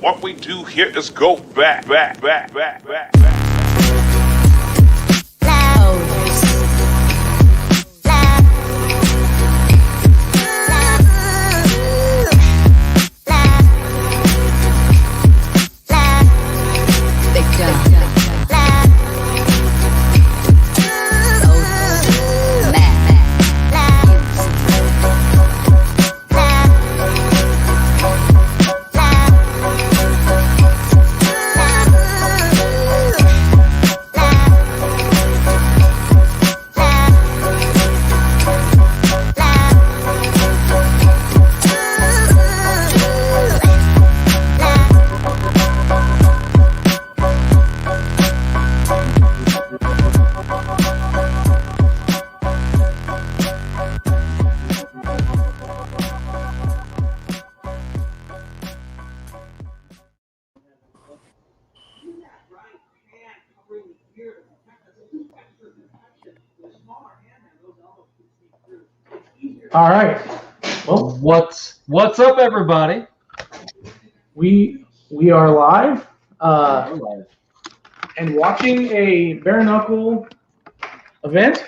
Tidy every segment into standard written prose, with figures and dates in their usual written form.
What we do here is go back, back, back, back, back, back. All right. Well, what's up, everybody? We are live and watching a bare knuckle event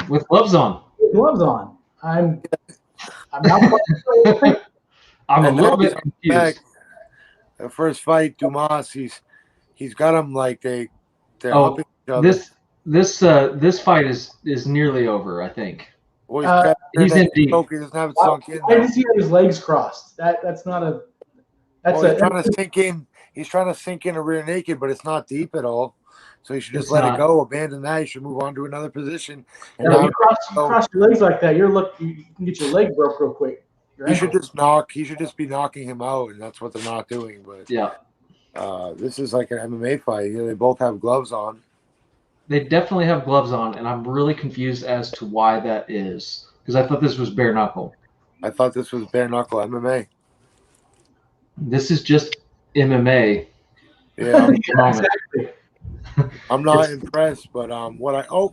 with gloves on. With gloves on. I'm not quite I'm a little bit confused. The first fight, Dumas, he's got him like they're helping each other. This fight is nearly over, I think. Well, he's in deep. He doesn't have it sunk in. Why does he have his legs crossed? That's not a. That's he's trying to sink in. He's trying to sink in a rear naked, but it's not deep at all. So you should just let it go, abandon that. You should move on to another position. And you cross your legs like that, you can get your leg broke real quick. He should just knock. He should just be knocking him out, and that's what they're not doing. But yeah, this is like an MMA fight. They both have gloves on. They definitely have gloves on, and I'm really confused as to why that is. Because I thought this was bare knuckle. I thought this was bare knuckle MMA. This is just MMA. Yeah, I'm not impressed, but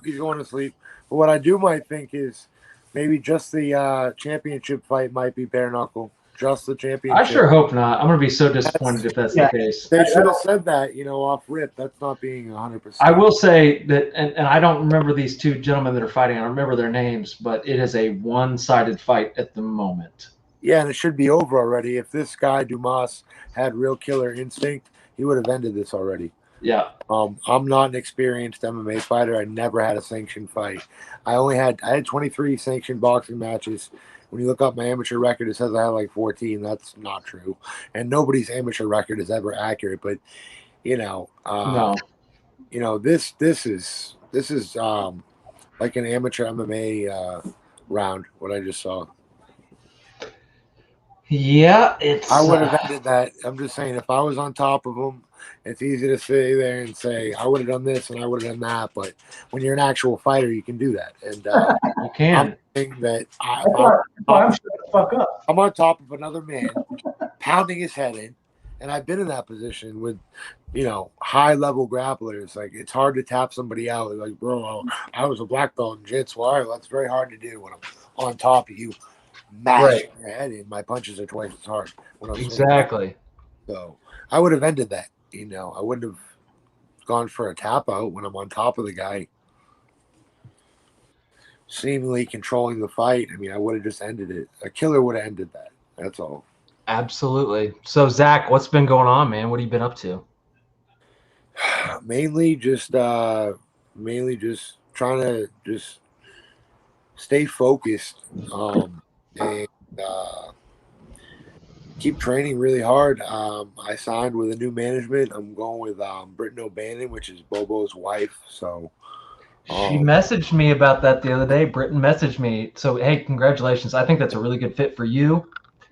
he's going to sleep. But what I do might think is maybe just the championship fight might be bare knuckle. Just the championship. I sure hope not. I'm going to be so disappointed if that's the case. They should have said that, off rip. That's not being 100%. I will say that, and I don't remember these two gentlemen that are fighting. I don't remember their names, but it is a one-sided fight at the moment. Yeah, and it should be over already. If this guy, Dumas, had real killer instinct, he would have ended this already. Yeah. I'm not an experienced MMA fighter. I never had a sanctioned fight. I had 23 sanctioned boxing matches. When you look up my amateur record, it says I had like 14. That's not true. And nobody's amateur record is ever accurate. But, no. This is like an amateur MMA round, what I just saw. Yeah, I would have ended that. I'm just saying, if I was on top of him, it's easy to sit there and say, I would have done this and I would have done that. But when you're an actual fighter, you can do that. And you can. I'm thinking that I'm on top of another man, pounding his head in. And I've been in that position with, high-level grapplers. Like, it's hard to tap somebody out. Like, bro, I was a black belt in jiu-jitsu. Well, that's very hard to do when I'm on top of you, mashing your head in. My punches are twice as hard. Exactly. So I would have ended that. I wouldn't have gone for a tap out when I'm on top of the guy, seemingly controlling the fight. I mean, I would have just ended it. A killer would have ended that. That's all. Absolutely. So, Zach, what's been going on, man? What have you been up to? Mainly just trying to just stay focused and keep training really hard. I signed with a new management. I'm going with Britton O'Bannon, which is Bobo's wife. So she messaged me about that the other day. Britton messaged me. So, hey, congratulations. I think that's a really good fit for you.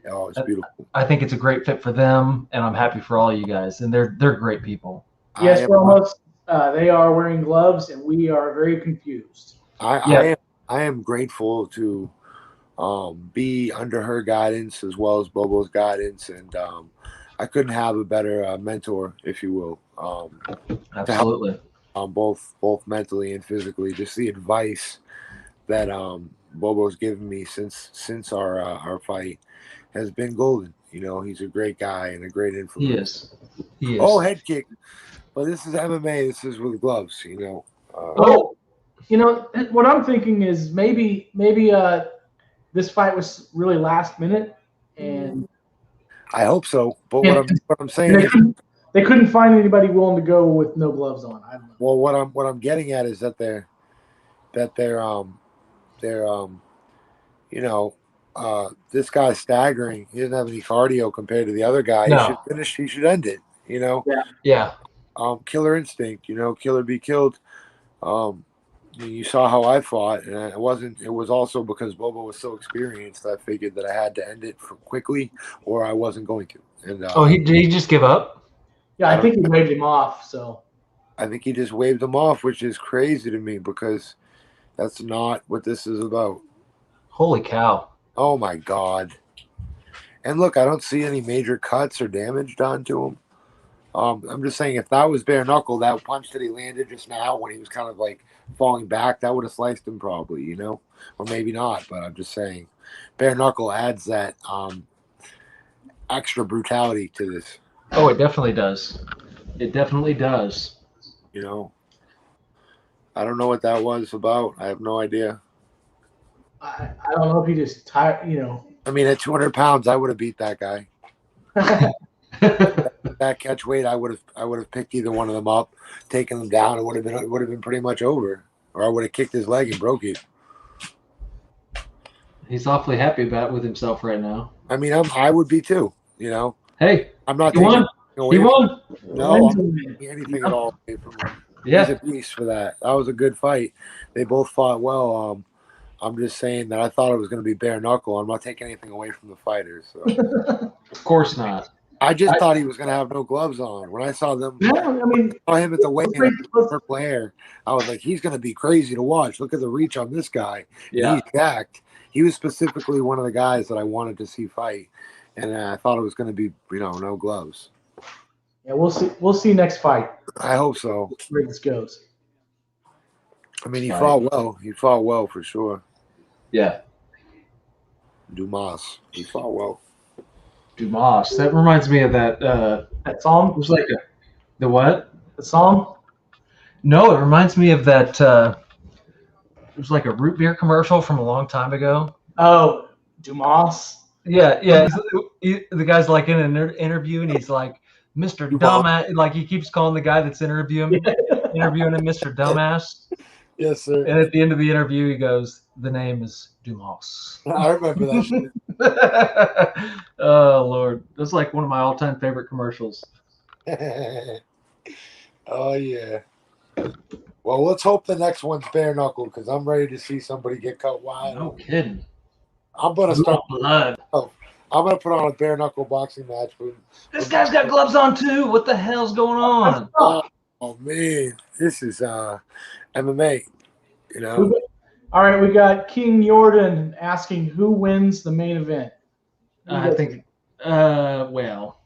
Oh, it's beautiful. I think it's a great fit for them, and I'm happy for all you guys. And they're great people. Yes, they are wearing gloves, and we are very confused. I am grateful to be under her guidance as well as Bobo's guidance, and I couldn't have a better mentor, if you will. Absolutely. Both mentally and physically. Just the advice that Bobo's given me since our fight has been golden. You know, he's a great guy and a great influence. He is. Oh, head kick. But this is MMA. This is with gloves, you know. Oh, you know what I'm thinking is maybe this fight was really last minute, and I hope so. But Yeah. what I'm saying is, they couldn't find anybody willing to go with no gloves on. I don't know. well, what I'm getting at is that they're you know, this guy's staggering. He doesn't have any cardio compared to the other guy. No. He should finish. He should end it. You know. Yeah. Killer instinct. You know, kill or be killed. You saw how I fought, and it wasn't. It was also because Bobo was so experienced. I figured that I had to end it quickly, or I wasn't going to. And did he just give up? Yeah, I think he waved him off. So I think he just waved him off, which is crazy to me because that's not what this is about. Holy cow! Oh my God! And look, I don't see any major cuts or damage done to him. I'm just saying, if that was bare knuckle, that punch that he landed just now when he was kind of like falling back, that would have sliced him probably, you know, or maybe not. But I'm just saying, bare knuckle adds that extra brutality to this. Oh, it definitely does. It definitely does. You know, I don't know what that was about. I have no idea. I don't know if he just tired. You know, I mean, at 200 pounds, I would have beat that guy. That catch weight, I would have picked either one of them up, taken them down. It would have been pretty much over, or I would have kicked his leg and broke it. He's awfully happy with himself right now. I mean, I would be too. You know, Hey, I'm not he taking won. away He won. No, I'm not taking anything at all away from him. Yeah. He's a beast for that. That was a good fight. They both fought well. I'm just saying that I thought it was going to be bare knuckle. I'm not taking anything away from the fighters. So. Of course not. I just thought he was going to have no gloves on. When I saw them, yeah, I mean, saw him at the weigh-in with purple hair, I was like, he's going to be crazy to watch. Look at the reach on this guy. Yeah. He's jacked. He was specifically one of the guys that I wanted to see fight, and I thought it was going to be, you know, no gloves. yeah, we'll see. We'll see next fight I hope so. where this goes. I mean, he fought well. He fought well for sure. Yeah. Dumas. He fought well. Dumas. That reminds me of that. That song It was like the what? The song. No, it reminds me of that. It was like a root beer commercial from a long time ago. Oh, Dumas. Yeah. The guy's like in an interview, and he's like, "Mr. Dumbass." Like he keeps calling the guy that's interviewing him, Mr. Dumbass. Yes, sir. And at the end of the interview, he goes, "The name is Dumas." I remember that shit. Oh Lord, that's like one of my all-time favorite commercials. Oh yeah. Well, let's hope the next one's bare knuckle because I'm ready to see somebody get cut wide. No kidding. I'm gonna start. Blood. I'm gonna put on a bare knuckle boxing match. This guy's got gloves on too. What the hell's going on? Oh man, this is MMA. You know. All right, we got King Jordan asking who wins the main event. I think. Well.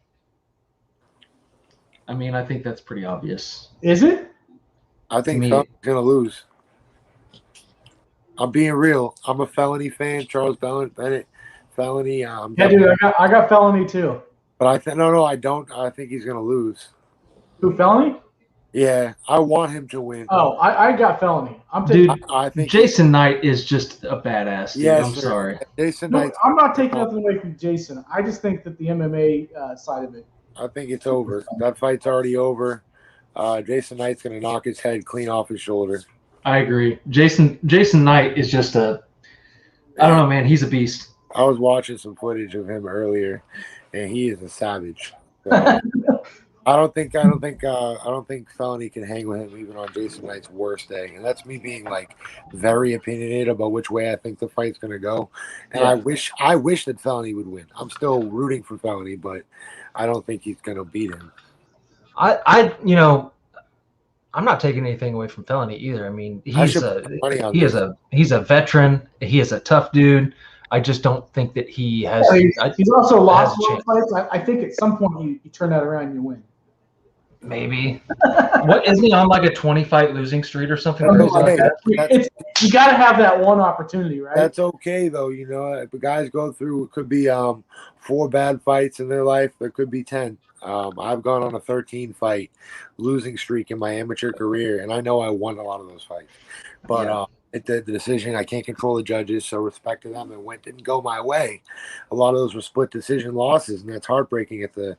I mean, I think that's pretty obvious. Is it? I think Felony's gonna lose. I'm being real. I'm a Felony fan. Charles Bennett, Felony. Yeah, dude, I got Felony too. But I think no, I don't. I think he's gonna lose. Who, Felony? Yeah, I want him to win. Oh, I got Felony. I'm taking. Dude, I think Jason Knight is just a badass. Dude. Yes, I'm sir. sorry. Jason No, Knight. I'm not taking nothing away from Jason. I just think that the MMA side of it. I think it's over. That fight's already over. Jason Knight's gonna knock his head clean off his shoulder. I agree. Jason Knight is just I don't know, man. He's a beast. I was watching some footage of him earlier, and he is a savage. So, I don't think Felony can hang with him even on Jason Knight's worst day, and that's me being like very opinionated about which way I think the fight's gonna go. And Yeah. I wish that Felony would win. I'm still rooting for Felony, but I don't think he's gonna beat him. I'm not taking anything away from Felony either. I mean, he's a veteran. He is a tough dude. I just don't think that he has. He's also lost has a one fights. I think at some point you turn that around and you win. Maybe. What isn't he on like a 20-fight losing streak or something That's crazy like okay. that? You got to have that one opportunity, right? That's okay though, you know. If the guys go through, it could be 4 bad fights in their life. There could be 10. I've gone on a 13-fight losing streak in my amateur career, and I know I won a lot of those fights. But the decision, I can't control the judges, so respect to them. It didn't go my way. A lot of those were split decision losses, and that's heartbreaking at the,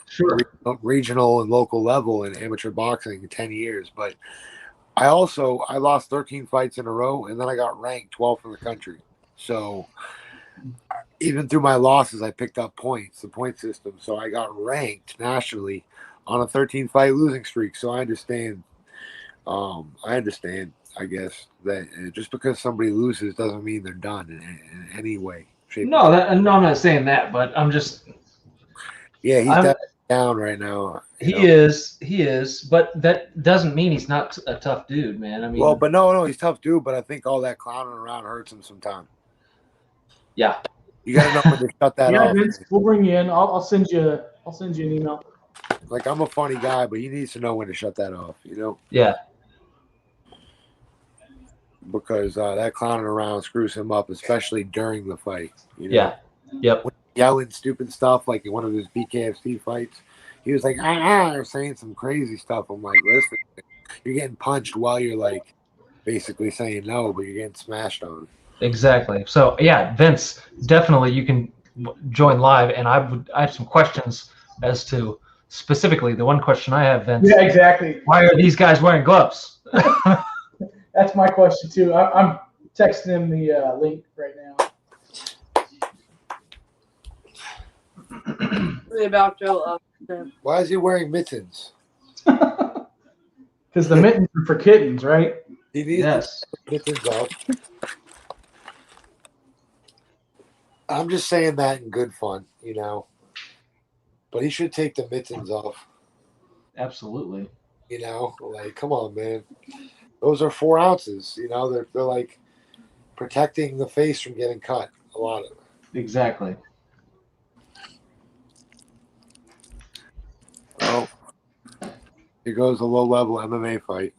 Sure. regional and local level in amateur boxing in 10 years. But I lost 13 fights in a row, and then I got ranked 12th in the country. So even through my losses, I picked up points, the point system. So I got ranked nationally on a 13-fight losing streak. So I understand. I guess that just because somebody loses doesn't mean they're done in any way, shape. No, I'm not saying that, but I'm just. Yeah, he's definitely down right now. He is, but that doesn't mean he's not a tough dude, man. I mean, well, but no, he's a tough dude. But I think all that clowning around hurts him sometimes. Yeah, you got to know when to shut that off. Vince, we'll bring you in. I'll send you an email. Like, I'm a funny guy, but he needs to know when to shut that off. You know? Yeah. Because that clowning around screws him up, especially during the fight. You know? Yeah. Yep. When yelling stupid stuff like in one of his BKFC fights, he was like, or saying some crazy stuff. I'm like, listen, you're getting punched while you're like basically saying no, but you're getting smashed on. Exactly. So yeah, Vince, definitely you can join live, and I have some questions as to specifically the one question I have, Vince. Yeah, exactly. Why are these guys wearing gloves? That's my question too. I'm texting him the link right now. About Joe. Why is he wearing mittens? Because the mittens are for kittens, right? He needs mittens off. I'm just saying that in good fun, you know. But he should take the mittens off. Absolutely. You know, like, come on, man. Those are 4 ounces. You know, they're like protecting the face from getting cut. A lot of it. Exactly. Oh, here goes a low-level MMA fight.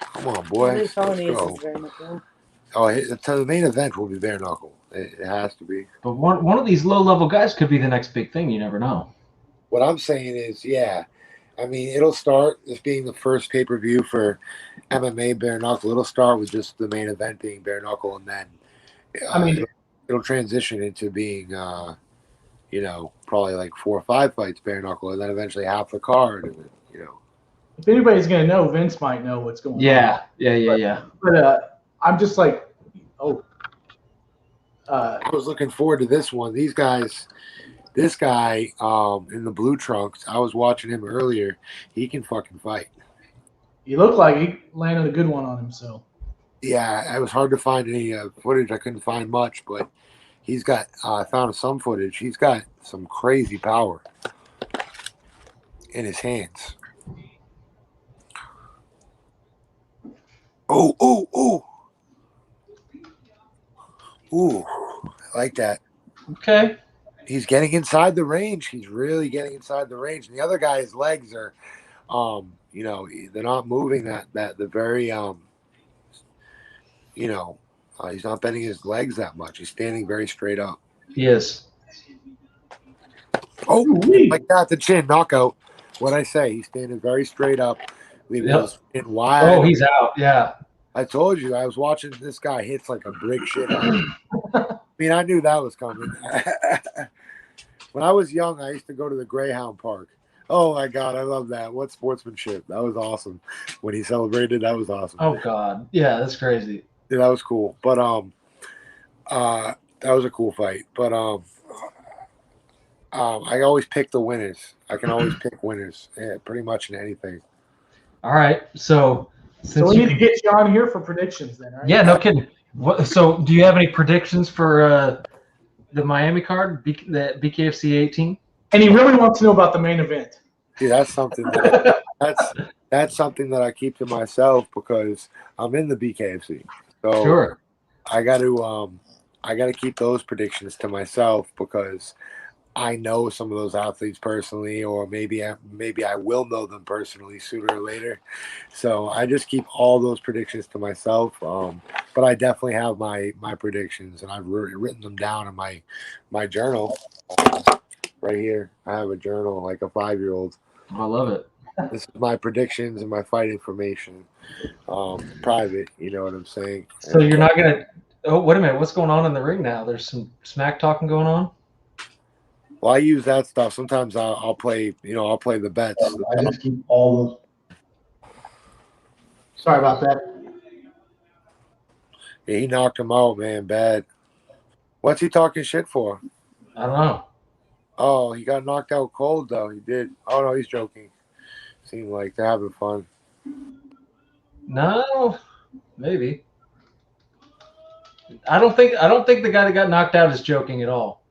Come on, boy. Let's go. Oh, the main event will be bare knuckle. It has to be. But one of these low-level guys could be the next big thing. You never know. What I'm saying is, yeah. I mean, it'll start as being the first pay-per-view for MMA bare knuckle. It'll start with just the main event being bare knuckle, and then it'll transition into being, probably like 4 or 5 fights bare knuckle, and then eventually half the card, and then, you know. If anybody's gonna know, Vince might know what's going on. Yeah. But I'm just like, I was looking forward to this one. These guys. This guy in the blue trunks, I was watching him earlier. He can fucking fight. He looked like he landed a good one on him. So, yeah, it was hard to find any footage. I couldn't find much, but he's got. I found some footage. He's got some crazy power in his hands. Oh! Ooh! I like that. Okay. He's getting inside the range. He's really getting inside the range. And the other guy's legs are, they're not moving the very, he's not bending his legs that much. He's standing very straight up. He is. Oh, like that, the chin, knockout. What'd I say? He's standing very straight up. Leaving his chin wide. Oh, he's out. Yeah. I told you. I was watching this guy hits like a brick shit. I mean, I knew that was coming. When I was young, I used to go to the Greyhound Park. Oh, my God. I love that. What sportsmanship. That was awesome. When he celebrated, that was awesome. Oh, God. Yeah, that's crazy. Yeah, that was cool. But that was a cool fight. But I always pick the winners. I can always pick winners. Yeah, pretty much in anything. All right. So we need to get you on here for predictions then, right? Yeah, no kidding. So do you have any predictions for the Miami card, the BKFC 18? And he really wants to know about the main event. See, that's something that's something that I keep to myself because I'm in the BKFC. So sure. I got to keep those predictions to myself because I know some of those athletes personally, or maybe I will know them personally sooner or later. So I just keep all those predictions to myself. But I definitely have my predictions, and I've written them down in my journal right here. I have a journal like a 5-year-old. I love it. This is my predictions and my fight information. Private, you know what I'm saying? So you're not gonna. Oh, wait a minute. What's going on in the ring now? There's some smack talking going on. Well, I use that stuff. Sometimes I'll play, I'll play the bets. I just keep all those. Sorry about that. Yeah, he knocked him out, man, bad. What's he talking shit for? I don't know. Oh, he got knocked out cold, though. He did. Oh, no, he's joking. Seemed like they're having fun. No, maybe. I don't think the guy that got knocked out is joking at all.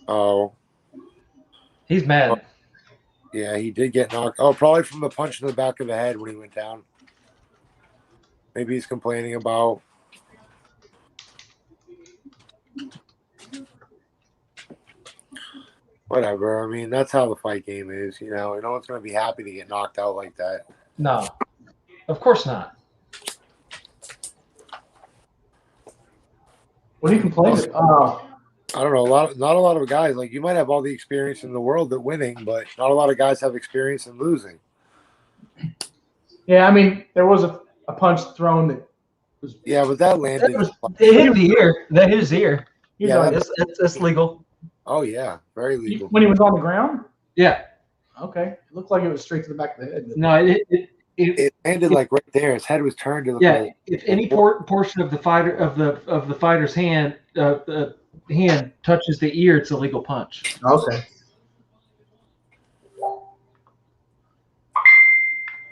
Oh. He's mad. Yeah, he did get knocked. Oh, probably from the punch in the back of the head when he went down. Maybe he's complaining about. Whatever. I mean, that's how the fight game is. No one's going to be happy to get knocked out like that. No, of course not. What are you complaining? I don't know. Not a lot of guys. Like, you might have all the experience in the world at winning, but not a lot of guys have experience in losing. Yeah, I mean, there was a punch thrown that was. Yeah, but that landed. It hit the ear. That hit his ear. Yeah, that's legal. Oh yeah, very legal. When he was on the ground. Yeah. Okay, it looked like it was straight to the back of the head. No, It landed like right there. His head was turned to the. Yeah. If any portion of the fighter of the fighter's hand hand touches the ear, it's a legal punch. Okay.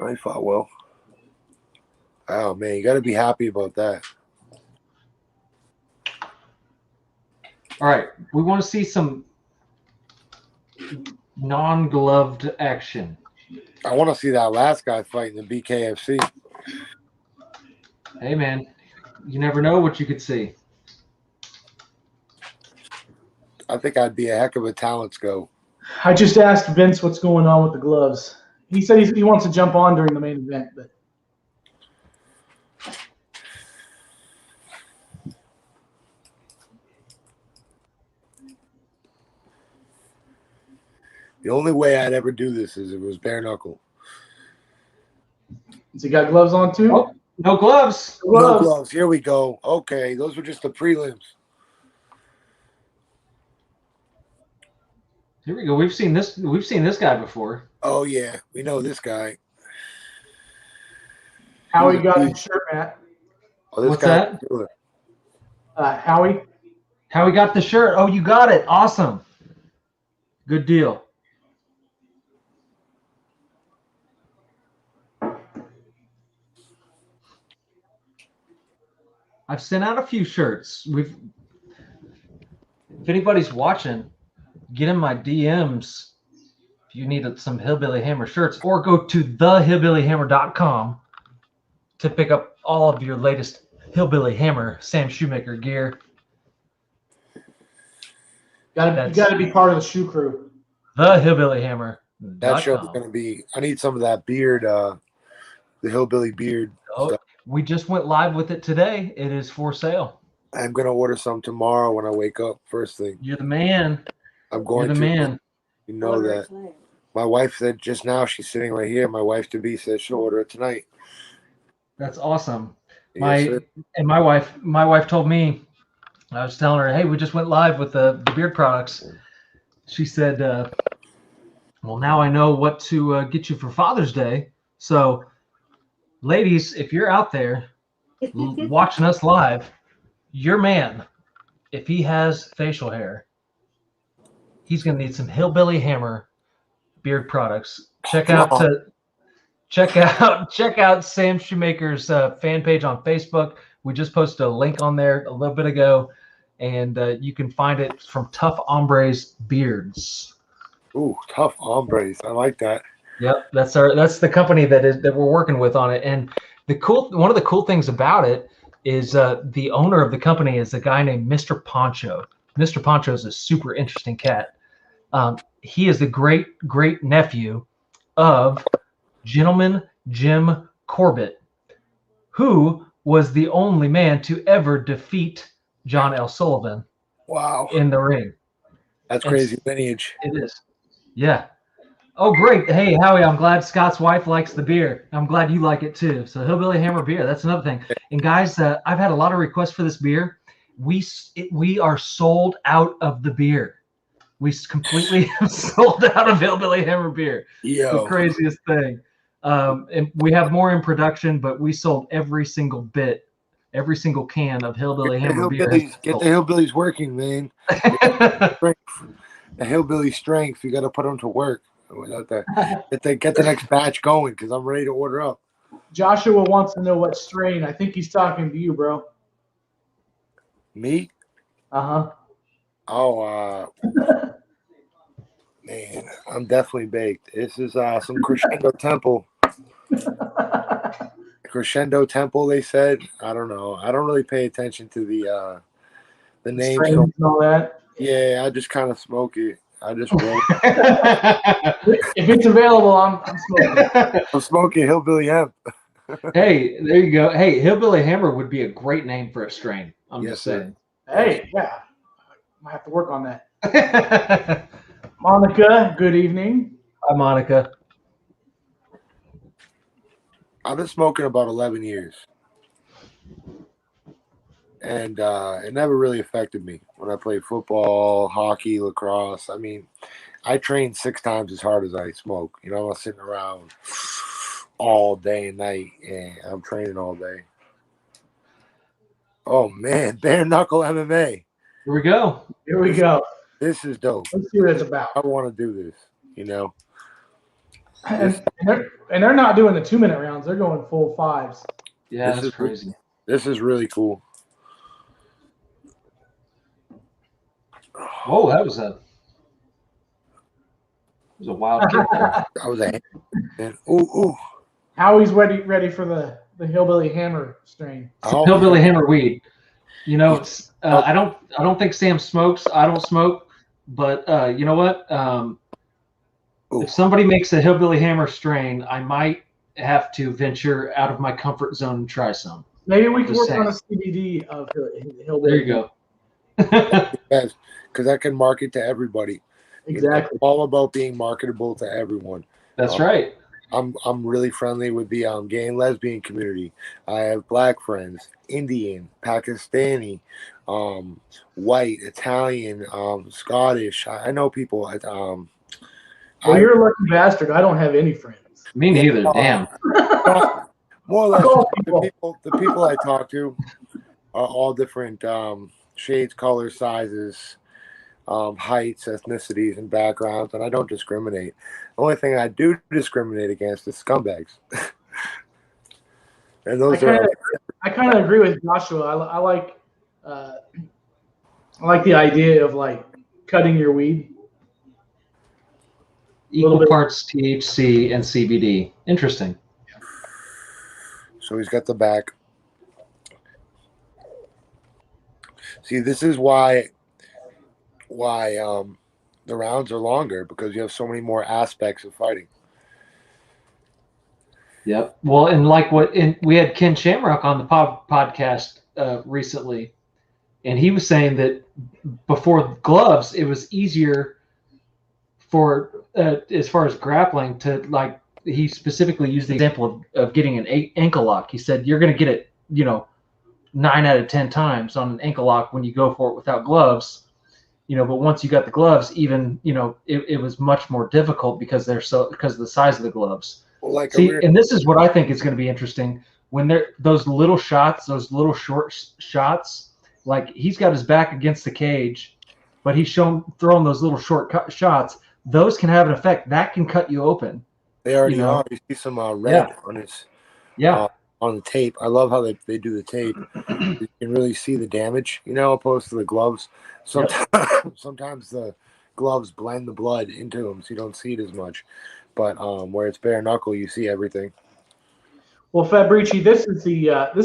I fought well. Oh man, you got to be happy about that. All right, we want to see some non-gloved action. I want to see that last guy fighting the BKFC. Hey man, you never know what you could see. I think I'd be a heck of a talent scout. I just asked Vince what's going on with the gloves. He said he wants to jump on during the main event, but the only way I'd ever do this is if it was bare knuckle. has he got gloves on too? Oh, no gloves. No gloves. Here we go. Okay, those were just the prelims. Here we go. We've seen this guy before. Oh yeah, we know this guy. Howie got his shirt, Matt. Oh, this What's guy. that? Howie. Howie got the shirt. Oh, you got it. Awesome. Good deal. I've sent out a few shirts. If anybody's watching, get in my DMs if you need some Hillbilly Hammer shirts, or go to thehillbillyhammer.com to pick up all of your latest Hillbilly Hammer Sam Shoemaker gear. You gotta be part of the shoe crew. The Hillbilly Hammer. That show's gonna be. I need some of that beard, the hillbilly beard. Oh, stuff. we just went live with it today. It is for sale. I'm gonna order some tomorrow when I wake up. First thing. You're the man. I'm going You're the to. man. You know that. My wife said just now. She's sitting right here. My wife to be said she'll order it tonight. That's awesome. Yes, My wife told me, I was telling her, hey, we just went live with the beard products. She said, well, now I know what to get you for Father's Day. So, ladies, if you're out there watching us live, your man, if he has facial hair, he's going to need some Hillbilly Hammer beard products. Check out Sam Shoemaker's fan page on Facebook. We just posted a link on there a little bit ago, and you can find it from Tough Hombres Beards. Ooh, Tough Hombres. I like that. Yep, that's the company that we're working with on it. And one of the cool things about it is the owner of the company is a guy named Mr. Poncho. Mr. Poncho is a super interesting cat. He is the great nephew of Gentleman Jim Corbett, who was the only man to ever defeat John L. Sullivan Wow. in the ring. That's crazy lineage. It is. Yeah. Oh, great. Hey, Howie, I'm glad Scott's wife likes the beer. I'm glad you like it too. So Hillbilly Hammer beer, that's another thing. And guys, I've had a lot of requests for this beer. We are sold out of the beer. We completely sold out of Hillbilly Hammer beer. Yo. The craziest thing. And we have more in production, but we sold every single can of Hillbilly Hammer beer. Get the hillbillies working, man. The hillbilly strength, you got to put them to work. Get the next batch going because I'm ready to order up. Joshua wants to know what strain. I think he's talking to you, bro. Me? Uh-huh. Oh, man, I'm definitely baked. This is some Crescendo Temple. Crescendo Temple, they said. I don't know. I don't really pay attention to the names. Strains and all that. Yeah, I just kind of smoke it. I just roll. If it's available, I'm smoking. I'm smoking Hillbilly Hemp. Hey, there you go. Hey, Hillbilly Hammer would be a great name for a strain. I'm just saying. Hey, yeah. Might have to work on that. Monica, good evening. Hi, Monica. I've been smoking about 11 years. And it never really affected me when I played football, hockey, lacrosse. I mean, I train 6 times as hard as I smoke. You know, I'm sitting around all day and night, and I'm training all day. Oh, man, bare knuckle MMA. Here we go. Here we go. This is dope. Let's see what it's about. I want to do this, you know. And they're not doing the 2-minute rounds. They're going full 5s. Yeah, This that's is crazy. This is really cool. Whoa, that was a wild kick there. I was a man. Ooh. Howie's ready for the Hillbilly Hammer strain. Oh, Hillbilly Hammer weed. You know, it's, I don't think Sam smokes. I don't smoke, but you know what? If somebody makes a Hillbilly Hammer strain, I might have to venture out of my comfort zone and try some. Maybe we can work on a CBD of Hillbilly. There you go. Yes, because I can market to everybody. Exactly. It's all about being marketable to everyone. That's right. I'm really friendly with the gay and lesbian community. I have black friends, Indian, Pakistani, white, Italian, Scottish. I know people. Well, you're a lucky bastard. I don't have any friends. Me neither. Damn. More or less, the people I talk to are all different shades, colors, sizes, heights, ethnicities, and backgrounds, and I don't discriminate. The only thing I do discriminate against is scumbags. And those I kind of agree with Joshua. I like the idea of like cutting your weed. Equal parts THC and CBD. Interesting. So he's got the back. See, this is why the rounds are longer, because you have so many more aspects of fighting. Yep. Well, and like we had Ken Shamrock on the podcast recently, and he was saying that before gloves, it was easier for as far as grappling to, like, he specifically used the example of getting an ankle lock. He said you're going to get it, 9 out of 10 times on an ankle lock when you go for it without gloves. But once you got the gloves, even, it was much more difficult because of the size of the gloves. Well, and this is what I think is going to be interesting when those little shots, those little short shots, like he's got his back against the cage, but he's throwing those little short shots. Those can have an effect. That can cut you open. They already are. You see some red on his on the tape. I love how they do the tape. You can really see the damage, opposed to the gloves. Sometimes the gloves blend the blood into them, so you don't see it as much. But where it's bare knuckle, you see everything. Well, Fabrici, this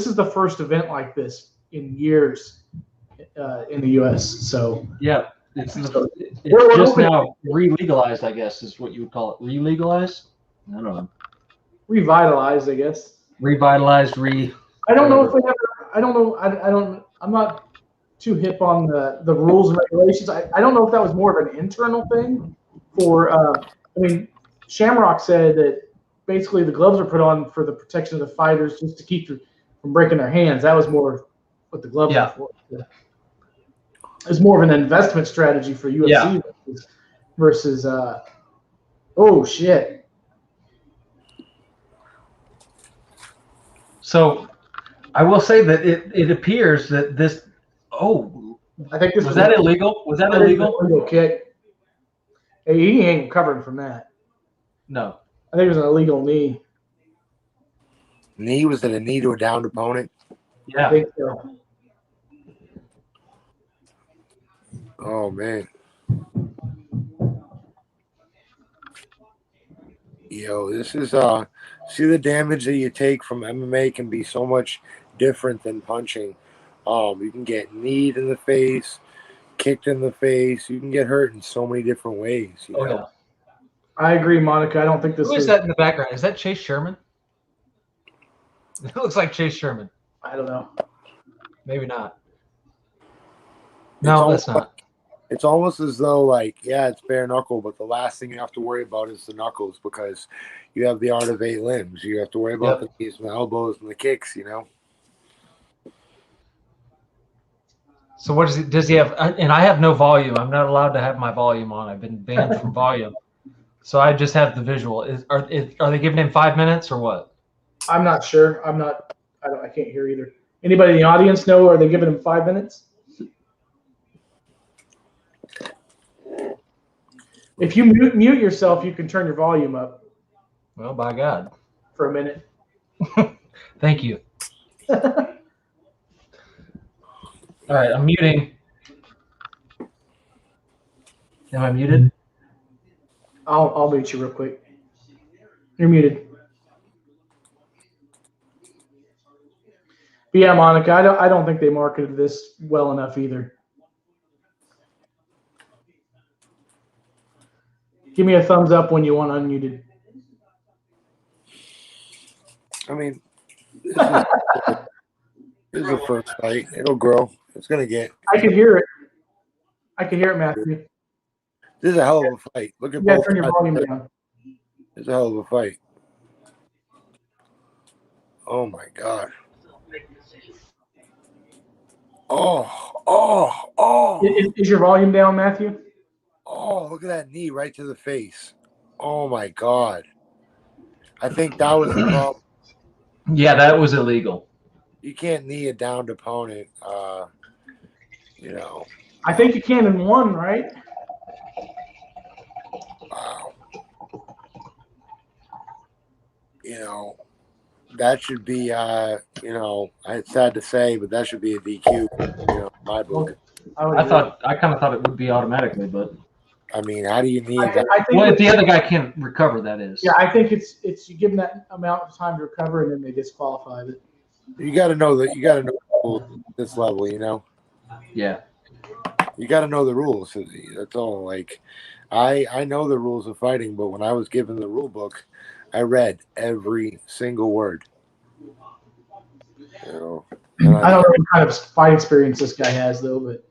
is the first event like this in years in the U.S. So yeah, it's We're just hoping- now re-legalized, I guess, is what you would call it. Re-legalized? I don't know. Revitalized, I guess. Revitalized, I don't know if they ever. I don't know. I don't. I'm not too hip on the rules and regulations. I don't know if that was more of an internal thing, or I mean, Shamrock said that basically the gloves are put on for the protection of the fighters, just to keep from breaking their hands. That was more what the gloves Yeah. were for. It's more of an investment strategy for UFC versus oh shit. So I will say that it appears that this. Oh, I think this was that illegal? Was that illegal? Illegal kick. Hey, he ain't recovering from that. No. I think it was an illegal knee. Knee, was it a knee to a downed opponent? I Yeah. think so. Oh man. Yo, this is see the damage that you take from MMA can be so much different than punching. You can get kneed in the face, kicked in the face, you can get hurt in so many different ways, you know? Yeah. I agree, Monica. I don't think this Who is that in the background? Is that Chase Sherman? It looks like Chase Sherman. I don't know. Maybe not. No, that's not. It's almost as though, like, yeah, it's bare knuckle, but the last thing you have to worry about is the knuckles, because you have the art of 8 limbs. You have to worry about the knees and the elbows and the kicks, you know? So what does he have? And I have no volume. I'm not allowed to have my volume on. I've been banned from volume. So I just have the visual. Are they giving him 5 minutes or what? I'm not sure. I can't hear either. Anybody in the audience know? Are they giving him 5 minutes? If you mute yourself, you can turn your volume up Well, by God. for a minute. Thank you. All right, I'm muting. Am I muted? I'll mute you real quick. You're muted. But yeah, Monica, I don't think they marketed this well enough either. Give me a thumbs up when you want unmuted. I mean, this is the first fight. It'll grow. It's going to get. I can hear it. I can hear it, Matthew. This is a hell of a fight. Look at You gotta both turn your sides. volume down. It's a hell of a fight. Oh my God. Oh. Is your volume down, Matthew? Oh, look at that knee right to the face. Oh my God. I think that was the problem. Yeah, that was illegal. You can't knee a downed opponent. You know. I think you can in one, right? Wow. You know, that should be you know, it's sad to say, but that should be a DQ, you know, in my book. I kind of thought it would be automatically, but I mean, how do you need I that? think well, if the other guy can't recover, that is. yeah, I think it's you give them that amount of time to recover and then they disqualify it. You got to know that. You got to know the rules at this level. You know. Yeah. You got to know the rules. That's all. Like, I know the rules of fighting, but when I was given the rule book, I read every single word. You know, I don't know what kind of fight experience this guy has though, but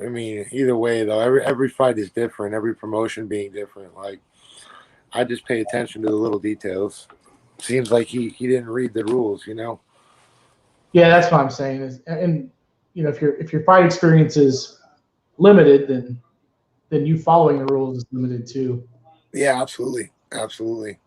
I mean, either way though, every fight is different. Every promotion being different. Like, I just pay attention to the little details. Seems like he didn't read the rules. You know. yeah, that's what I'm saying. And you know, if your fight experience is limited, then you following the rules is limited too. Yeah, absolutely. Absolutely.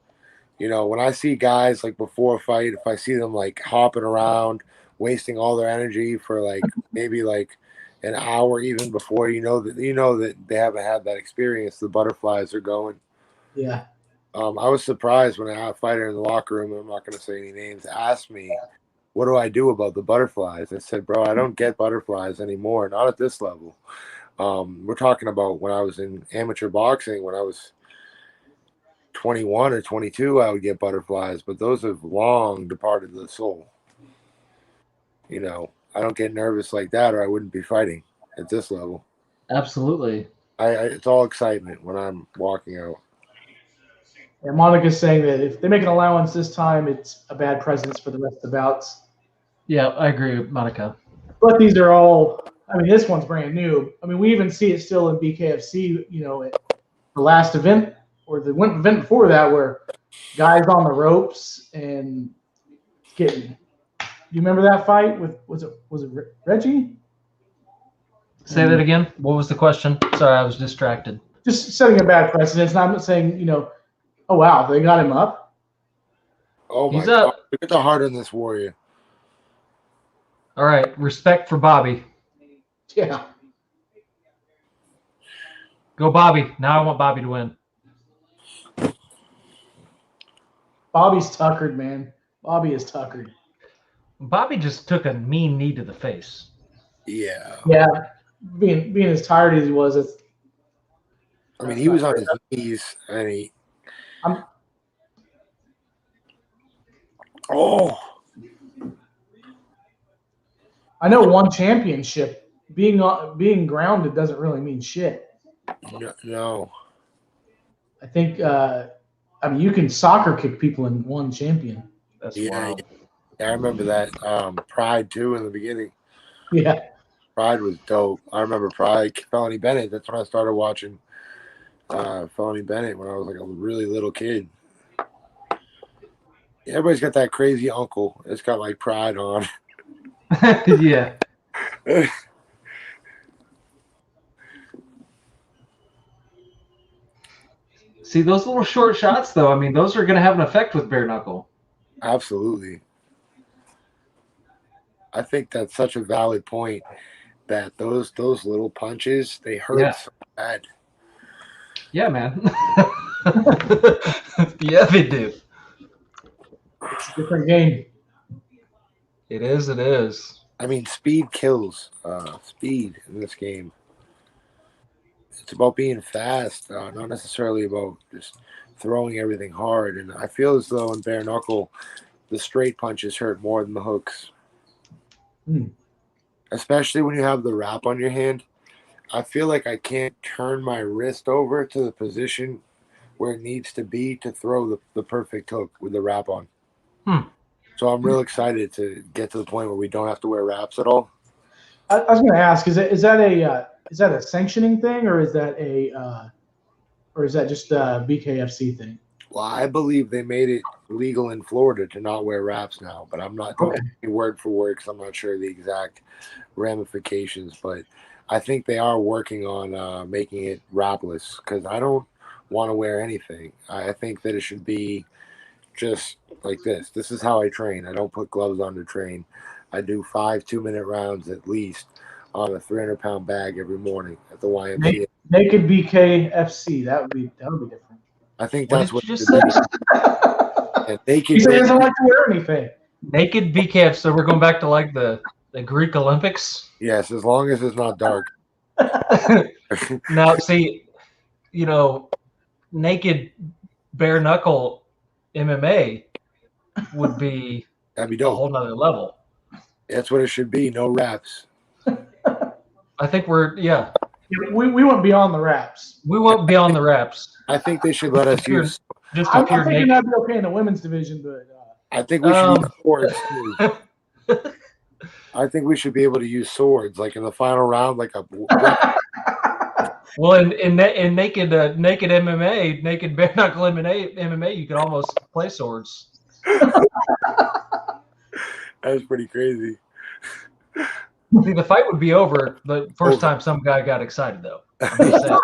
You know, when I see guys like before a fight, if I see them like hopping around, wasting all their energy for like maybe like an hour even before, you know that they haven't had that experience, the butterflies are going. Yeah. I was surprised when a fighter in the locker room, I'm not going to say any names, asked me, what do I do about the butterflies? I said, bro, I don't get butterflies anymore, not at this level. We're talking about when I was in amateur boxing, when I was 21 or 22, I would get butterflies, but those have long departed the soul. You know, I don't get nervous like that or I wouldn't be fighting at this level. Absolutely. It's all excitement when I'm walking out. And Monica's saying that if they make an allowance this time, it's a bad precedence for the rest of the bouts. Yeah, I agree with Monica. But these are all. I mean, this one's brand new. I mean, we even see it still in BKFC. You know, at the last event or the event before that, where guys on the ropes and getting. You remember that fight with was it Reggie? Say that again. What was the question? Sorry, I was distracted. Just setting a bad precedence. And I'm not saying, oh wow, they got him up. Oh my He's God! up. Look at the heart on this warrior. All right, respect for Bobby. Yeah. Go Bobby. Now I want Bobby to win. Bobby's tuckered, man. Bobby is tuckered. Bobby just took a mean knee to the face. Yeah. Yeah. Being as tired as he was, I mean, he was on his knees, and he. I'm- Oh. I know one championship. Being grounded doesn't really mean shit. No. I think you can soccer kick people in one champion. That's Yeah, wild. I remember that. Pride too in the beginning. Yeah. Pride was dope. I remember Pride, Felony Bennett. That's when I started watching Felony Bennett when I was like a really little kid. Everybody's got that crazy uncle that's got like Pride on. Yeah. See, those little short shots, though, I mean, those are going to have an effect with bare knuckle. Absolutely. I think that's such a valid point that those little punches, they hurt so bad. Yeah, man. Yeah, they do. It's a different game. It is. It is. I mean, speed kills. Speed in this game. It's about being fast, not necessarily about just throwing everything hard. And I feel as though in bare knuckle, the straight punches hurt more than the hooks. Especially when you have the wrap on your hand. I feel like I can't turn my wrist over to the position where it needs to be to throw the perfect hook with the wrap on. So I'm real excited to get to the point where we don't have to wear wraps at all. I was going to ask: is that a sanctioning thing, or is that just a BKFC thing? Well, I believe they made it legal in Florida to not wear wraps now, but I'm not going word for word because I'm not sure the exact ramifications. But I think they are working on making it wrapless because I don't want to wear anything. I think that it should be just like this. This is how I train. I don't put gloves on to train. I do 5 2-minute rounds at least on a 300-pound bag every morning at the YMCA. Naked BKFC. That would be different. I think that's what you just say. He said he doesn't like to wear anything. Naked BKF. So we're going back to like the Greek Olympics. Yes, as long as it's not dark. Now, see, naked bare knuckle MMA would be That'd be a dope. whole nother level. That's what it should be. No wraps. I think We went beyond the wraps. we won't be on the wraps. I think they should let us use. Just I'm pure thinking naked. that'd be okay in the women's division, but I think we should use swords too. I think we should be able to use swords, like in the final round, like a. Well, in naked MMA, naked bare knuckle MMA, you could almost play swords. That's pretty crazy. See, the fight would be over the first time some guy got excited, though. I'm just saying.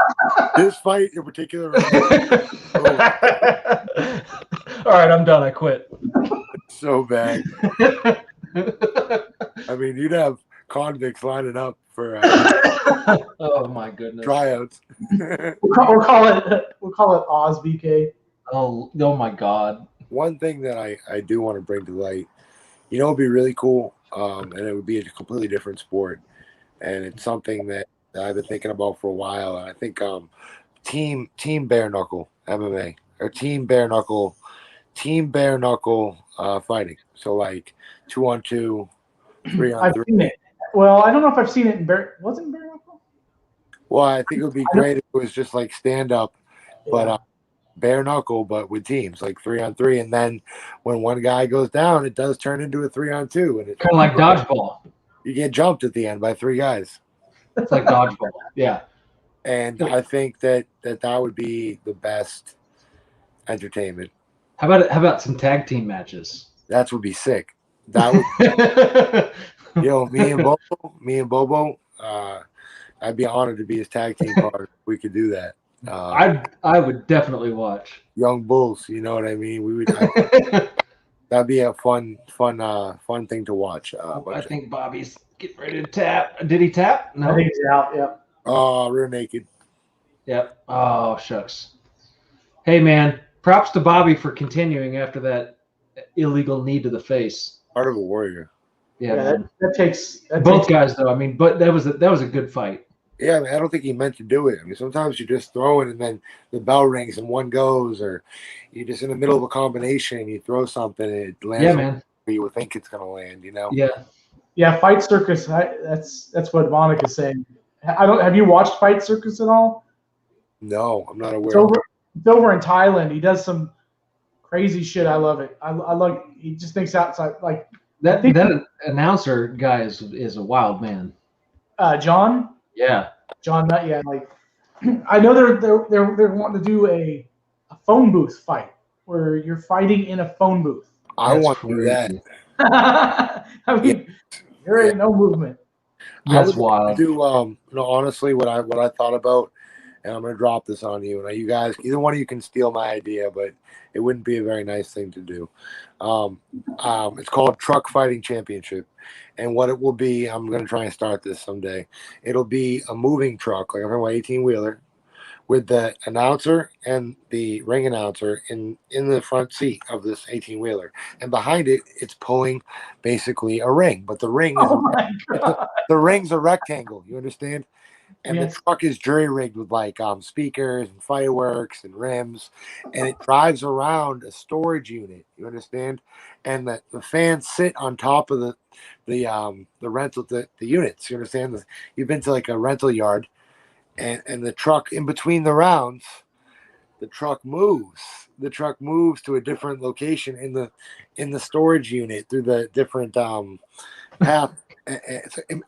This fight in particular. All right, I'm done. I quit. So bad. I mean, you'd have convicts lining up for Oh my goodness. tryouts. we'll call it Oz BK. Oh my God. One thing that I do want to bring to light, it'd be really cool, and it would be a completely different sport, and it's something that I've been thinking about for a while. And I think team bare knuckle MMA or team bare knuckle fighting. So like 2-on-2, 3-on-3. I've seen it. Well, I don't know if I've seen it in bare. Was it in bare knuckle? Well, I think it would be great if it was just like stand up, but bare knuckle, but with teams like 3-on-3. And then when one guy goes down, it does turn into a 3-on-2, and Kind of like dodgeball. you get jumped at the end by 3 guys. It's like dodgeball. Yeah. And I think that would be the best entertainment. How about some tag team matches? That would be sick. That would, me and Bobo, I'd be honored to be his tag team partner if we could do that. I would definitely watch. Young Bulls, you know what I mean? We would. That'd be a fun thing to watch. I think Bobby's getting ready to tap. Did he tap? No. I think he's out. Yeah. Oh, rear naked. Yep. Oh, shucks. Hey, man. Props to Bobby for continuing after that illegal knee to the face. Part of a warrior. Yeah, that takes both guys though. I mean, but that was a good fight. Yeah, I mean, I don't think he meant to do it. I mean, sometimes you just throw it and then the bell rings and one goes, or you're just in the middle of a combination and you throw something and it lands. Yeah, man. Where you would think it's gonna land, you know? Yeah. Yeah, Fight Circus. That's what Monica's saying. Have you watched Fight Circus at all? No, I'm not aware. It's over in Thailand. He does some crazy shit. I love it. I love. He just thinks outside. Like that announcer guy is a wild man. John. Yeah. John Nutt. Yeah, like I know they're wanting to do a phone booth fight where you're fighting in a phone booth. I want to do that. I mean, there ain't no movement. That's wild. Honestly, what I thought about, and I'm gonna drop this on you, and you guys, either one of you can steal my idea, but it wouldn't be a very nice thing to do. It's called Truck Fighting Championship, and what it will be, I'm gonna try and start this someday. It'll be a moving truck, like I'm talking about 18-wheeler, with the announcer and the ring announcer in the front seat of this 18-wheeler, and behind it, it's pulling basically a ring, but the ring the ring's a rectangle. You understand? And the truck is jury rigged with like speakers and fireworks and rims, and it drives around a storage unit. You understand? And the fans sit on top of the rental the units. You understand? You've been to like a rental yard, and the truck in between the rounds, the truck moves. The truck moves to a different location in the storage unit through the different path.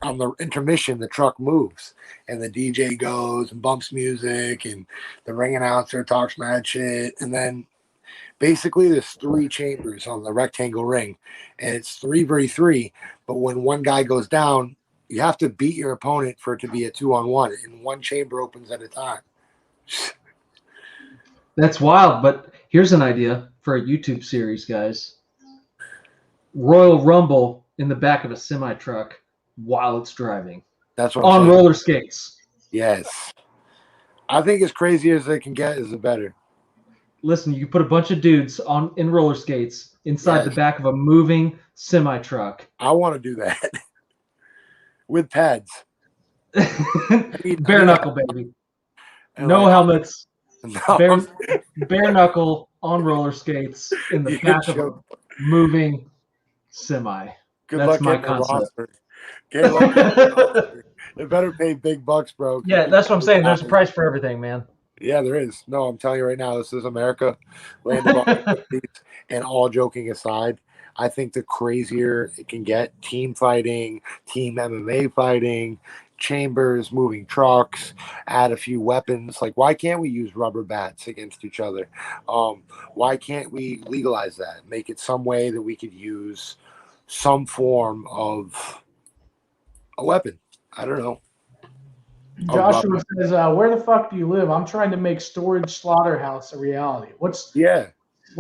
On the intermission, the truck moves, and the DJ goes and bumps music, and the ring announcer talks mad shit, and then basically there's 3 chambers on the rectangle ring, and it's 3v3. But when one guy goes down, you have to beat your opponent for it to be a 2-on-1, and one chamber opens at a time. That's wild, but here's an idea for a YouTube series, guys. Royal Rumble in the back of a semi truck while it's driving. That's what on roller skates. Yes. I think as crazy as they can get is the better. Listen, you put a bunch of dudes in roller skates inside the back of a moving semi truck. I want to do that. With pads. Bare knuckle, baby. No helmets. No. Bare knuckle on roller skates in the back of a moving semi. Good That's luck my getting concept. They better pay big bucks, bro. Yeah, that's what I'm saying. There's a price for everything, man. Yeah, there is. No, I'm telling you right now, this is America. Land of opportunities. And all joking aside, I think the crazier it can get, team fighting, team MMA fighting, chambers, moving trucks, add a few weapons. Like, why can't we use rubber bats against each other? Why can't we legalize that? Make it some way that we could use some form of a weapon. I don't know. Joshua says, where the fuck do you live? I'm trying to make Storage Slaughterhouse a reality. What's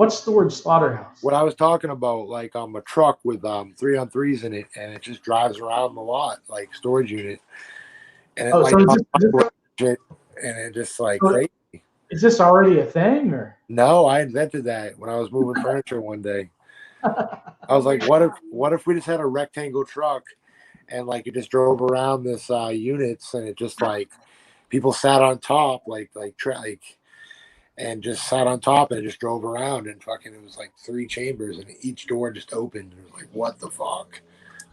Storage Slaughterhouse? What I was talking about, like a truck with 3-on-3s in it, and it just drives around the lot like storage unit. And it and it just like crazy. Is this already a thing, or? No, I invented that when I was moving furniture one day. I was like, what if we just had a rectangle truck and like it just drove around this units, and it just like people sat on top and just sat on top and it just drove around, and fucking it was like 3 chambers and each door just opened, and it was like, what the fuck?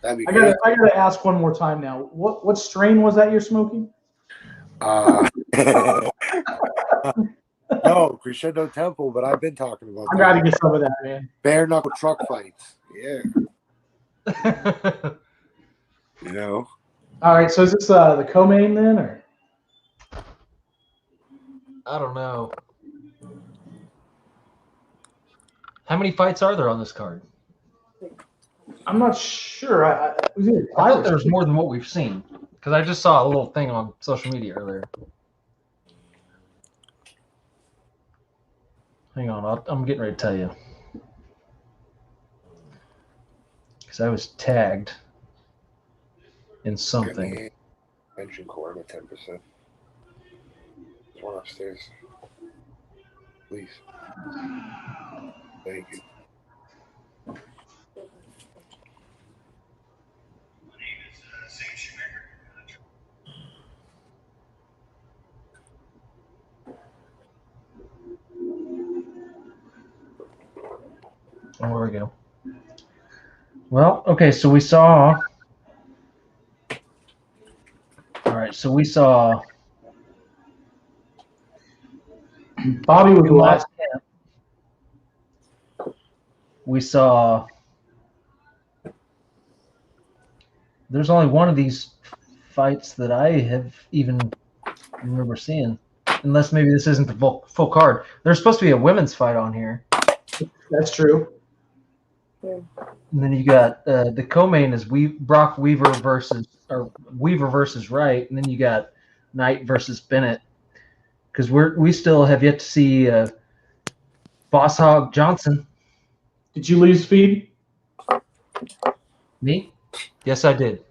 That'd be I gotta ask one more time now. What strain was that you're smoking? No, Crescendo Temple, but I've been talking about I that. gotta get some of that, man. Bare knuckle truck fights. Yeah. You know? All right, so is this the co-main then, or? I don't know. How many fights are there on this card? I'm not sure. It was either I five thought or there was six. more than what we've seen because I just saw a little thing on social media earlier. Hang on, I'm getting ready to tell you because I was tagged in something. Mention cord at 10%. There's one upstairs. Please. Thank you. Oh, there we go. Well, okay, so we saw. All right, so we saw Bobby was the Kumar last. Camp. We saw. There's only one of these fights that I have even remember seeing, unless maybe this isn't the full card. There's supposed to be a women's fight on here. That's true. And then you got the co-main is Brock Weaver versus Wright, and then you got Knight versus Bennett. Because we still have yet to see Boss Hog Johnson. Did you lose feed? Me? Yes, I did.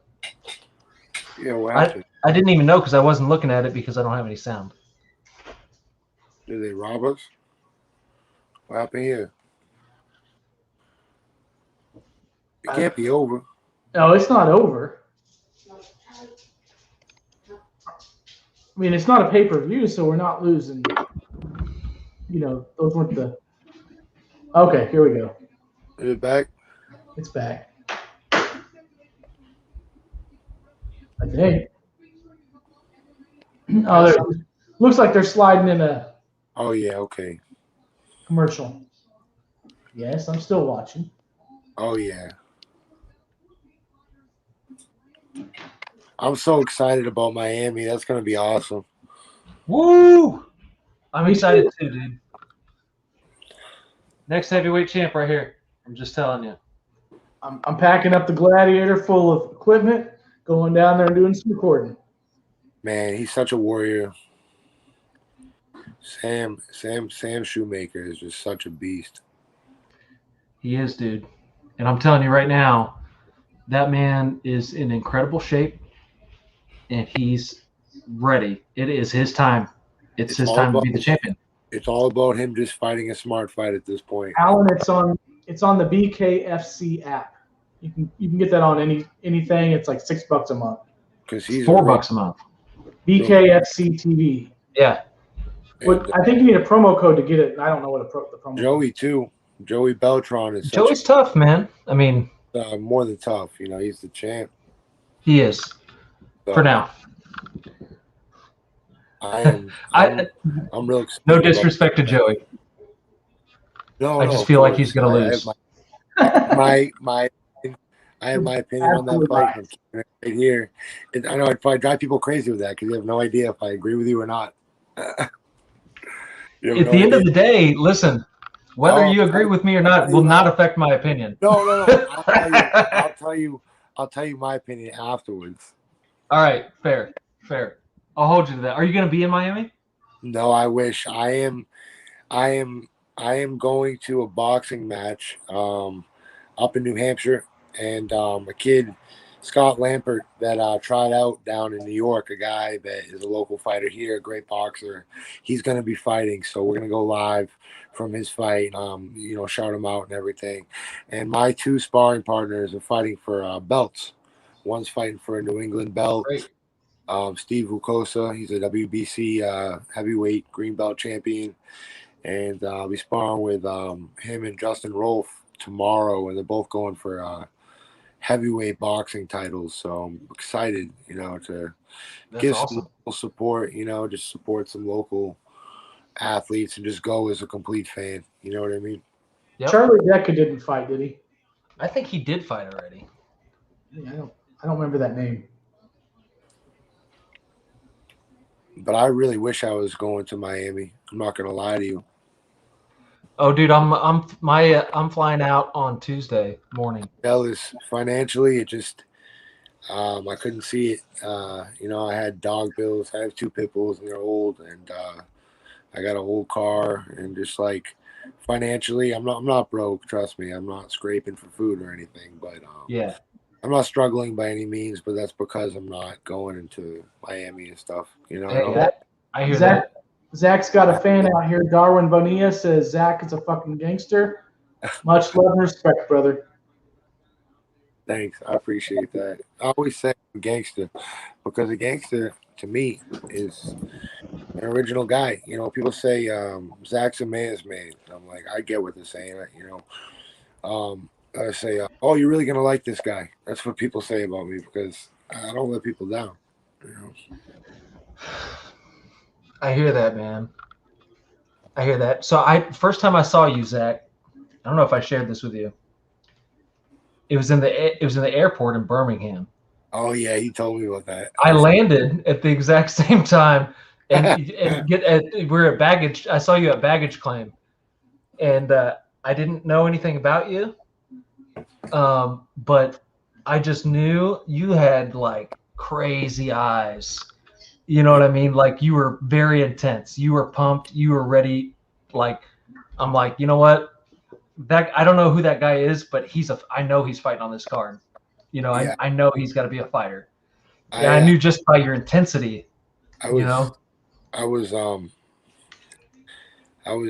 Yeah, what happened? I didn't even know because I wasn't looking at it because I don't have any sound. Did they rob us? What happened here? It can't be over. No, it's not over. I mean, it's not a pay-per-view, so we're not losing. You know, those weren't the. Okay, here we go. Is it back? It's back. I think. Oh, there. Looks like they're sliding in a Oh, yeah, okay. commercial. Yes, I'm still watching. Oh, yeah. I'm so excited about Miami. That's going to be awesome. Woo! I'm excited too, dude. Next heavyweight champ right here. I'm just telling you. I'm packing up the Gladiator full of equipment, going down there and doing some recording. Man, he's such a warrior. Sam Shoemaker is just such a beast. He is, dude. And I'm telling you right now, that man is in incredible shape, and he's ready. It is his time. It's his time to be the champion. It's all about him just fighting a smart fight at this point. Alan, it's on the BKFC app. You can get that on anything. It's like $6 a month. Because he's $4 a month. BKFC TV. Yeah. But I think you need a promo code to get it. I don't know what the promo. Joey too. Joey Beltran is Joey's tough, man. I mean, more than tough. You know, he's the champ. He is. So, for now. I'm real excited. No disrespect to Joey. No, I just feel like he's gonna lose. I have my opinion on that fight. I'm keeping it right here. I know I'd probably drive people crazy with that because you have no idea if I agree with you or not. At the end of the day, listen, whether you agree with me or not will not affect my opinion. No. I'll tell you my opinion afterwards. All right, fair. I'll hold you to that. Are you going to be in Miami? No, I wish. I am going to a boxing match up in New Hampshire, and a kid, Scott Lampert, that tried out down in New York, a guy that is a local fighter here, a great boxer. He's going to be fighting, so we're going to go live from his fight, shout him out and everything. And my two sparring partners are fighting for belts. One's fighting for a New England belt. Great. Steve Vukosa, he's a WBC heavyweight green belt champion. And I'll be sparring with him and Justin Rolfe tomorrow, and they're both going for heavyweight boxing titles. So I'm excited, to That's give awesome. some local support, just support some local athletes and just go as a complete fan. You know what I mean? Yep. Charlie Decker didn't fight, did he? I think he did fight already. Yeah, I don't remember that name. But I really wish I was going to Miami. I'm not gonna lie to you. Oh, dude, I'm flying out on Tuesday morning. Jealous financially, it just I couldn't see it. I had dog bills. I have 2 pit bulls and they're old, and I got an old car, and just like financially, I'm not broke. Trust me, I'm not scraping for food or anything. But Yeah. I'm not struggling by any means. But that's because I'm not going into Miami and stuff. Hey, I hear Zach, that. Zach's got a fan out here. Darwin Bonilla says Zach is a fucking gangster. Much love and respect, brother. Thanks, I appreciate that. I always say I'm a gangster because a gangster to me is an original guy. People say Zach's a man's man. I'm like, I get what they're saying. I say, oh, you're really gonna like this guy. That's what people say about me because I don't let people down. I hear that, man. I hear that. So first time I saw you, Zach, I don't know if I shared this with you. It was in the airport in Birmingham. Oh yeah, he told me about that. I landed at the exact same time, and we're at baggage. I saw you at baggage claim, and I didn't know anything about you, but I just knew you had like crazy eyes. You know what I mean? Like you were very intense. You were pumped. You were ready. Like I'm like, you know what? I don't know who that guy is, but I know he's fighting on this card. Yeah. I know he's got to be a fighter. I, I knew just by your intensity. I was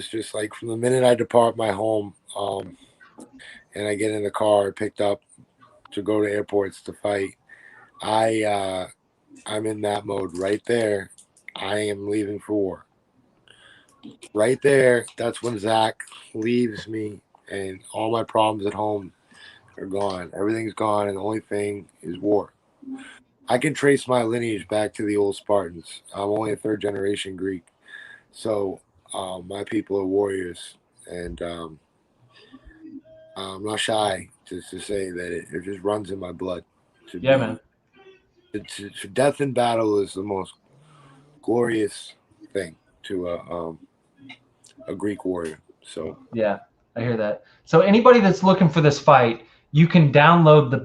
just like from the minute I depart my home, and I get in the car, picked up to go to airports to fight. I'm in that mode right there. I am leaving for war. Right there, that's when Zach leaves me, and all my problems at home are gone. Everything's gone, and the only thing is war. I can trace my lineage back to the old Spartans. I'm only a 3rd-generation Greek, so my people are warriors, and I'm not shy to say that it just runs in my blood. Man. Death in battle is the most glorious thing to a Greek warrior. So yeah, I hear that. So anybody that's looking for this fight, you can download the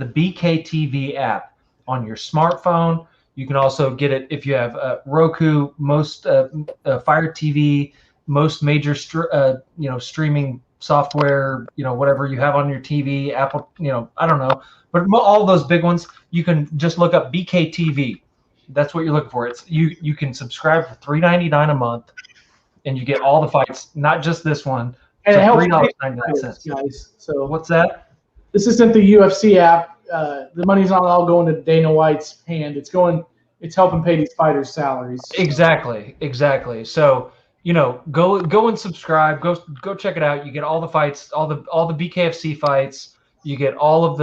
BKTV app on your smartphone. You can also get it if you have Roku, most Fire TV, most major streaming software, whatever you have on your TV, Apple, I don't know, but all those big ones, you can just look up BKTV. That's what you're looking for. It's you can subscribe for $3.99 a month, and you get all the fights, not just this one. And so it helps $3.99, guys. So what's that? This isn't the UFC app. The money's not all going to Dana White's hand. It's helping pay these fighters' salaries. Exactly. So go and subscribe. Go check it out. You get all the fights, all the BKFC fights. You get all of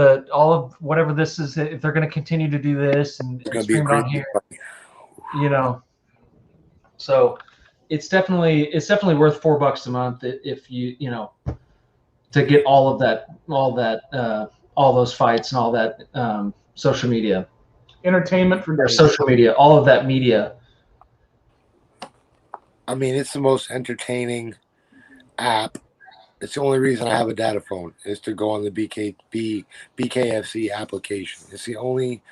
whatever this is. If they're going to continue to do this and stream it on here, So it's definitely worth $4 a month if you to get all those fights and all that social media, entertainment for days. Social media, all of that media. I mean, it's the most entertaining app. It's the only reason I have a data phone is to go on the BKFC application. It's the only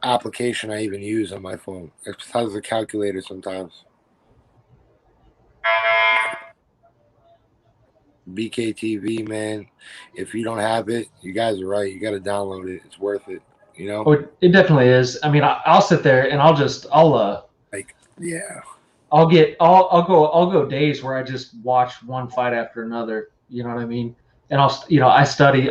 application I even use on my phone. It has a calculator sometimes. BKTV, man. If you don't have it, you guys are right. You got to download it. It's worth it. Oh, it definitely is. I mean, I'll sit there and I'll go days where I just watch one fight after another. You know what I mean? And I study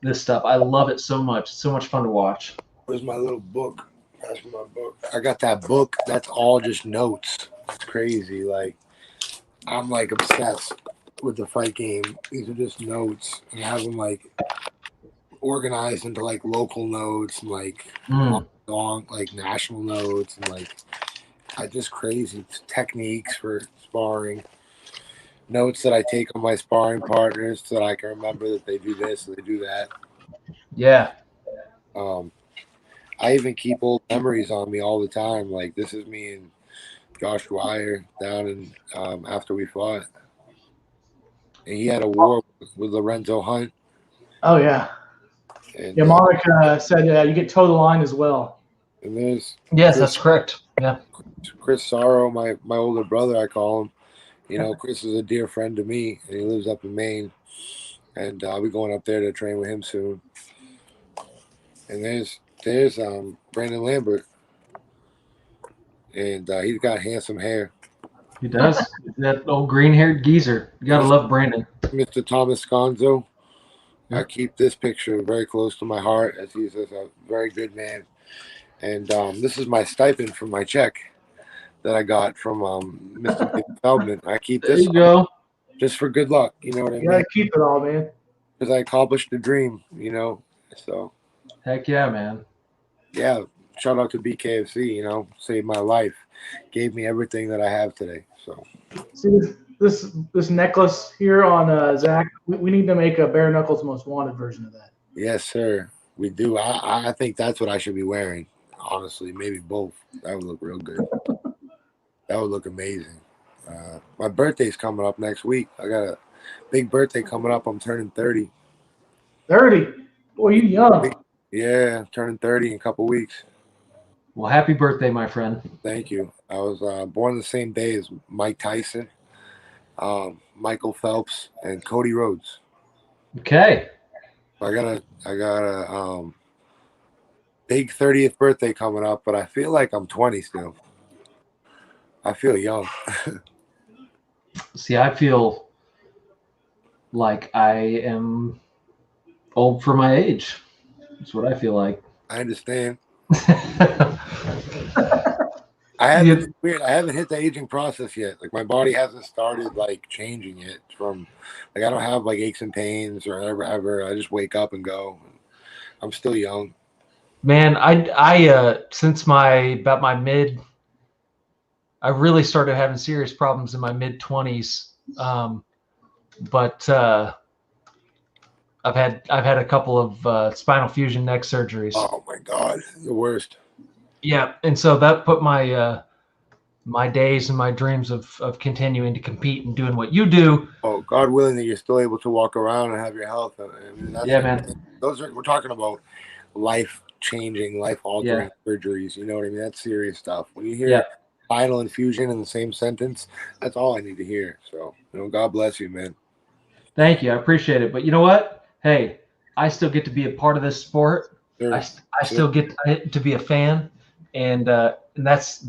this stuff. I love it so much. It's so much fun to watch. Where's my little book? That's my book. I got that book. That's all just notes. It's crazy. Like, I'm like obsessed with the fight game. These are just notes. And I have them like organized into like local nodes and like long like national nodes and like I just crazy techniques for sparring. Notes that I take on my sparring partners so that I can remember that they do this and they do that. Yeah. I even keep old memories on me all the time. Like this is me and Josh Dwyer down in after we fought, and he had a war with Lorenzo Hunt. Oh yeah. And, Yeah, Monica said you get toe the line as well. And there's Yes, that's correct. Yeah. Chris Sorrow, my older brother, I call him. You know, Chris is a dear friend to me, and he lives up in Maine. And I'll be going up there to train with him soon. And there's Brandon Lambert, and he's got handsome hair. He does. That old green-haired geezer. You gotta love Brandon. Mr. Thomas Sconzo. I keep this picture very close to my heart as he's a very good man. And this is my stipend from my check that I got from Mr. Feldman. I keep this There you go. just for good luck. You know what I You mean? gotta keep it all, man. Because I accomplished the dream, you know. So Heck yeah, man. yeah, shout out to BKFC, you know, saved my life, gave me everything that I have today. So See this necklace here on Zach. We need to make a Bare Knuckles Most Wanted version of that. yes, sir, we do. I think that's what I should be wearing. Honestly, maybe both. That would look real good. That would look amazing. My birthday's coming up next week. I got a big birthday coming up. I'm turning 30. 30. Boy, you young. Yeah, turning 30 in a couple weeks. Well, happy birthday, my friend. Thank you. I was born the same day as Mike Tyson, Michael Phelps, and Cody Rhodes. Okay. I got a big 30th birthday coming up, but I feel like I'm 20 still. I feel young. See, I feel like I am old for my age. That's what I feel like. I understand. I haven't hit the aging process yet. Like my body hasn't started like changing yet. From like I don't have like aches and pains or ever. I just wake up and go. I'm still young. Man, I since about my mid, I really started having serious problems in my mid-20s. But I've had a couple of spinal fusion neck surgeries. Oh my God, the worst. Yeah, and so that put my my days and my dreams of continuing to compete and doing what you do. Oh, God willing that you're still able to walk around and have your health. I mean, Yeah, man. We're talking about life-changing, life-altering surgeries. You know what I mean? That's serious stuff. When you hear spinal infusion in the same sentence, that's all I need to hear. So, you know, God bless you, man. Thank you. I appreciate it. But you know what? Hey, I still get to be a part of this sport. Sure. I still get to be a fan, and that's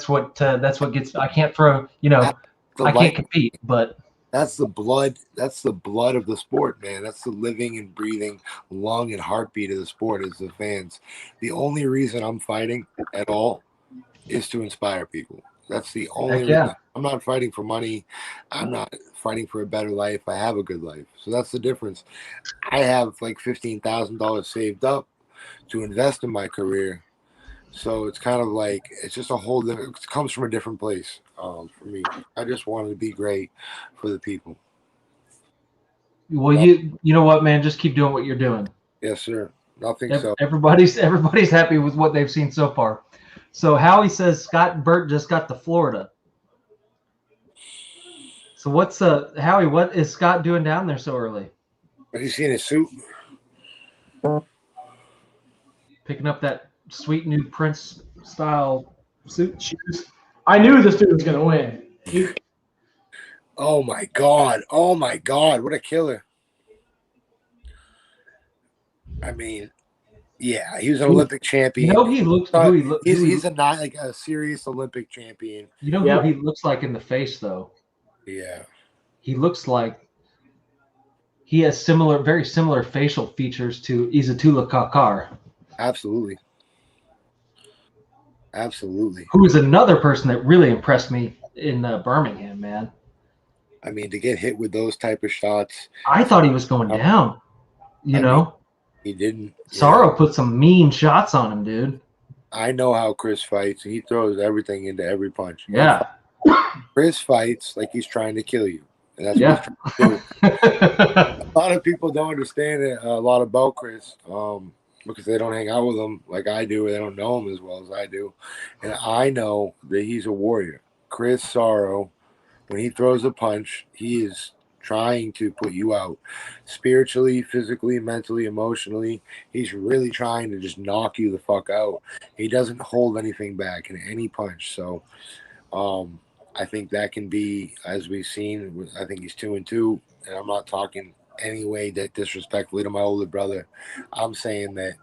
what gets. I can't throw. You know, I can't compete, but that's the blood. That's the blood of the sport, man. That's the living and breathing lung and heartbeat of the sport is the fans. The only reason I'm fighting at all is to inspire people. That's the only reason. I'm not fighting for money. I'm not fighting for a better life. I have a good life. So that's the difference. I have like $15,000 saved up to invest in my career. So it's kind of like, it's just a whole different, it comes from a different place for me. I just wanted to be great for the people. Well, you know what, man? Just keep doing what you're doing. Yes, sir. Nothing so. Everybody's happy with what they've seen so far. So Howie says Scott and Burt just got to Florida. So what's Howie? What is Scott doing down there so early? Have you seen his suit? Picking up that sweet new Prince style suit. I knew this dude was gonna win. Oh my God! Oh my God! What a killer! I mean, yeah, he was an Olympic champion. You know he looks. He's not like a serious Olympic champion. You know who he looks like in the face, though. Yeah, he looks like he has very similar facial features to Izatullah Kakar. Absolutely. Absolutely. Who is another person that really impressed me in Birmingham, man. I mean, to get hit with those type of shots. I thought he was going down, you know? He didn't. Sorrow put some mean shots on him, dude. I know how Chris fights. He throws everything into every punch. Yeah. Chris fights like he's trying to kill you. And that's what he's trying to do. A lot of people don't understand it, a lot about Chris because they don't hang out with him like I do, or they don't know him as well as I do. And I know that he's a warrior. Chris Sorrow, when he throws a punch, he is trying to put you out spiritually, physically, mentally, emotionally. He's really trying to just knock you the fuck out. He doesn't hold anything back in any punch. So I think that can be, as we've seen, I think he's 2-2, and I'm not talking any way that disrespectfully to my older brother. I'm saying that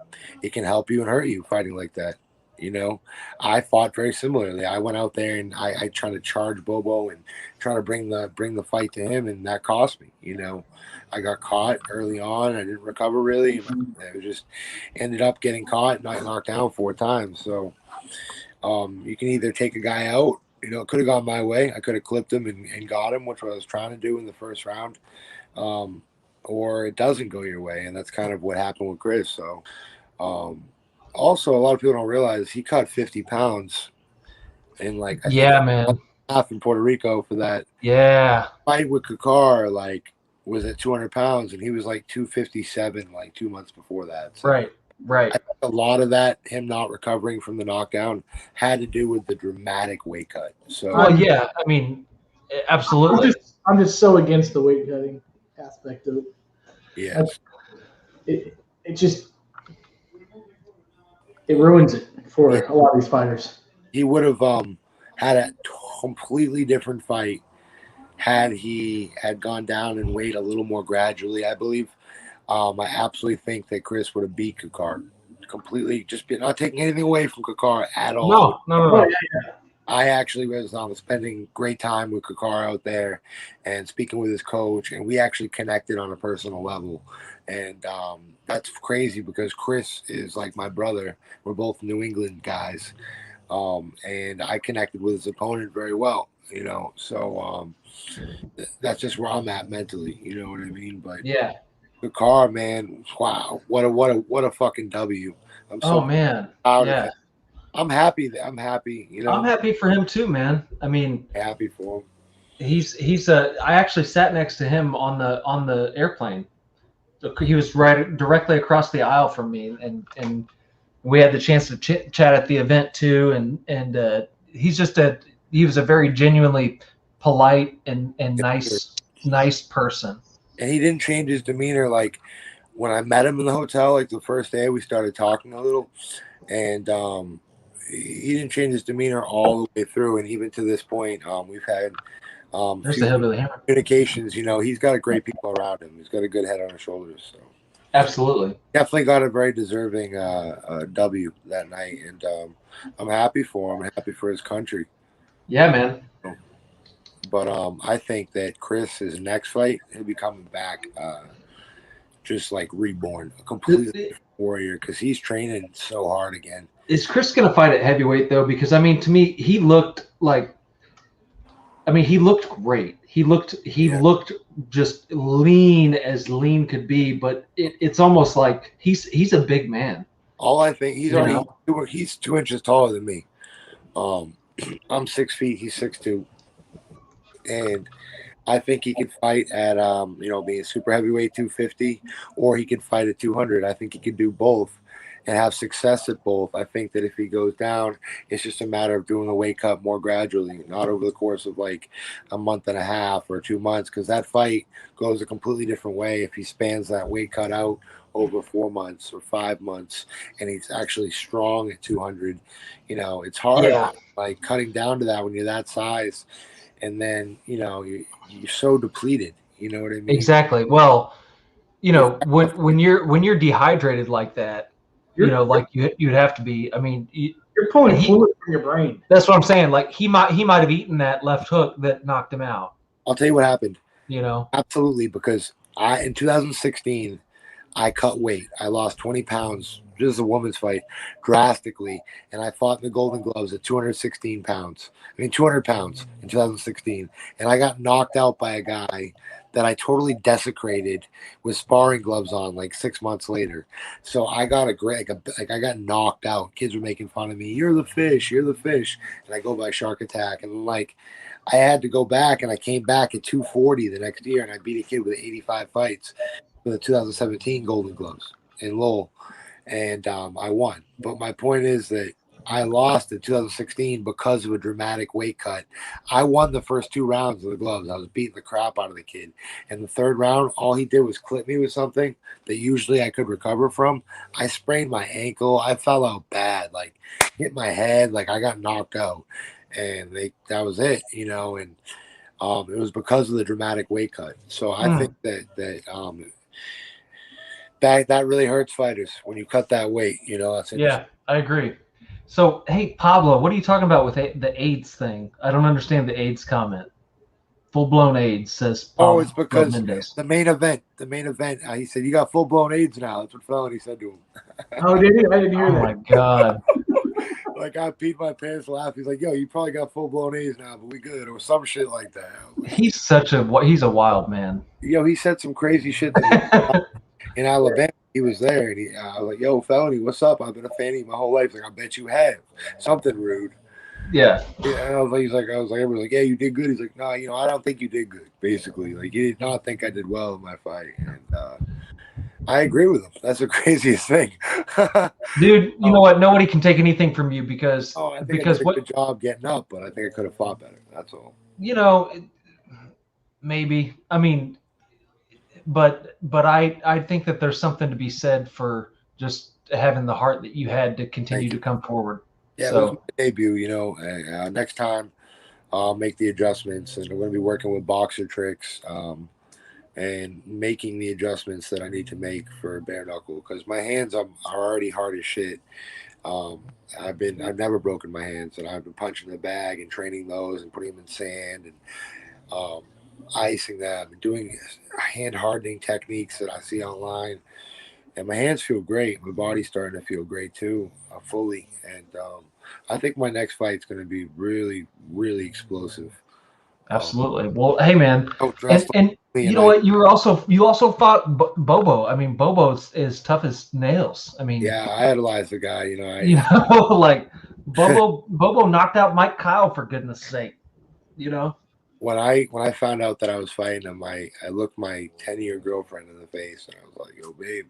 it can help you and hurt you fighting like that. You know, I fought very similarly. I went out there and I tried to charge Bobo and try to bring the fight to him, and that cost me. You know, I got caught early on. I didn't recover really. I just ended up getting caught and I knocked down 4 times. So you can either take a guy out. You know, it could have gone my way. I could have clipped him and got him, which I was trying to do in the first round. Or it doesn't go your way, and that's kind of what happened with Chris. So also, a lot of people don't realize he cut 50 pounds in like man, half in Puerto Rico for that. Yeah, Fight with Kakar was at 200 pounds, and he was like 257 like 2 months before that. So right. I think a lot of that, him not recovering from the knockdown, had to do with the dramatic weight cut. So yeah, I mean, absolutely. I'm just so against the weight cutting aspect of it. Yeah, it ruins it for a lot of these fighters. He would have had a completely different fight had he had gone down in weight a little more gradually, I believe. I absolutely think that Chris would have beat Kakar completely, not taking anything away from Kakar at all. No. I actually was spending great time with Kakar out there and speaking with his coach, and we actually connected on a personal level. And that's crazy because Chris is like my brother. We're both New England guys. And I connected with his opponent very well, you know. So that's just where I'm at mentally, you know what I mean? But yeah, Kakar, man, wow, what a fucking W. I'm so man, proud of him. I'm happy. You know, I'm happy for him too, man. I mean, happy for him. He's I actually sat next to him on the airplane. He was directly across the aisle from me, and we had the chance to chat at the event too. And he was a very genuinely polite and nice person. And he didn't change his demeanor. Like when I met him in the hotel, like the first day, we started talking a little, and he didn't change his demeanor all the way through. And even to this point, we've had communications. You know, he's got great people around him. He's got a good head on his shoulders. So absolutely, definitely got a very deserving W that night, and I'm happy for him. I'm happy for his country. Yeah, man. But I think that Chris's next fight, he'll be coming back just like reborn, a completely different warrior, because he's training so hard again. Is Chris going to fight at heavyweight, though? Because, I mean, to me, he looked great. He looked just lean as lean could be, but it's almost like he's a big man. All I think, he's 2 inches taller than me. I'm 6 feet, he's 6'2". And I think he could fight at, being super heavyweight 250, or he could fight at 200. I think he could do both and have success at both. I think that if he goes down, it's just a matter of doing the weight cut more gradually, not over the course of like a month and a half or 2 months, because that fight goes a completely different way if he spans that weight cut out over 4 months or 5 months and he's actually strong at 200. You know, it's hard like cutting down to that when you're that size. And then, you're so depleted. You know what I mean? Exactly. Well, when you're dehydrated like that, like you'd have to be. I mean, you're pulling fluid from your brain. That's what I'm saying. Like he might have eaten that left hook that knocked him out. I'll tell you what happened. Absolutely, because in 2016, I cut weight. I lost 20 pounds. This is a woman's fight, drastically, and I fought in the Golden Gloves at 216 pounds. 200 pounds in 2016, and I got knocked out by a guy that I totally desecrated with sparring gloves on like 6 months later. So I got I got knocked out. Kids were making fun of me. You're the fish. You're the fish. And I go by Shark Attack, and like I had to go back, and I came back at 240 the next year, and I beat a kid with 85 fights for the 2017 Golden Gloves in Lowell, and I won. But my point is that I lost in 2016 because of a dramatic weight cut. I won the first 2 rounds of the gloves. I was beating the crap out of the kid. And the third round, all he did was clip me with something that usually I could recover from. I sprained my ankle. I fell out bad, like hit my head, like I got knocked out. And that was it, and it was because of the dramatic weight cut. So I think that really hurts fighters when you cut that weight. That's Yeah, I agree. So, hey, Pablo, what are you talking about with the AIDS thing? I don't understand the AIDS comment. Full-blown AIDS, says Pablo. It's because Mendez. the main event. He said, you got full-blown AIDS now. That's what Felony said to him. Oh, did he? I didn't hear that. Oh, my God. Like, I peed my pants laughing. He's like, yo, you probably got full-blown AIDS now, but we good. Or some shit like that. He's a wild man. He said some crazy shit in Alabama. He was there, and I was like, yo, Felony, what's up? I've been a fan of you my whole life. He's like, I bet you have. Something rude. Yeah. And everyone's like, yeah, you did good. He's like, no, I don't think you did good, basically. Like, he did not think I did well in my fight. And I agree with him. That's the craziest thing. Dude, you know what? Nobody can take anything from you because I did a good job getting up, but I think I could have fought better. That's all. Maybe. I mean, but I think that there's something to be said for just having the heart that you had to continue to come forward. Yeah, so, it was my debut, next time I'll make the adjustments, and I'm going to be working with boxer tricks and making the adjustments that I need to make for bare knuckle, because my hands are already hard as shit. I've never broken my hands, and I've been punching the bag and training those and putting them in sand and icing them, doing hand hardening techniques that I see online, and my hands feel great. My body's starting to feel great too, fully. And I think my next fight's going to be really, really explosive. Absolutely. Well, hey man, and you know what? You also fought Bobo. I mean, Bobo is tough as nails. I mean, yeah, I idolize the guy. Like Bobo knocked out Mike Kyle, for goodness sake. When I found out that I was fighting him, I looked my 10-year girlfriend in the face, and I was like, yo, babe,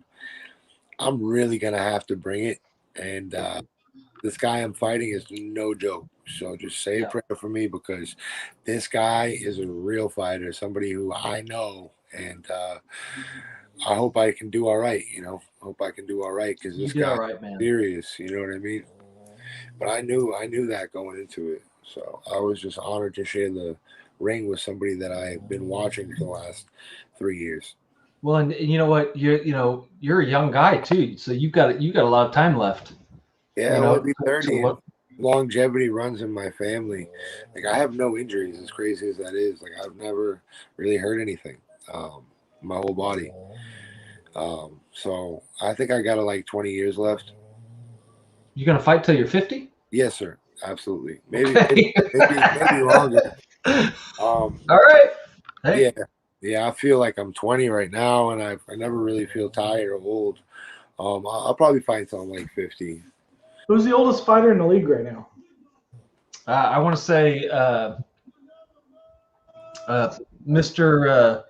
I'm really going to have to bring it. And this guy I'm fighting is no joke. So just say a prayer for me, because this guy is a real fighter, somebody who I know. And I hope I can do all right, I hope I can do all right, because this guy is serious, you know what I mean? But I knew that going into it. So I was just honored to share the ring with somebody that I've been watching for the last 3 years. Well, and you know what, you're a young guy too, so you got a lot of time left. Yeah, I'll be 30. Longevity runs in my family. Like, I have no injuries, as crazy as that is. Like, I've never really hurt anything, my whole body. So I think I got like 20 years left. You gonna fight till you're 50? Yes, sir. Absolutely. Maybe longer. All right. Hey. Yeah. I feel like I'm 20 right now, and I never really feel tired or old. I'll probably fight until I'm like 50. Who's the oldest fighter in the league right now? I want to say Mr.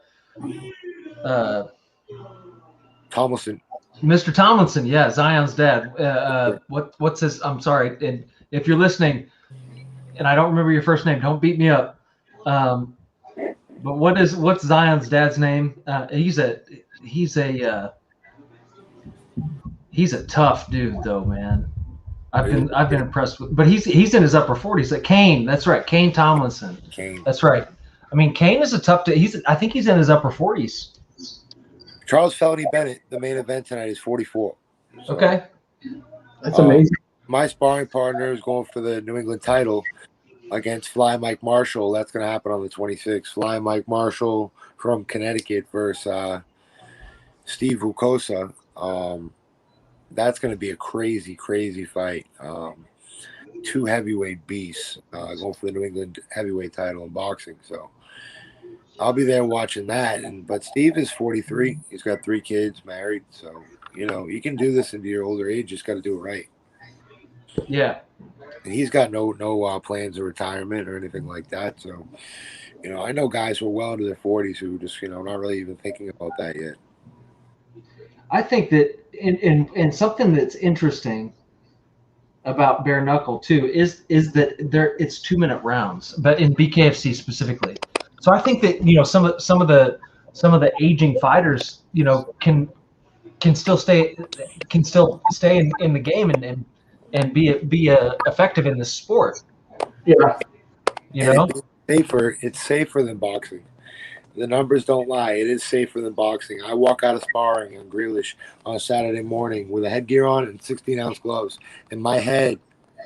Tomlinson. Mr. Tomlinson, yeah, Zion's dad. What's his? I'm sorry, and if you're listening, and I don't remember your first name, don't beat me up. But what's Zion's dad's name? He's a tough dude, though, man. I've been impressed with, but he's in his upper 40s. Like Kane, that's right, Kane Tomlinson. Kane. That's right. I mean, Kane is a tough dude. I think he's in his upper 40s. Charles Felony Bennett, the main event tonight, is 44. So, okay. That's amazing. My sparring partner is going for the New England title against Fly Mike Marshall. That's going to happen on the 26th. Fly Mike Marshall from Connecticut versus Steve Rucosa. That's going to be a crazy, crazy fight. Two heavyweight beasts going for the New England heavyweight title in boxing. So I'll be there watching that. But Steve is 43. He's got 3 kids, married. So you can do this into your older age. Just got to do it right. Yeah. And he's got no plans of retirement or anything like that. So I know guys who are well into their 40s who just not really even thinking about that yet. I think that and something that's interesting about bare knuckle too is that it's 2-minute rounds, but in BKFC specifically. So I think that some of the aging fighters can still stay in the game and be effective in the sport. Yeah. It's safer than boxing. The numbers don't lie. It is safer than boxing. I walk out of sparring on Grealish on a Saturday morning with a headgear on and 16-ounce gloves, and my head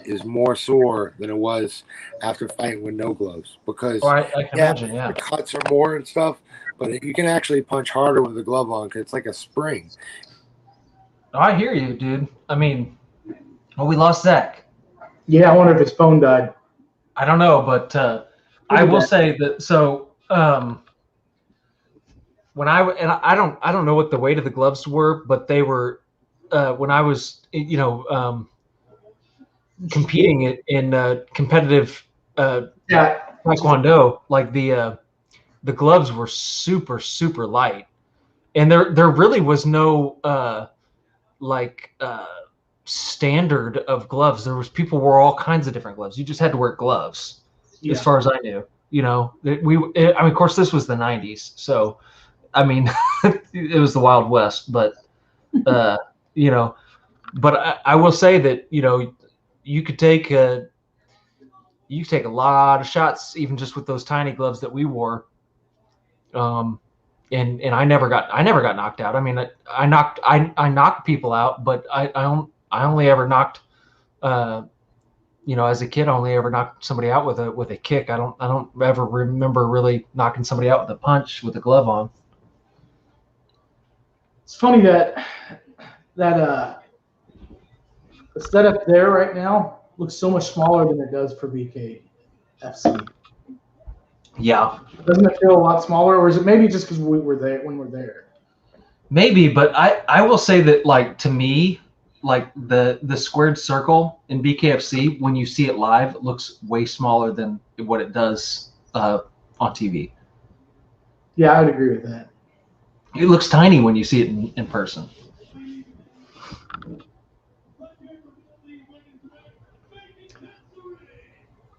is more sore than it was after fighting with no gloves because I can imagine, the cuts are more and stuff, but you can actually punch harder with a glove on because it's like a spring. I hear you, dude. I mean, we lost Zach. Yeah, I wonder if his phone died. I don't know, but I will say that. So when I don't know what the weight of the gloves were, but they were when I was competing in competitive taekwondo, like the gloves were super, super light, and there really was no standard of gloves. There was people wore all kinds of different gloves. You just had to wear gloves, as far as I knew. Of course, this was the '90s, so I mean, it was the Wild West. But but I will say that you could take a lot of shots even just with those tiny gloves that we wore. And I never got knocked out. I mean, I knocked people out, but I only ever knocked as a kid, I only ever knocked somebody out with a kick. I don't ever remember really knocking somebody out with a punch with a glove on. It's funny that the setup there right now looks so much smaller than it does for BKFC. Yeah. Doesn't it feel a lot smaller, or is it maybe just because we were there when we're there? Maybe, but I will say that, like, to me, like the squared circle in BKFC, when you see it live, it looks way smaller than what it does on TV. Yeah, I would agree with that. It looks tiny when you see it in person.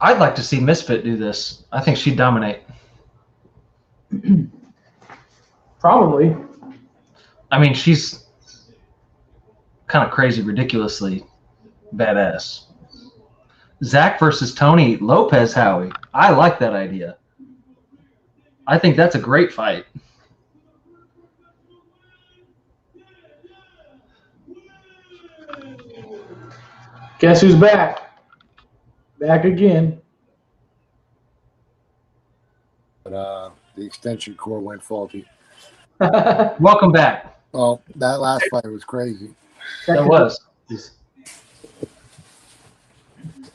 I'd like to see Misfit do this. I think she'd dominate. Probably. I mean, she's kind of crazy, ridiculously badass. Zach versus Tony Lopez, Howie. I like that idea. I think that's a great fight. Guess who's back? Back again. But the extension cord went faulty. Welcome back. Well, that last fight was crazy. That was.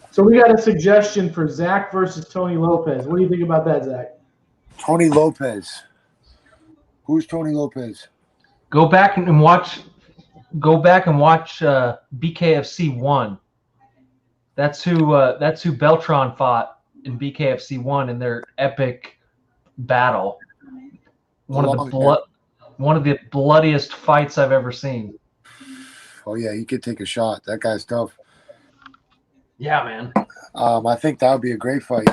So we got a suggestion for Zach versus Tony Lopez. What do you think about that, Zach? Tony Lopez. Who's Tony Lopez? Go back and watch BKFC 1. That's who Beltron fought in BKFC 1 in their epic battle. One of the bloodiest fights I've ever seen. Oh yeah, he could take a shot. That guy's tough. Yeah, man. I think that would be a great fight.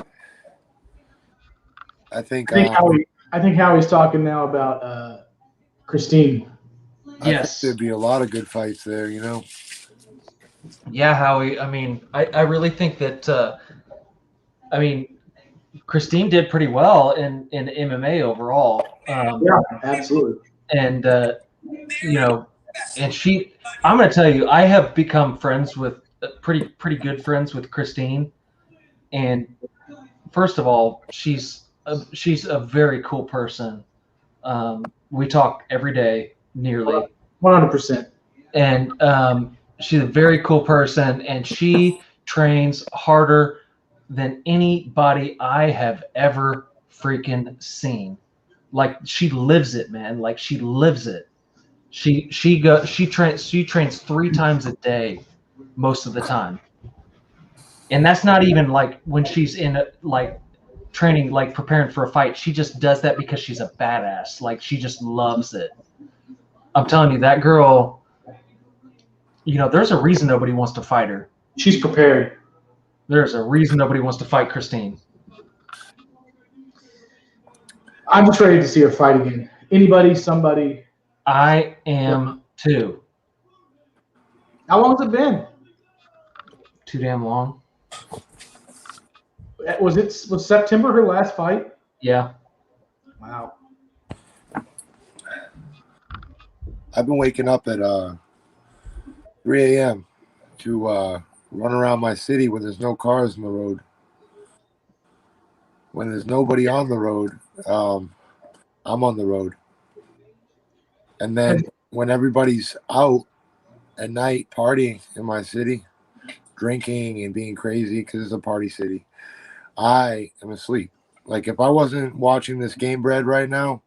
I think Howie's talking now about Christine. Yes. There'd be a lot of good fights there, Yeah, Howie. I mean, I really think that Christine did pretty well in MMA overall. Yeah, absolutely. And and I'm going to tell you, I have become friends with pretty good friends with Christine. And first of all, she's a very cool person. We talk every day. nearly. 100%. And she's a very cool person, and she trains harder than anybody I have ever freaking seen. Like, she lives it, man. Like, she lives it. She trains 3 times a day most of the time. And that's not even like when she's in like training, like preparing for a fight. She just does that because she's a badass. Like, she just loves it. I'm telling you, that girl, you know, there's a reason nobody wants to fight her. She's prepared. There's a reason nobody wants to fight Christine. I'm just ready to see her fight again. Anybody, somebody. I am too. How long has it been? Too damn long. Was September her last fight? Yeah. Wow. I've been waking up at 3 a.m. to run around my city when there's no cars on the road. When there's nobody on the road, I'm on the road. And then when everybody's out at night partying in my city, drinking and being crazy because it's a party city, I am asleep. Like, if I wasn't watching this Gamebred right now,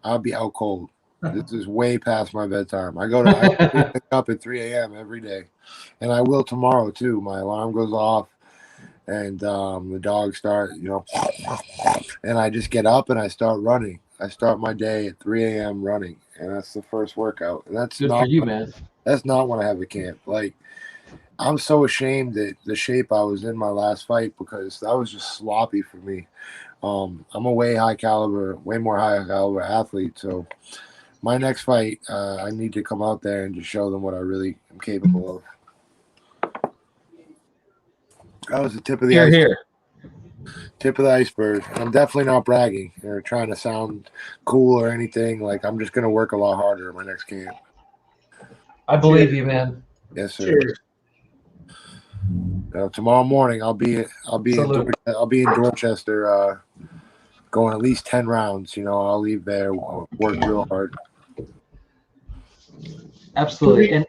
I'd be out cold. This is way past my bedtime. I wake up at 3 a.m. every day, and I will tomorrow too. My alarm goes off, and the dogs start, and I just get up and I start running. I start my day at 3 a.m. running, and that's the first workout. And that's good not for you, man. That's not when I have a camp. Like, I'm so ashamed that the shape I was in my last fight, because that was just sloppy for me. I'm a way more high caliber athlete, so my next fight, I need to come out there and just show them what I really am capable of. That was the tip of the iceberg. Here. Tip of the iceberg. And I'm definitely not bragging or trying to sound cool or anything. Like, I'm just going to work a lot harder in my next camp. I believe you, man. Yes, sir. Cheers. Tomorrow morning, I'll be in Dorchester, going at least 10 rounds. I'll leave there, work real hard. Absolutely. And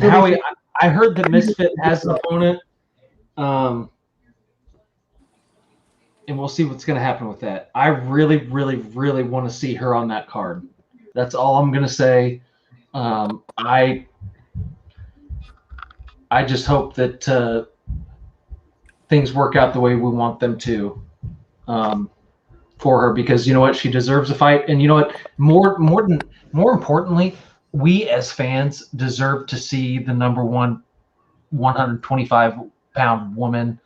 Howie, I heard that Misfit has an opponent, and we'll see what's going to happen with that. I really, really, really want to see her on that card. That's all I'm going to say. I just hope that things work out the way we want them to for her, because you know what, she deserves a fight, and you know what, more importantly, we as fans deserve to see the number one 125-pound woman,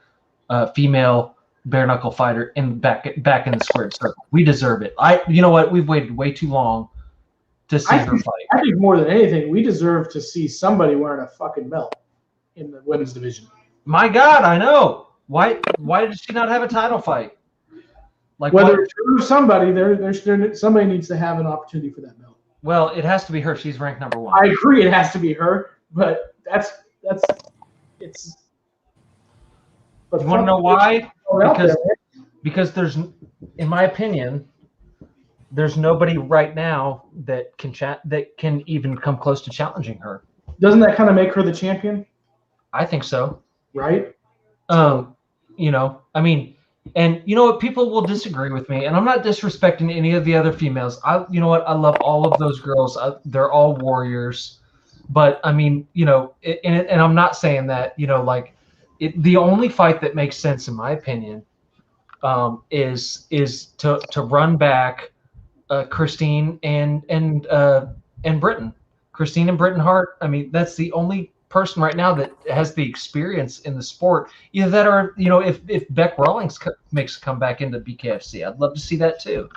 female bare knuckle fighter back in the squared circle. We deserve it. You know what, we've waited way too long to see her fight. I think more than anything, we deserve to see somebody wearing a fucking belt in the women's division. My God, I know. Why did she not have a title fight? Like, whether it's her or somebody, somebody needs to have an opportunity for that belt. Well, it has to be her. She's ranked number 1. I agree, it has to be her, but it's. But you want to know why? Because there's, in my opinion, there's nobody right now that can even come close to challenging her. Doesn't that kind of make her the champion? I think so. Right? I mean, and you know what? People will disagree with me, and I'm not disrespecting any of the other females. You know what? I love all of those girls. They're all warriors. But I mean, and I'm not saying that, the only fight that makes sense, in my opinion, is to run back Christine and Britain. Christine and Britain Hart. I mean, that's the only person right now that has the experience in the sport. Either that, or if Beck Rawlings makes a comeback into BKFC, I'd love to see that too.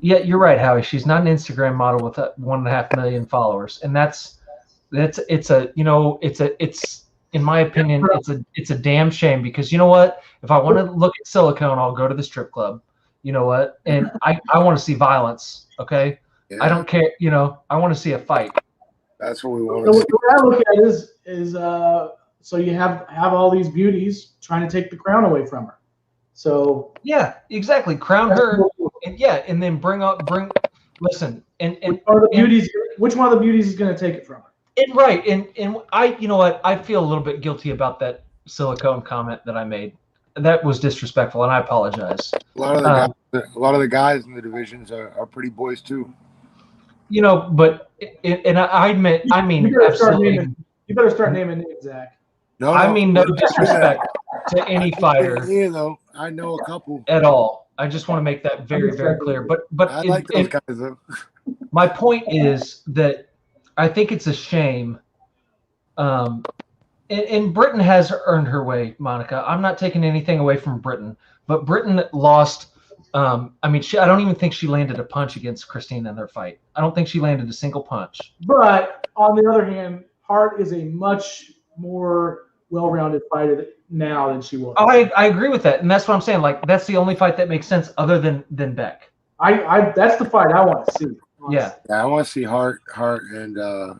Yeah, you're right, Howie. She's not an Instagram model with 1.5 million followers, and it's in my opinion, it's a damn shame, because you know what? If I want to look at silicone, I'll go to the strip club. You know what? And I want to see violence. Okay, yeah. I don't care. I want to see a fight. That's what we want to see. What I look at is so you have all these beauties trying to take the crown away from her. So yeah, exactly. Crown her, and then bring listen, and which one of the beauties is going to take it from her? And right, and I, you know what, I feel a little bit guilty about that silicone comment that I made. That was disrespectful, and I apologize. A lot of the guys in the divisions are pretty boys too. You know, but and I admit, I mean, you better absolutely. You better start naming names, Zach. No, I mean no disrespect to any fighter. Yeah, though I know a couple at all. I just want to make that very, very clear. But I like those guys though. My point is that I think it's a shame. And Britain has earned her way, Monica. I'm not taking anything away from Britain, but Britain lost. I mean, I don't even think she landed a punch against Christine in their fight. I don't think she landed a single punch. But on the other hand, Hart is a much more well-rounded fighter now than she was. Oh, I agree with that, and that's what I'm saying. Like, that's the only fight that makes sense other than Beck. That's the fight I want to see. Yeah, I want to see Hart, and I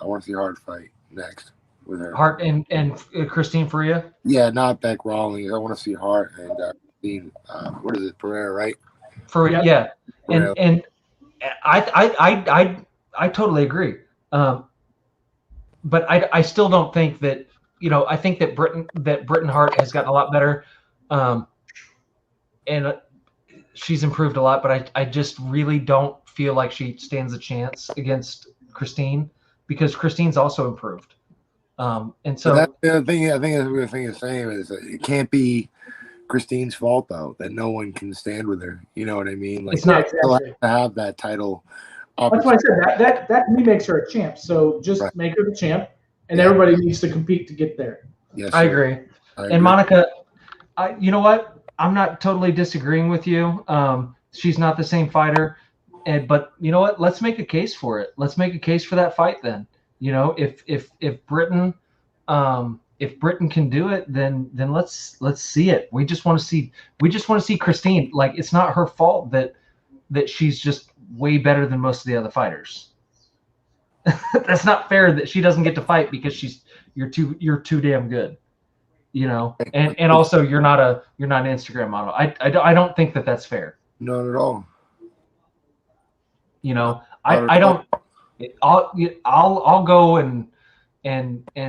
want to see Hart fight next with her. Hart and Christine Faria. Yeah, not Beck Rawlings. I want to see Hart and Christine. What is it, Pereira, right? Faria, yeah. Pereira. And I totally agree. But I still don't think that, you know, I think that Britain Hart has gotten a lot better, and she's improved a lot. But I just really don't feel like she stands a chance against Christine, because Christine's also improved. And so that's the thing. I think the thing is saying is that it can't be Christine's fault though that no one can stand with her. You know what I mean? Like, it's not exactly. To have that title. That's why I said that to me makes her a champ. So just make her the champ, and everybody needs to compete to get there. Yes, I agree. And Monica, you know what? I'm not totally disagreeing with you. She's not the same fighter, but you know what? Let's make a case for it. Let's make a case for that fight then. You know, if Britain can do it, then let's see it. We just want to see Christine. Like, it's not her fault that she's just way better than most of the other fighters. That's not fair that she doesn't get to fight because you're too damn good, you know. And also you're not an Instagram model. I don't think that's fair. Not at all. You know, I don't. I'll go and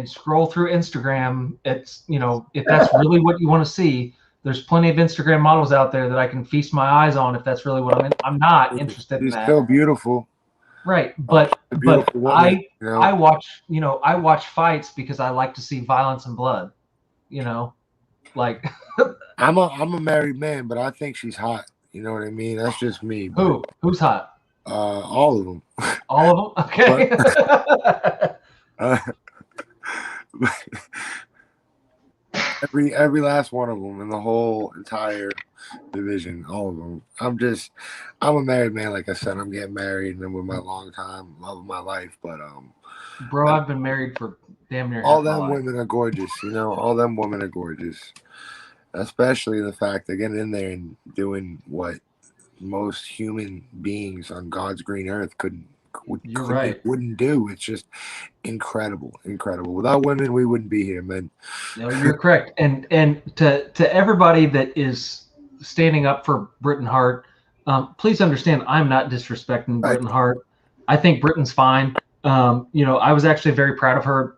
scroll through Instagram. It's, you know, if that's really what you want to see, there's plenty of Instagram models out there that I can feast my eyes on if that's really what I'm not interested in that. She's still beautiful. Right, but woman, I watch fights because I like to see violence and blood. You know, like I'm a married man, but I think she's hot. You know what I mean? That's just me. Who's hot? All of them. All of them? Okay. Every last one of them in the whole entire division, all of them. I'm a married man. Like I said, I'm getting married, and I'm with my longtime love of my life. But bro, I've been married for damn near. All them women are gorgeous. You know, all them women are gorgeous. Especially the fact they're getting in there and doing what most human beings on God's green earth wouldn't do. It's just incredible. Without women, we wouldn't be here, man. No, you're correct. And to everybody that is standing up for Britain Hart, please understand, I'm not disrespecting Britain Hart. I think Britain's fine. You know, I was actually very proud of her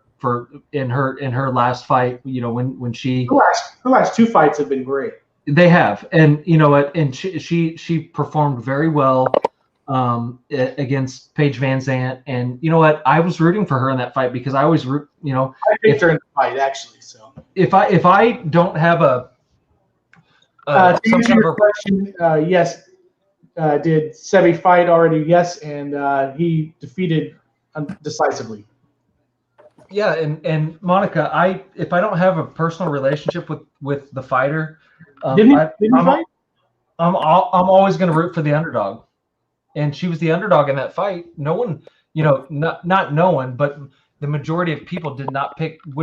in her last fight. You know, when she her last two fights have been great. They have, and you know what? And she performed very well against Paige Van Zandt, and you know what? I was rooting for her in that fight because I always root. You know, I picked her in the fight actually. So if I don't have to answer your question, yes, did Sebi fight already? Yes, and he defeated decisively. Yeah, and Monica, if I don't have a personal relationship with the fighter, didn't he fight? I'm always going to root for the underdog, and she was the underdog in that fight. No one, you know, not no one, but the majority of people would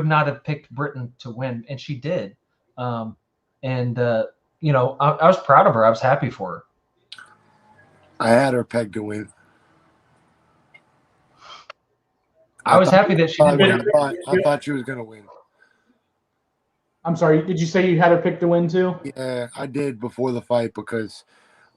not have picked Britain to win, and she did. You know, I was proud of her. I was happy for her. I had her pegged to win. I was happy that she did. I thought she was going to win. I'm sorry, did you say you had her picked to win too? Yeah, I did before the fight because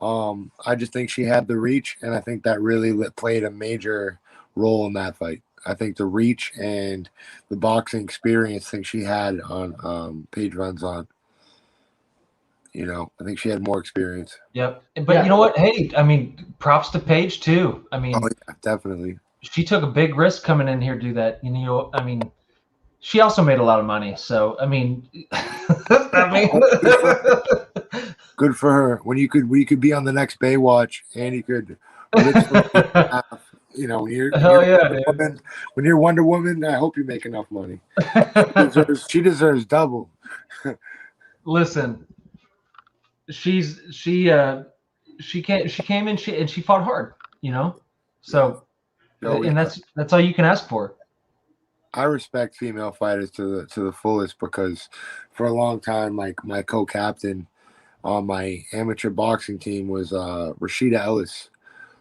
I just think she had the reach, and I think that really played a major role in that fight. I think the reach and the boxing experience thing she had on Paige Van Zandt. I think she had more experience. Yep. But you know what? Hey, I mean, props to Paige too. I mean, Oh yeah, definitely. She took a big risk coming in here to do that. I mean, she also made a lot of money. So I mean, good for her. When you could be on the next Baywatch, and you could Hell yeah, dude. When you're Wonder Woman, I hope you make enough money. She deserves double. Listen, she came in and she fought hard, So and that's all you can ask for. I respect female fighters to the fullest, because for a long time, like, my co-captain on my amateur boxing team was Rashida Ellis,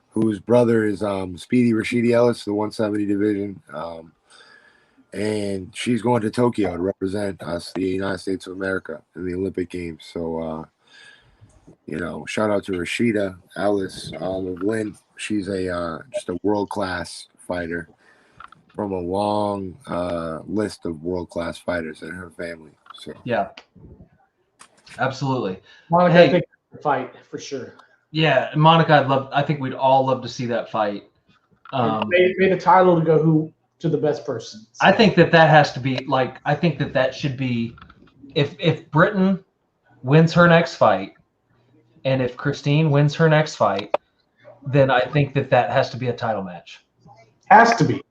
whose brother is Speedy Rashidi Ellis, the 170 division. And she's going to Tokyo to represent us, the United States of America, in the Olympic Games. So, shout out to Rashida Ellis of Lynn. She's just a world-class fighter from a long list of world-class fighters in her family. So yeah, absolutely. Monica, I think the fight for sure. Yeah, Monica, I think we'd all love to see that fight. May the title to go to the best person. So. I think that has to be I think that should be, if Britain wins her next fight, and if Christine wins her next fight, then I think that has to be a title match. Has to be.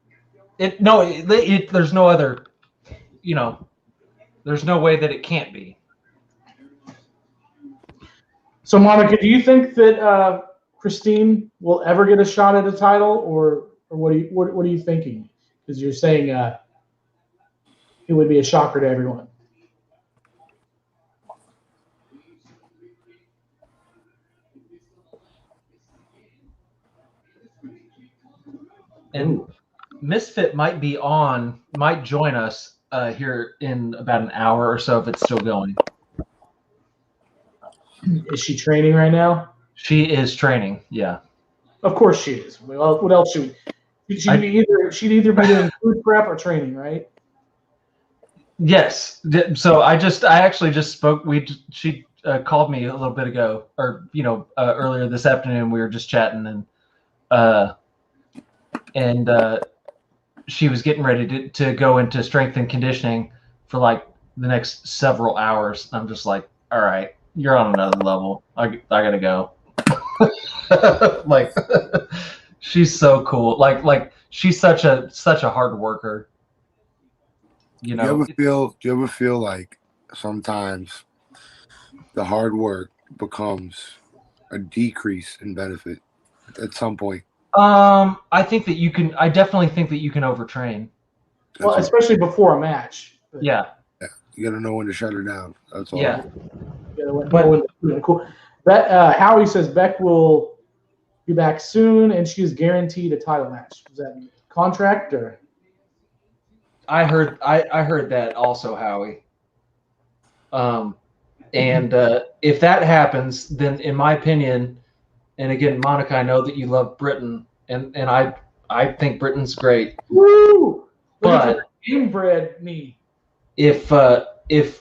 There's no other, there's no way that it can't be. So, Monica, do you think that Christine will ever get a shot at a title, or what are you thinking? Because you're saying it would be a shocker to everyone. And Misfit might join us here in about an hour or so if it's still going. Is she training right now? She is training, yeah. Of course she is. Well, what else should she'd either be doing food prep or training, right? Yes. So I actually just spoke. She called me a little bit ago, or earlier this afternoon. We were just chatting, and she was getting ready to go into strength and conditioning for like the next several hours. I'm just like, all right, you're on another level. I gotta go. Like, she's so cool. Like she's such a hard worker. Do you ever feel like sometimes the hard work becomes a decrease in benefit at some point? I definitely think that you can overtrain. Well, especially before a match. Yeah. You got to know when to shut her down. That's all. Yeah. Cool. Howie says Beck will be back soon, and she is guaranteed a title match. Is that contract or? I heard that also, Howie. And if that happens, then in my opinion, and again, Monica, I know that you love Britain, and I think Britain's great. Woo! But Gamebred knee. If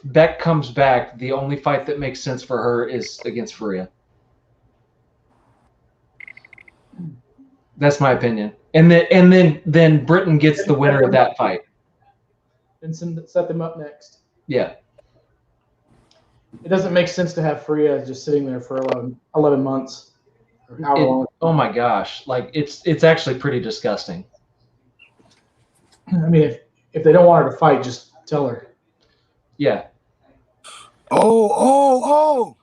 Beck comes back, the only fight that makes sense for her is against Faria. That's my opinion. And then Britain gets the winner of that fight. And set them up next. Yeah. It doesn't make sense to have Faria just sitting there for 11 months. Oh my gosh. Like, it's actually pretty disgusting. I mean, if they don't want her to fight, just tell her. Yeah. Oh.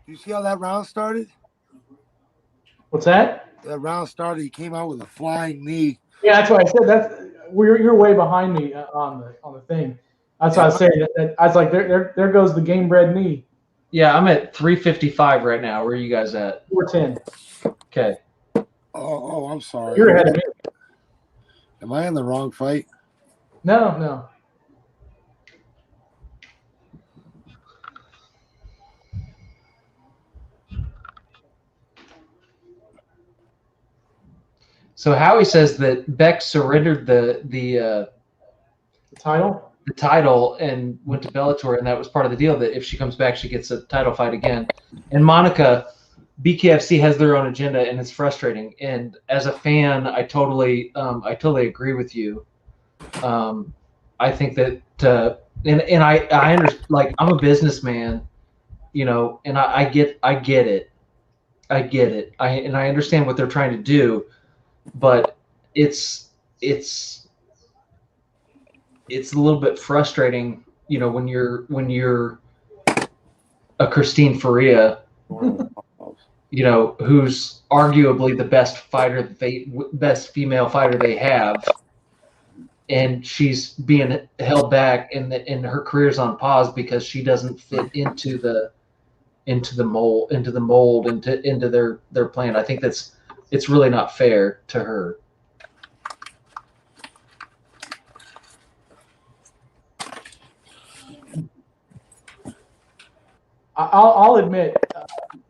You see how that round started? What's that? That round started, he came out with a flying knee. Yeah, that's what I said. You're way behind me on the thing. That's what I was saying. I was like, there goes the Gamebred knee. Yeah, I'm at 355 right now. Where are you guys at? 410. Okay. Oh, I'm sorry. You're ahead of me. Am I in the wrong fight? No. So Howie says that Beck surrendered the title. the title and went to Bellator, and that was part of the deal. That if she comes back, she gets a title fight again. And Monica, BKFC has their own agenda, and it's frustrating. And as a fan, I totally agree with you. I think that, and I understand. Like, I'm a businessman, you know, and I get it. I get it. I understand what they're trying to do, but it's a little bit frustrating, you know, when you're a Christine Faria, you know, who's arguably the best female fighter they have, and she's being held back, and her career's on pause because she doesn't fit into the mold, into their plan. I think it's really not fair to her. I'll admit,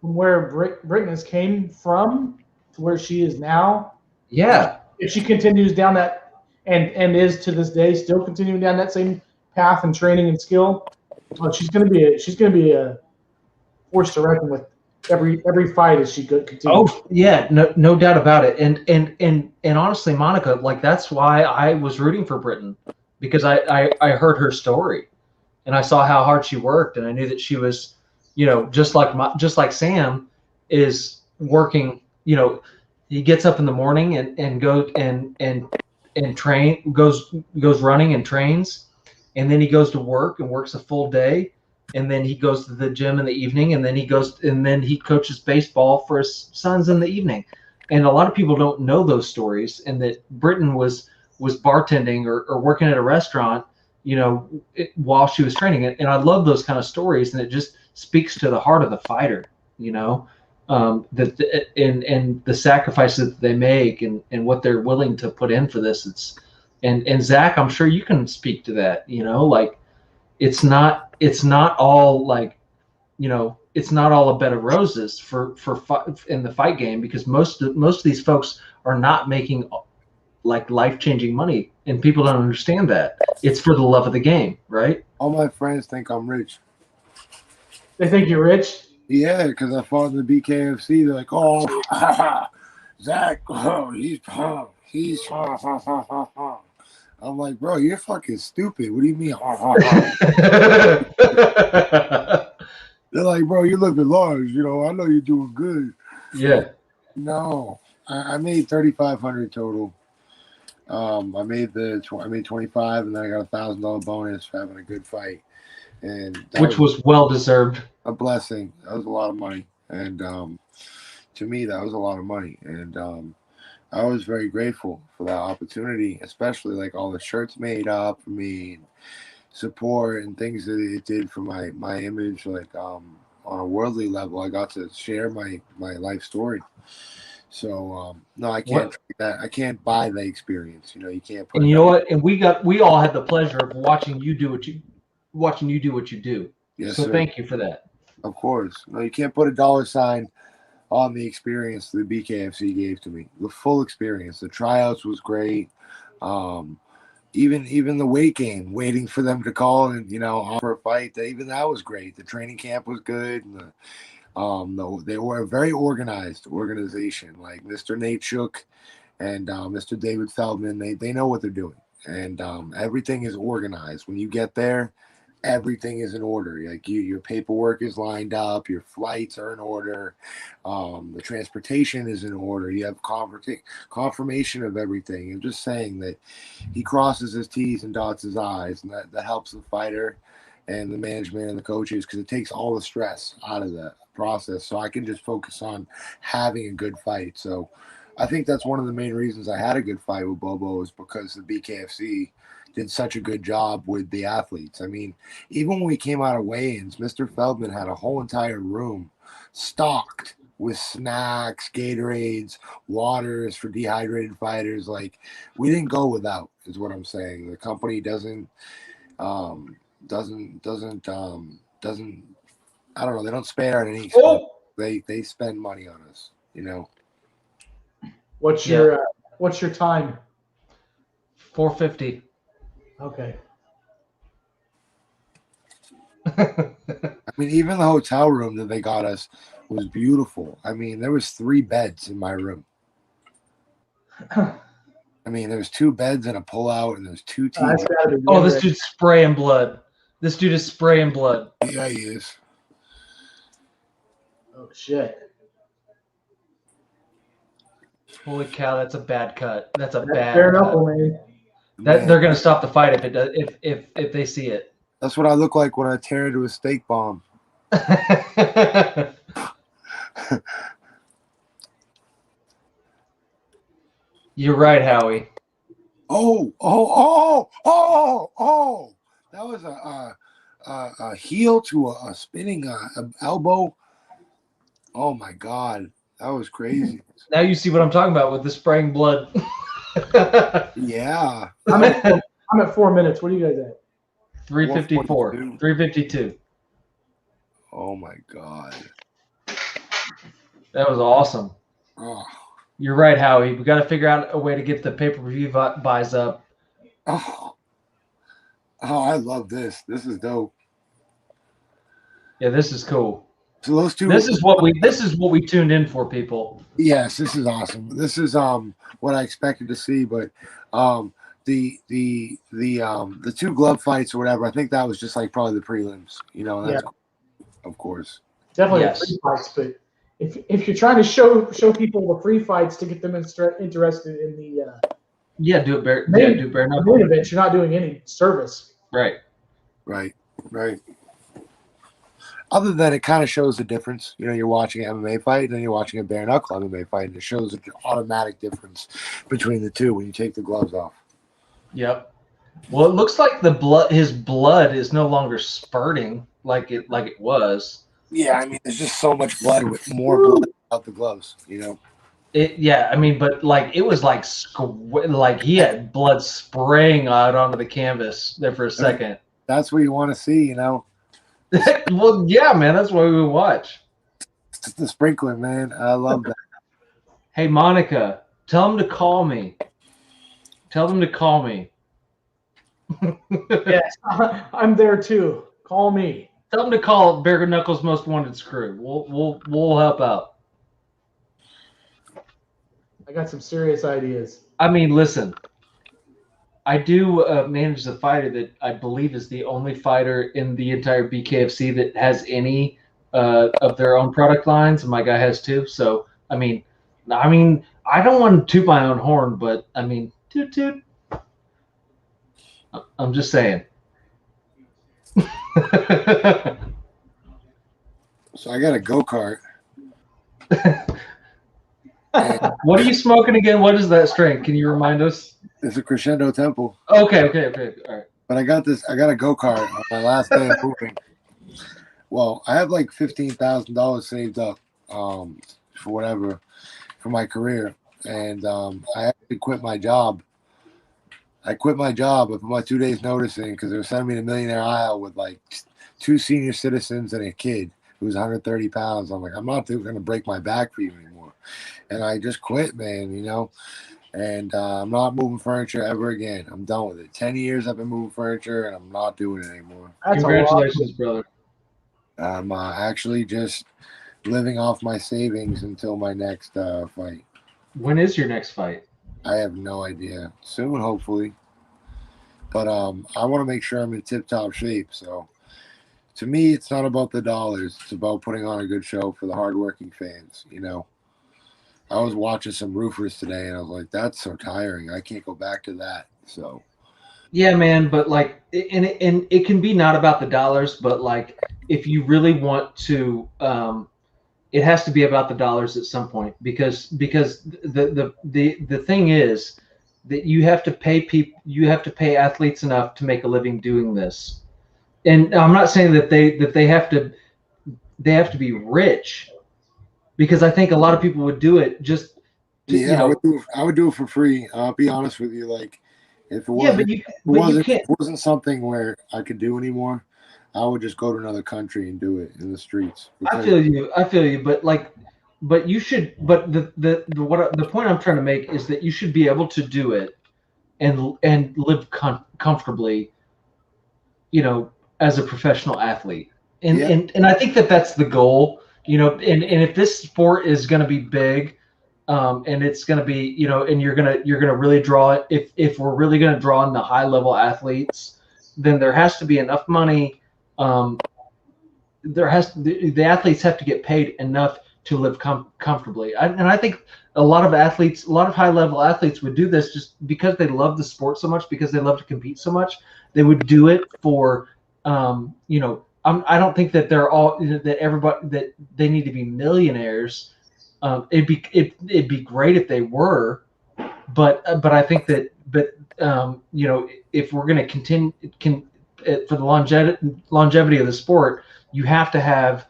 from where Britain has came from to where she is now. Yeah. If she continues down that and is to this day still continuing down that same path and training and skill, she's going to be a force to reckon with every fight as she continues. Oh yeah, no doubt about it. And honestly, Monica, like, that's why I was rooting for Britain, because I heard her story, and I saw how hard she worked, and I knew that she was, you know, just like Sam is working. You know, he gets up in the morning and goes and goes running and trains, and then he goes to work and works a full day, and then he goes to the gym in the evening, and then he coaches baseball for his sons in the evening. And a lot of people don't know those stories, and that Britain was bartending or working at a restaurant, you know, while she was training. And I love those kind of stories, and it just speaks to the heart of the fighter, you know, and the sacrifices that they make, and what they're willing to put in for this. And Zach, I'm sure you can speak to that, you know, like, it's not all, like, you know, it's not all a bed of roses for in the fight game, because most of these folks are not making like life-changing money, and people don't understand that. It's for the love of the game, right? All my friends think I'm rich. They think you're rich? Yeah, because I fought in the BKFC. They're like, oh, Zach, oh, he's I'm like, bro, you're fucking stupid. What do you mean? They're like, bro, you're living large. You know, I know you're doing good. Yeah. No, I made 3,500 total. I made 25, and then I got $1,000 bonus for having a good fight, and which was well deserved. A blessing. That was a lot of money, and to me, that was a lot of money, and I was very grateful for that opportunity, especially like all the shirts made up for me, and support and things that it did for my image, like on a worldly level. I got to share my life story. So no, I can't I can't buy the experience. You know, you can't put. And you know what? And we all had the pleasure of watching you do what you do. Yes, so sir. Thank you for that. Of course. No, you can't put a dollar sign on the experience the BKFC gave to me. The full experience. The tryouts was great. Even the weight game, waiting for them to call and, you know, offer a fight, even that was great. The training camp was good. And they were a very organized organization. Like Mr. Nate Shook and Mr. David Feldman, they know what they're doing. And everything is organized. When you get there, everything is in order. Like your paperwork is lined up, your flights are in order, the transportation is in order. You have confirmation of everything. I'm just saying that he crosses his T's and dots his I's, and that helps the fighter and the management and the coaches, because it takes all the stress out of the process. So I can just focus on having a good fight. So I think that's one of the main reasons I had a good fight with Bobo, is because the BKFC did such a good job with the athletes. I mean, even when we came out of weigh-ins, Mr. Feldman had a whole entire room stocked with snacks, Gatorades, waters for dehydrated fighters. Like, we didn't go without, is what I'm saying. The company doesn't I don't know, they don't spare at any expense. They spend money on us, you know. What's your What's your time? 4:50. Okay. I mean, even the hotel room that they got us was beautiful. I mean, there was 3 beds in my room. I mean, there was 2 beds and a pull-out, and there's 2 That's TVs. gotta be Oh, this good. dude's spraying blood. This dude is spraying blood. Yeah, he is. Oh shit. Holy cow, that's a bad cut. That's a That's bad bare cut. knuckle, man. That they're gonna stop the fight if it does if they see it. That's what I look like when I tear into a steak bomb. You're right, Howie. Oh! That was a heel to a spinning elbow. Oh my God, that was crazy. Now you see what I'm talking about with the spraying blood. Yeah. I'm at 4 minutes. What are you guys at? 354. 352. Oh my God. That was awesome. Oh. You're right, Howie. We got to figure out a way to get the pay-per-view buys up. Oh, I love this. This is dope. Yeah, this is cool. So those two. This is what we tuned in for, people. Yes, this is awesome. This is what I expected to see, but the 2 glove fights or whatever. I think that was just like probably the prelims. You know, that's cool, of course. Definitely Yes. the free fights, but if you're trying to show people the free fights to get them interested in the Do it bare the knuckle. main event, you're not doing any service. Right. Right. Other than it kind of shows the difference. You know, you're watching an MMA fight and then you're watching a bare knuckle MMA fight, and it shows an automatic difference between the two when you take the gloves off. Yep. Well, it looks like his blood is no longer spurting like it was. Yeah, I mean, there's just so much blood with more blood without the gloves. You know. But like it was like he had blood spraying out onto the canvas there for a second. That's what you want to see, you know. Well, yeah, man, that's why we watch. It's the sprinkler, man. I love that. Hey, Monica, tell them to call me. Tell them to call me. Yes, I'm there too. Call me. Tell them to call Bare Knuckles Most Wanted Screw. We'll help out. I got some serious ideas. I mean, listen. I do manage the fighter that I believe is the only fighter in the entire BKFC that has any of their own product lines, and my guy has 2. So, I mean, I don't want to toot my own horn, but I mean, toot toot. I'm just saying. So I got a go-kart. What are you smoking again? What is that strain? Can you remind us? It's a Crescendo Temple. Okay. All right. But I got a go-kart on my last day of moving. Well, I have like $15,000 saved up for my career. And I actually quit my job. I quit my job. I put my 2 days notice in because they were sending me to Millionaire Isle with like 2 senior citizens and a kid who was 130 pounds. I'm like, I'm not going to break my back for you anymore. And I just quit, man, you know. And I'm not moving furniture ever again. I'm done with it. 10 years I've been moving furniture, and I'm not doing it anymore. That's Congratulations, brother. I'm actually just living off my savings until my next fight. When is your next fight? I have no idea. Soon, hopefully. But I want to make sure I'm in tip-top shape. So, to me, it's not about the dollars. It's about putting on a good show for the hardworking fans, you know. I was watching some roofers today, and I was like, that's so tiring. I can't go back to that. So, Yeah, man, but like, and it can be not about the dollars, but like, if you really want to, it has to be about the dollars at some point because the thing is that you have to pay athletes enough to make a living doing this. And I'm not saying that they have to be rich, because I think a lot of people would do it just to, yeah, I would do it for free. I'll be honest with you. Like, if it wasn't something where I could do anymore, I would just go to another country and do it in the streets. I feel you, but like but you should. But the point I'm trying to make is that you should be able to do it and live comfortably, as a professional athlete. And Yeah. and I think that that's the goal. And if this sport is going to be big, and it's going to be, and you're gonna really draw it. If we're really going to draw in the high level athletes, then there has to be enough money. The athletes have to get paid enough to live comfortably. And I think a lot of high level athletes would do this just because they love the sport so much, because they love to compete so much. They would do it for, I don't think that they're all that everybody that they need to be millionaires. It'd be great if they were, but I think that if we're going to continue for the longevity of the sport, you have to have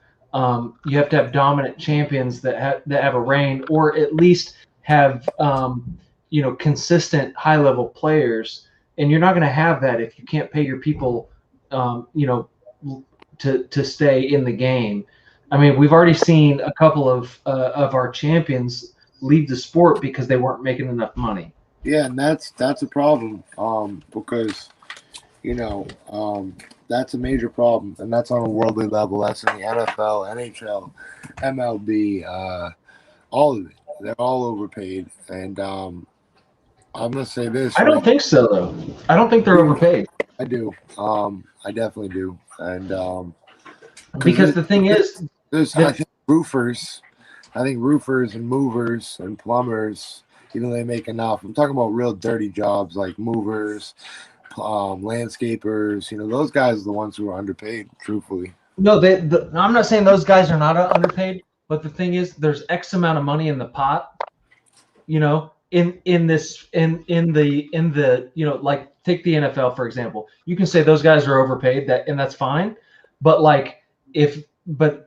dominant champions that have a reign, or at least have consistent high level players. And you're not going to have that if you can't pay your people to stay in the game. I mean, we've already seen a couple of our champions leave the sport because they weren't making enough money. Yeah, and that's a problem. Because that's a major problem, and that's on a worldly level. That's in the NFL, NHL, MLB, all of it. They're all overpaid, and I'm gonna say this. I don't think so, though. I don't think they're overpaid. I do. I definitely do, and because the thing is, I think roofers and movers and plumbers, they make enough. I'm talking about real dirty jobs like movers, landscapers. Those guys are the ones who are underpaid, truthfully. No, I'm not saying those guys are not underpaid, but the thing is, there's X amount of money in the pot. In the like, take the NFL for example. You can say those guys are overpaid, and that's fine, but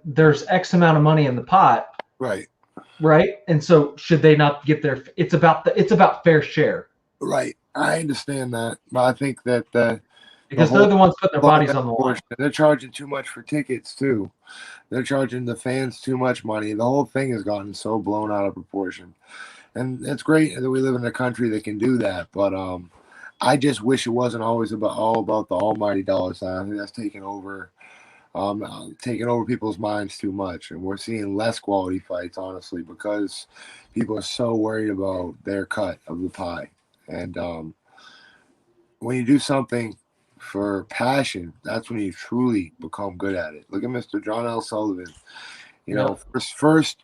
there's X amount of money in the pot, right? And so should they not get their? It's about fair share, right? I understand that, but I think that because they're the ones putting their bodies on the line. They're charging too much for tickets too. They're charging the fans too much money. The whole thing has gotten so blown out of proportion. And it's great that we live in a country that can do that, but I just wish it wasn't always all about the almighty dollar sign. I think that's taking over people's minds too much, and we're seeing less quality fights, honestly, because people are so worried about their cut of the pie. And when you do something for passion, that's when you truly become good at it. Look at Mr. John L. Sullivan. First,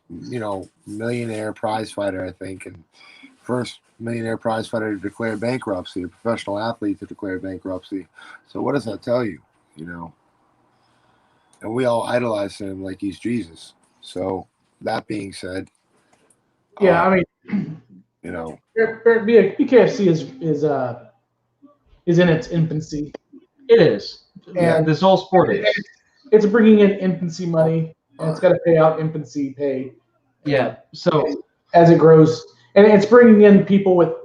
millionaire prize fighter, I think, and first millionaire prize fighter to declare bankruptcy, a professional athlete to declare bankruptcy. So what does that tell you? And we all idolize him like he's Jesus. So that being said, yeah, I mean, BKFC is in its infancy. It is, and this whole sport is. It's bringing in infancy money. And it's got to pay out infancy pay. Yeah. So as it grows, and it's bringing in people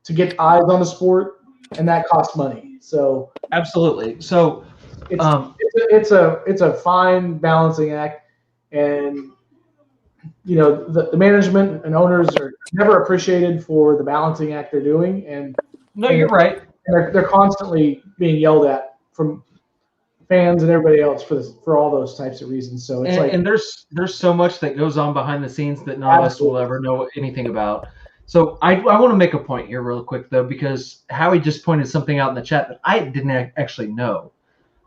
to get eyes on the sport, and that costs money. So absolutely. So it's a fine balancing act, and the management and owners are never appreciated for the balancing act they're doing. And no, you're right. They're constantly being yelled at from fans and everybody else for all those types of reasons. So it's and there's so much that goes on behind the scenes that none of us will ever know anything about. So I want to make a point here real quick though, because Howie just pointed something out in the chat that I didn't actually know.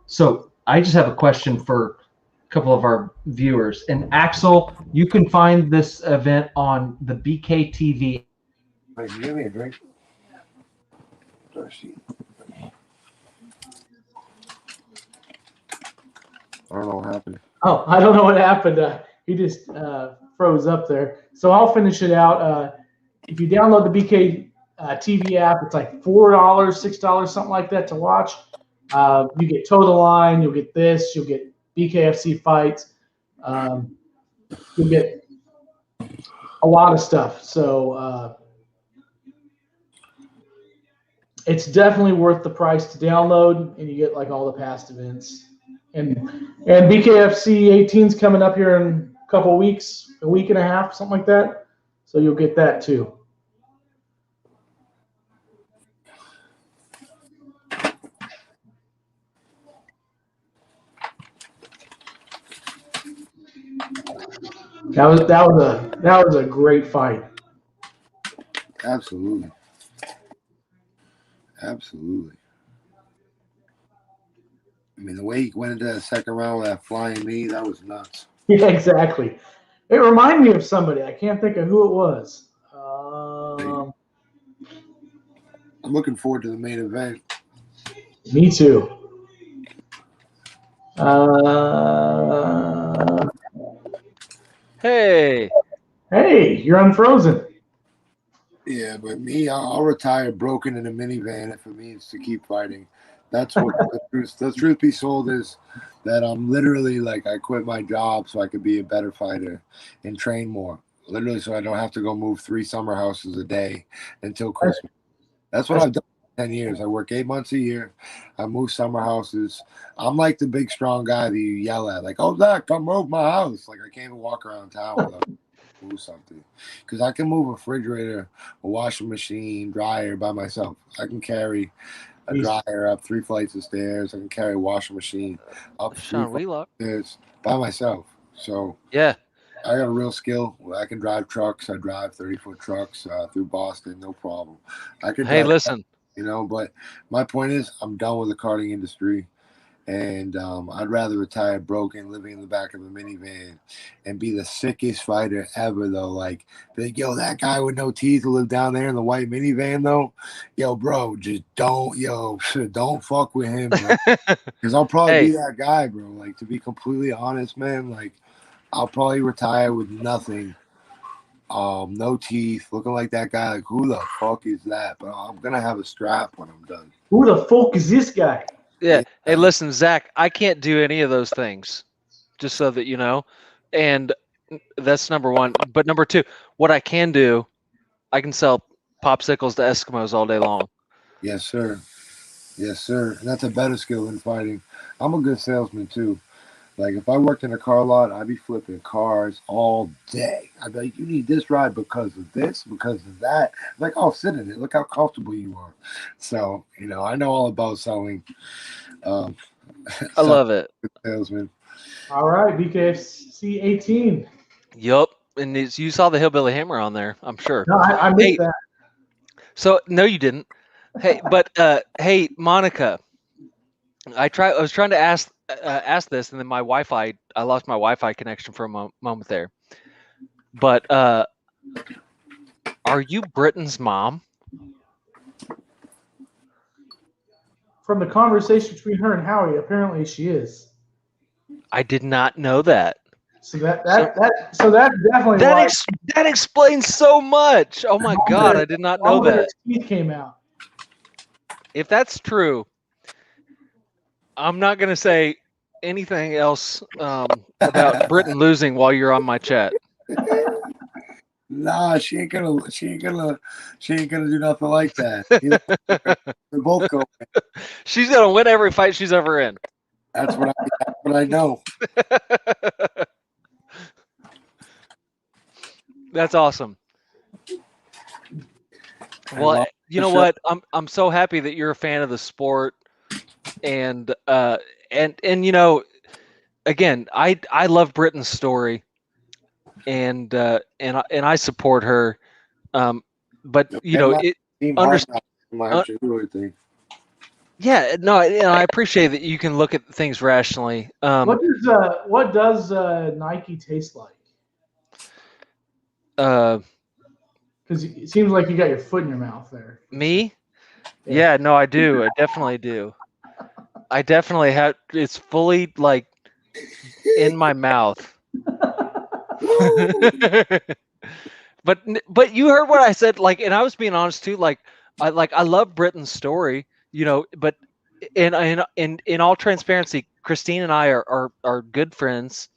So I just have a question for a couple of our viewers. And Axel, you can find this event on the BKTV. Wait, give me a drink. Thirsty. I don't know what happened. Oh, I don't know what happened. He just froze up there. So I'll finish it out. If you download the BK TV app, it's like $4, $6, something like that to watch. You get Toe the Line. You'll get this. You'll get BKFC fights. You'll get a lot of stuff. So it's definitely worth the price to download, and you get like all the past events. And BKFC 18's coming up here in couple weeks, a week and a half, something like that. So you'll get that too. That was a great fight. Absolutely. Absolutely. I mean, the way he went into that second round with that flying knee, that was nuts. Yeah, exactly. It reminded me of somebody. I can't think of who it was. I'm looking forward to the main event. Me too. Uh, Hey, hey, you're unfrozen. Yeah, but me, I'll retire broken in a minivan if it means to keep fighting. That's what the truth be told is that I'm literally like I quit my job so I could be a better fighter and train more. Literally, so I don't have to go move 3 summer houses a day until Christmas. That's what I've done for 10 years. I work 8 months a year. I move summer houses. I'm like the big strong guy that you yell at, like, "Oh, Zach, come move my house!" Like I can't even walk around town without move something, because I can move a refrigerator, a washing machine, dryer by myself. I can carry a dryer up 3 flights of stairs. I can carry a washing machine up 3 Sean flights Wheelock. of stairs by myself. So Yeah. I got a real skill. I can drive trucks. I drive 30-foot trucks through Boston, no problem. I can Hey, drive, listen. but my point is I'm done with the karting industry. And I'd rather retire broken, living in the back of a minivan, and be the sickest fighter ever. Though, like, yo, that guy with no teeth who lived down there in the white minivan, though, yo, bro, just don't fuck with him, bro. Because I'll probably be that guy, bro. Like, to be completely honest, man, like, I'll probably retire with nothing, no teeth, looking like that guy. Like, who the fuck is that? But I'm gonna have a strap when I'm done. Who the fuck is this guy? Yeah. Hey, listen, Zach, I can't do any of those things, just so that you know. And that's number one. But number two, what I can do, I can sell popsicles to Eskimos all day long. Yes, sir. Yes, sir. And that's a better skill than fighting. I'm a good salesman too. Like if I worked in a car lot, I'd be flipping cars all day. I'd be like, "You need this ride because of this, because of that." I'm like, "Oh, sit in it. Look how comfortable you are." So I know all about selling. I love it. Salesman. All right, BKFC 18. Yup. And you saw the Hillbilly Hammer on there, I'm sure. No, I missed that. So no, you didn't. Hey, but hey, Monica, I was trying to ask this, and then my Wi-Fi. I lost my Wi-Fi connection for a moment there. But are you Britain's mom? From the conversation between her and Howie, apparently she is. I did not know that. So that definitely that explains so much. Oh my God, I did not know that. His teeth came out. If that's true, I'm not going to say anything else about Britain losing while you're on my chat. Nah, she ain't gonna do nothing like that. They're both going. She's gonna win every fight she's ever in. That's what I know. That's awesome. Well, you know what? I'm so happy that you're a fan of the sport, and again, I love Britain's story, and I support her. But yeah, no, I appreciate that you can look at things rationally. What does Nike taste like? Because it seems like you got your foot in your mouth there. Me? Yeah, no, I do. I definitely do. I definitely have. It's fully like in my mouth. But you heard what I said, like, and I was being honest too. Like I love Britain's story, but in all transparency, Christine and I are good friends.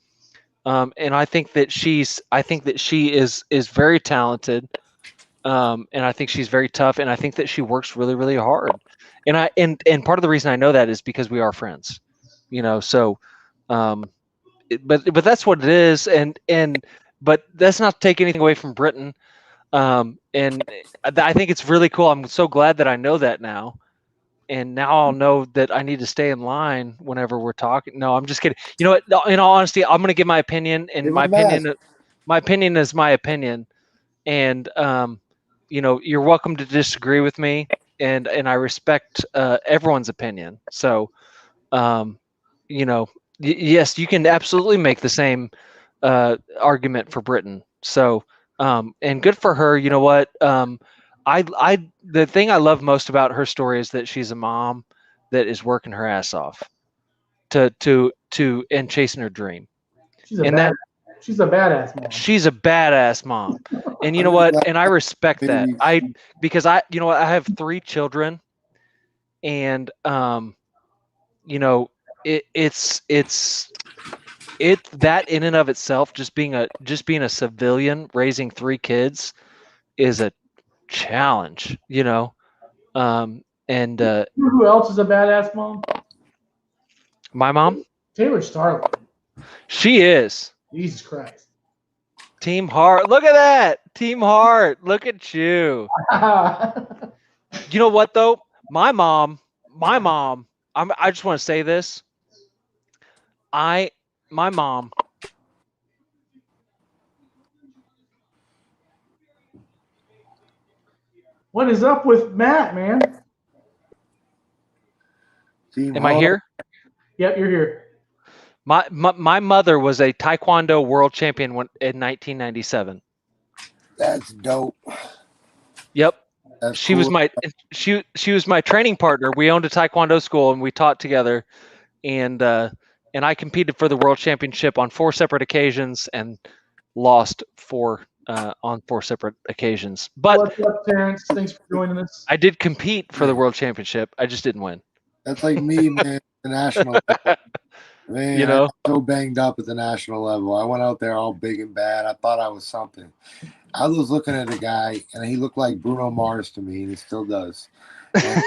And I think that she is very talented. And I think she's very tough, and I think that she works really, really hard. And part of the reason I know that is because we are friends, so but that's what it is, but that's not to take anything away from Britain. And I think it's really cool. I'm so glad that I know that now. And now I'll know that I need to stay in line whenever we're talking. No, I'm just kidding. You know what? No, in all honesty, I'm going to give my opinion, and Give him a mask. my opinion is my opinion. And you're welcome to disagree with me, and I respect everyone's opinion. So, um, you know, yes, you can absolutely make the same argument for Britain. So, and good for her. You know what? The thing I love most about her story is that she's a mom that is working her ass off to and chasing her dream. She's a And that badass mom. she's a badass mom. And you I'm know really what? glad And I respect that. baby. Because you know what? I have 3 children, and you know, it's that in and of itself, just being a civilian raising 3 kids is a challenge, you know. And You know who else is a badass mom? my mom, Taylor Starling. she is Jesus Christ. Team Heart. Look at that, Team Heart. Look at you. You know what though? My mom. I just want to say this. My mom. What is up with Matt, man? Team Am I Hall. here? Yep, you're here. My mother was a Taekwondo world champion in 1997. That's dope. Yep. That's She was cool. she was my training partner. We owned a Taekwondo school and we taught together, and I competed for the world championship on 4 separate occasions and lost on 4 separate occasions. But What's up, Terrence? Thanks for joining us. I did compete for the Man, world championship. I just didn't win. that's like me, man. The national level. Man, You I know? got so banged up at the national level. I went out there all big and bad. I thought I was something. I was looking at a guy, and he looked like Bruno Mars to me, and he still does. And,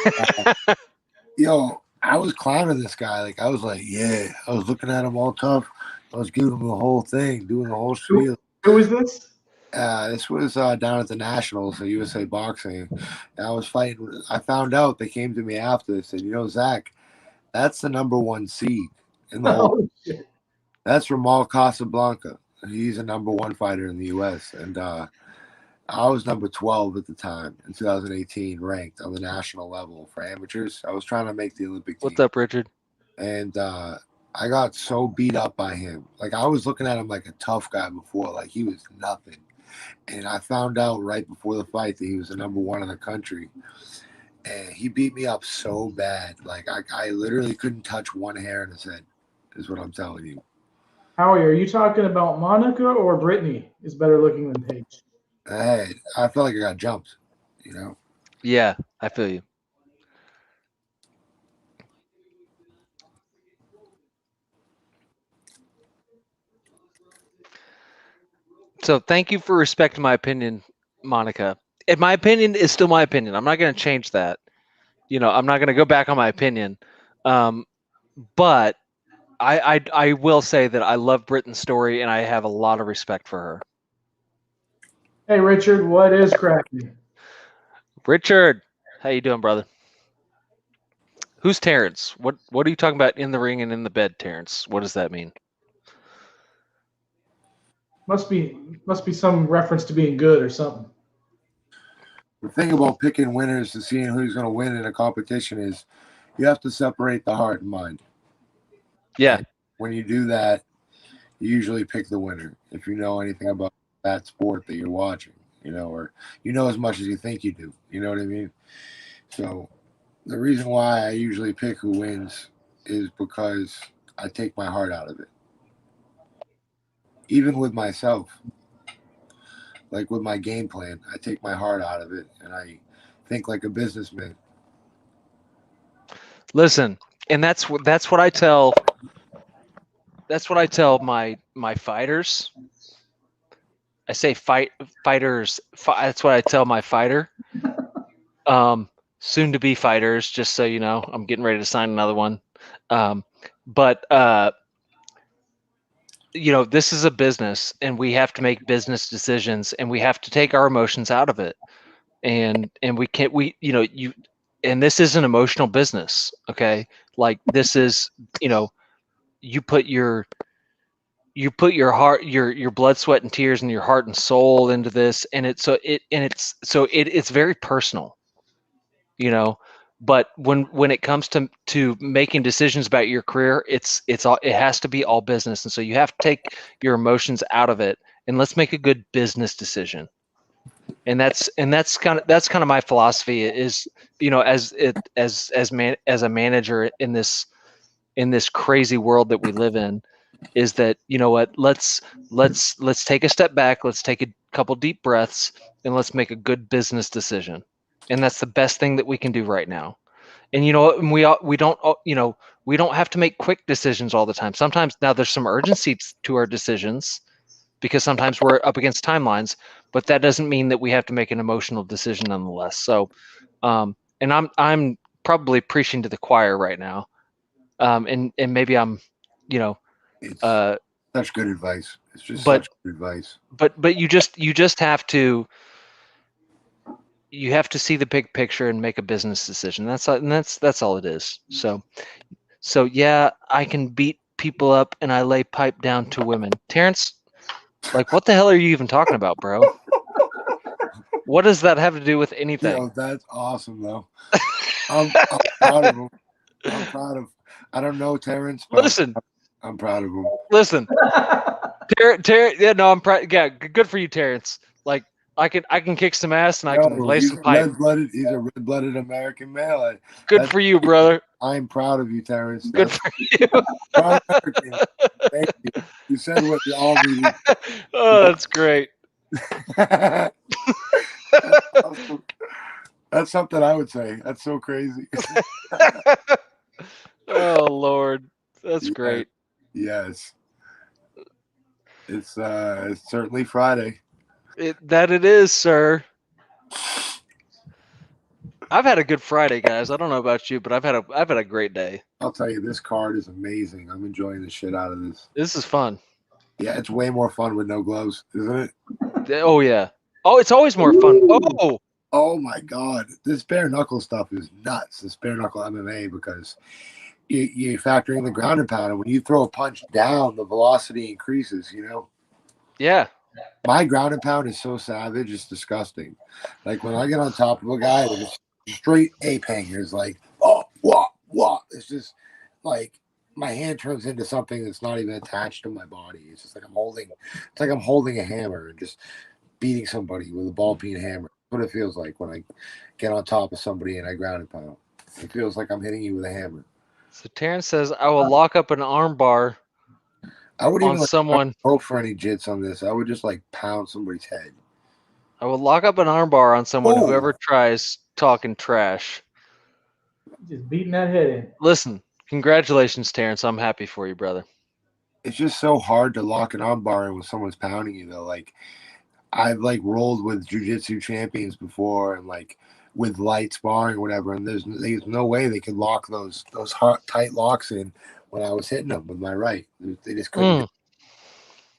yo, I was clowning this guy. Like, I was like, yeah. I was looking at him all tough. I was giving him the whole thing, doing the whole spiel. Who is this? This was down at the Nationals, so USA Boxing. And I was fighting. I found out they came to me after. They said, Zach, that's the number 1 seed in the whole. Oh, shit. That's Ramal Casablanca. He's a number 1 fighter in the U.S. And I was number 12 at the time in 2018, ranked on the national level for amateurs. I was trying to make the Olympic team. What's up, Richard? And I got so beat up by him. Like, I was looking at him like a tough guy before. Like, he was nothing. And I found out right before the fight that he was the number 1 in the country. And he beat me up so bad. Like, I literally couldn't touch one hair in his head, is what I'm telling you. Howie, are you talking about Monica or Brittany is better looking than Paige? Hey, I felt like I got jumped, you know? Yeah, I feel you. So thank you for respecting my opinion, Monica. And my opinion is still my opinion. I'm not going to change that. I'm not going to go back on my opinion. But I will say that I love Britain's story and I have a lot of respect for her. Hey, Richard, what is cracking? Richard, how you doing, brother? Who's Terrence? What are you talking about in the ring and in the bed, Terrence? What does that mean? Must be some reference to being good or something. The thing about picking winners and seeing who's going to win in a competition is you have to separate the heart and mind. Yeah. And when you do that, you usually pick the winner if you know anything about that sport that you're watching, or as much as you think you do. You know what I mean? So the reason why I usually pick who wins is because I take my heart out of it. Even with myself, like with my game plan, I take my heart out of it and I think like a businessman. Listen, and that's what I tell. That's what I tell my fighters. I say fighters. That's what I tell my fighter. Soon to be fighters, just so you know, I'm getting ready to sign another one. But this is a business, and we have to make business decisions, and we have to take our emotions out of it. And we can't, and this is an emotional business. Okay. Like this is, you put your heart, your blood, sweat, and tears, and your heart and soul into this, and it's very personal, but when it comes to making decisions about your career, it has to be all business. And so you have to take your emotions out of it, and let's make a good business decision. And that's kind of my philosophy is, as a manager in this crazy world that we live in, is that, what, let's take a step back, let's take a couple deep breaths, and let's make a good business decision. And that's the best thing that we can do right now. And we don't have to make quick decisions all the time. Sometimes, now there's some urgency to our decisions, because sometimes we're up against timelines, but that doesn't mean that we have to make an emotional decision nonetheless. So, and I'm probably preaching to the choir right now. And maybe I'm, It's uh, such good advice. It's just but such good advice. but you just have to see the big picture and make a business decision. That's all it is. So yeah, I can beat people up and I lay pipe down to women. Terrence, like, what the hell are you even talking about, bro? What does that have to do with anything? Yo, that's awesome though. I'm proud of him. I'm proud of. I don't know Terrence, but Listen, I'm proud of him. listen, Terrence. Yeah, no, I'm proud. Yeah, good for you, Terrence. Like, I can kick some ass and I can lay He's some pipe. He's a red-blooded American male. Good for you, brother. I'm proud of you, Terrence. Good for you. Proud American. Thank you. You said what we all needed. Oh, that's great. That's awesome. That's something I would say. That's so crazy. Oh Lord, that's Yeah. great. Yes. It's certainly Friday. It is, sir. I've had a good Friday, guys. I don't know about you, but I've had a great day. I'll tell you, this card is amazing. I'm enjoying the shit out of this. This is fun. Yeah, it's way more fun with no gloves, isn't it? Oh yeah. Oh, it's always more fun. Oh. Oh my God, this bare knuckle stuff is nuts. This bare knuckle MMA, because you factor in the ground and pound, and when you throw a punch down, the velocity increases. Yeah. My ground and pound is so savage, it's disgusting. Like when I get on top of a guy, it's straight ape hangers, like what? It's just like my hand turns into something that's not even attached to my body. It's just like I'm holding a hammer and just beating somebody with a ball peen hammer. That's what it feels like when I get on top of somebody and I ground and pound. It feels like I'm hitting you with a hammer. So Terrence says, I will lock up an arm bar I wouldn't even someone. Go for any jits on this. I would just like pound somebody's head. I will lock up an arm bar on someone whoever tries talking trash. Just beating that head in. Listen, congratulations, Terrence. I'm happy for you, brother. It's just so hard to lock an arm bar in when someone's pounding you, though. Like, I've like rolled with jiu-jitsu champions before, and like with light sparring or whatever, and there's no way they could lock those hard, tight locks in when I was hitting them with my right. They just couldn't.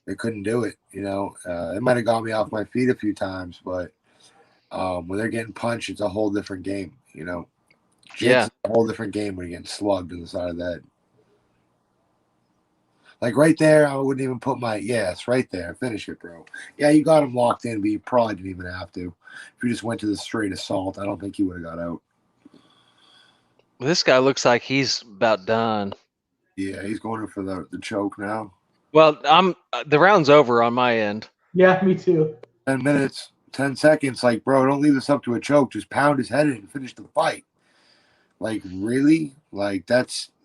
They couldn't do it. It might have got me off my feet a few times, but when they're getting punched, it's a whole different game. It's a whole different game when you're getting slugged in the side of the head. Like right there, I wouldn't even put it's right there. Finish it, bro. Yeah, you got him locked in, but you probably didn't even have to. If you just went to the straight assault, I don't think you would have got out. This guy looks like he's about done. Yeah, he's going in for the choke now. Well, the round's over on my end. Yeah, me too. 10 minutes, 10 seconds. Like, bro, don't leave this up to a choke. Just pound his head in and finish the fight. Like, really? Like,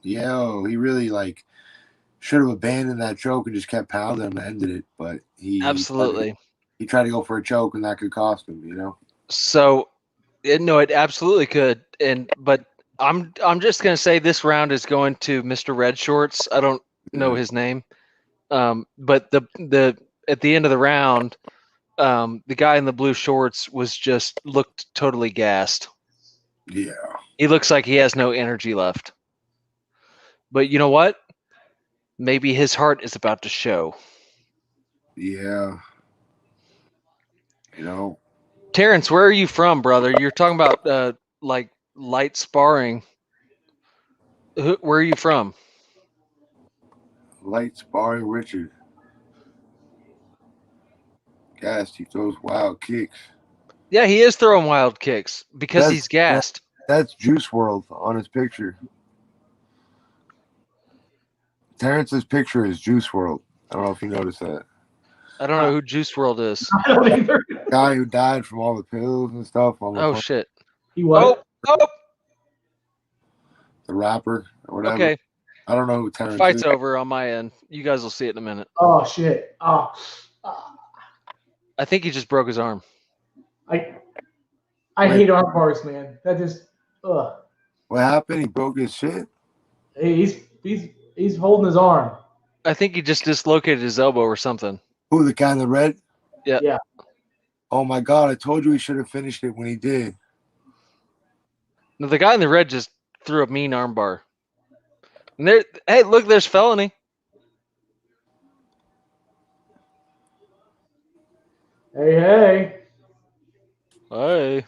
he really, like, should have abandoned that choke and just kept pounding him and ended it. But he tried to go for a choke, and that could cost him, So, no, it absolutely could. But I'm just gonna say this round is going to Mr. Red Shorts. I don't know his name, but the at the end of the round, the guy in the blue shorts looked totally gassed. Yeah, he looks like he has no energy left. But you know what? Maybe his heart is about to show. Yeah. You know, Terrence, where are you from, brother? You're talking about like light sparring. Where are you from? light sparring Richard. Gassed. He throws wild kicks. Yeah, he is throwing wild kicks because he's gassed. That's Juice World on his picture. Terrence's picture is Juice World. I don't know if you noticed that. I don't know who Juice World is. I don't either. Guy who died from all the pills and stuff on the Oh shit! He what? Oh, the rapper or whatever. okay. I don't know who Terrence Fight's is. over on my end. You guys will see it in a minute. Oh shit. Oh. I think he just broke his arm. I hate arm bars, man. That just ugh. What happened? He broke his shit. Hey, he's holding his arm. I think he just dislocated his elbow or something. Who, the guy in the red? Yeah. Yeah. Oh my god! I told you he should have finished it when he did. No, the guy in the red just threw a mean arm bar. And there, hey, look, there's Felony. Hey. Hey.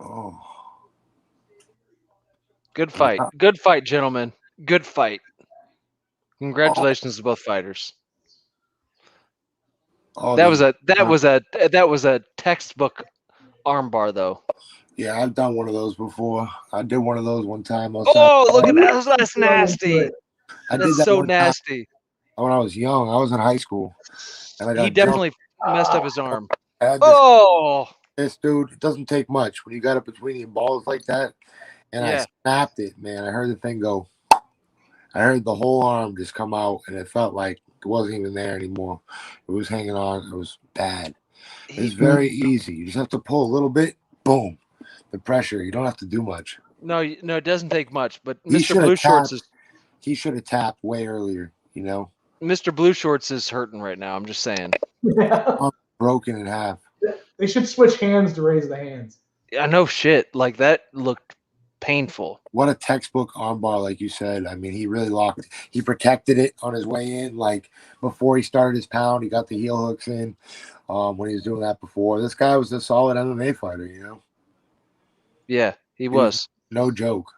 Oh. Good fight. Good fight, gentlemen. Good fight. Congratulations to both fighters. Oh, That was a textbook armbar though. Yeah, I've done one of those before. I did one of those one time. Oh, look at that. That's nasty. I did That's that so one time nasty. when I was young. I was in high school, and I got He definitely messed up his arm. I had Oh, this dude. It doesn't take much when you got it between your balls like that, and Yeah. I snapped it. Man, I heard the thing go. I heard the whole arm just come out, and it felt like it wasn't even there anymore. It was hanging on. It was bad. It's very easy. You just have to pull a little bit. Boom. The pressure. You don't have to do much. no, it doesn't take much. But He Mr. should Blue have Shorts tapped. is He should have tapped way earlier. You know, Mr. Blue Shorts is hurting right now. I'm just saying. Yeah. broken in half. They should switch hands to raise the hands. I know shit. Like that looked painful. What a textbook armbar, like you said. I mean, he really locked. He protected it on his way in. Like before he started his pound, he got the heel hooks in. When he was doing that before, this guy was a solid MMA fighter. You know. Yeah, he was. No joke.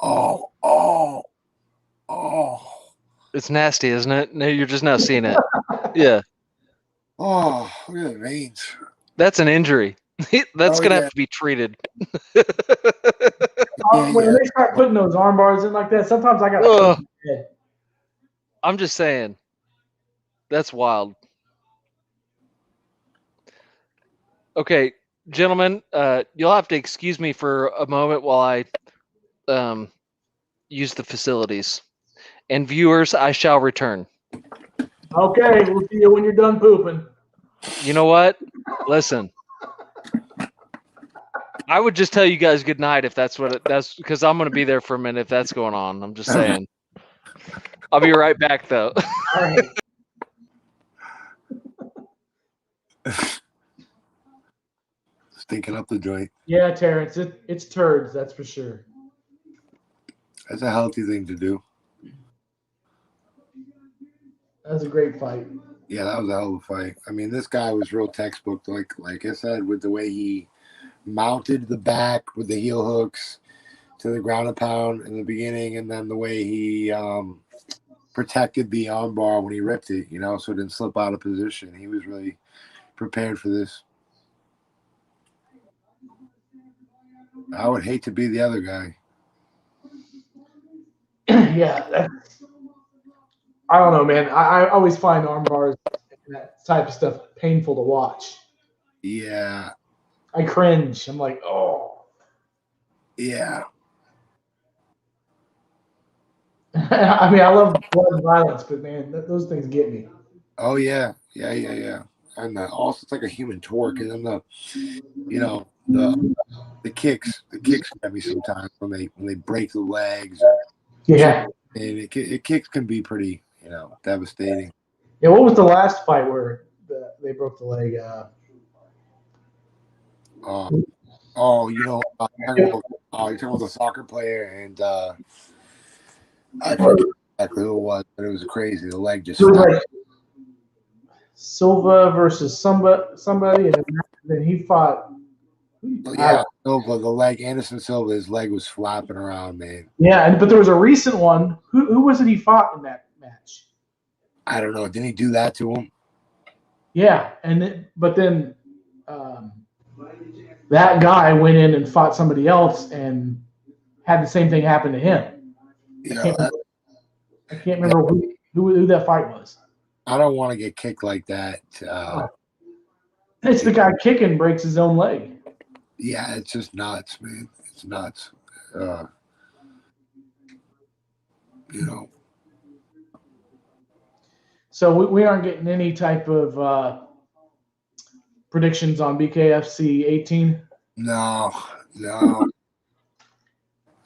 Oh. It's nasty, isn't it? No, you're just now seeing it. Yeah, Oh, look at the veins. that's an injury. That's Oh, gonna yeah. have to be treated. When they start putting those arm bars in like that, sometimes I got Ugh. to. I'm just saying. That's wild. Okay, gentlemen, you'll have to excuse me for a moment while I use the facilities. And viewers, I shall return. Okay, we'll see you when you're done pooping. You know what? Listen. I would just tell you guys good night if that's that's because I'm going to be there for a minute if that's going on. I'm just saying. I'll be right back though. All right. Stinking up the joint. Yeah, Terrence, it's turds, that's for sure. That's a healthy thing to do. That was a great fight. Yeah, that was a hell of a fight. I mean, this guy was real textbook. Like I said, with the way he mounted the back with the heel hooks to the ground and pound in the beginning, and then the way he protected the armbar when he ripped it, you know, so it didn't slip out of position. He was really prepared for this. I would hate to be the other guy. Yeah, I don't know, man. I always find arm bars and that type of stuff painful to watch. Yeah. I cringe. I'm like, oh. Yeah. I mean, I love blood and violence, but man, those things get me. Oh yeah. Yeah. And also it's like a human torque, and then the kicks get me sometimes when they break the legs. Yeah. And kicks can be pretty, devastating. Yeah. What was the last fight where they broke the leg? Oh, you're talking about the soccer player, and I forget exactly who it was, but it was crazy. The leg just It was snapped. like Silva versus somebody, and then he fought. Yeah, Silva, the leg, Anderson Silva, his leg was flapping around, man. But there was a recent one. Who was it he fought in that match? I don't know. Didn't he do that to him? Yeah, but then um, that guy went in and fought somebody else and had the same thing happen to him. Yeah, I can't remember who that fight was. I don't want to get kicked like that. It's the guy kicking breaks his own leg. Yeah, it's just nuts, man. It's nuts. You know. So we aren't getting any type of predictions on BKFC 18. No.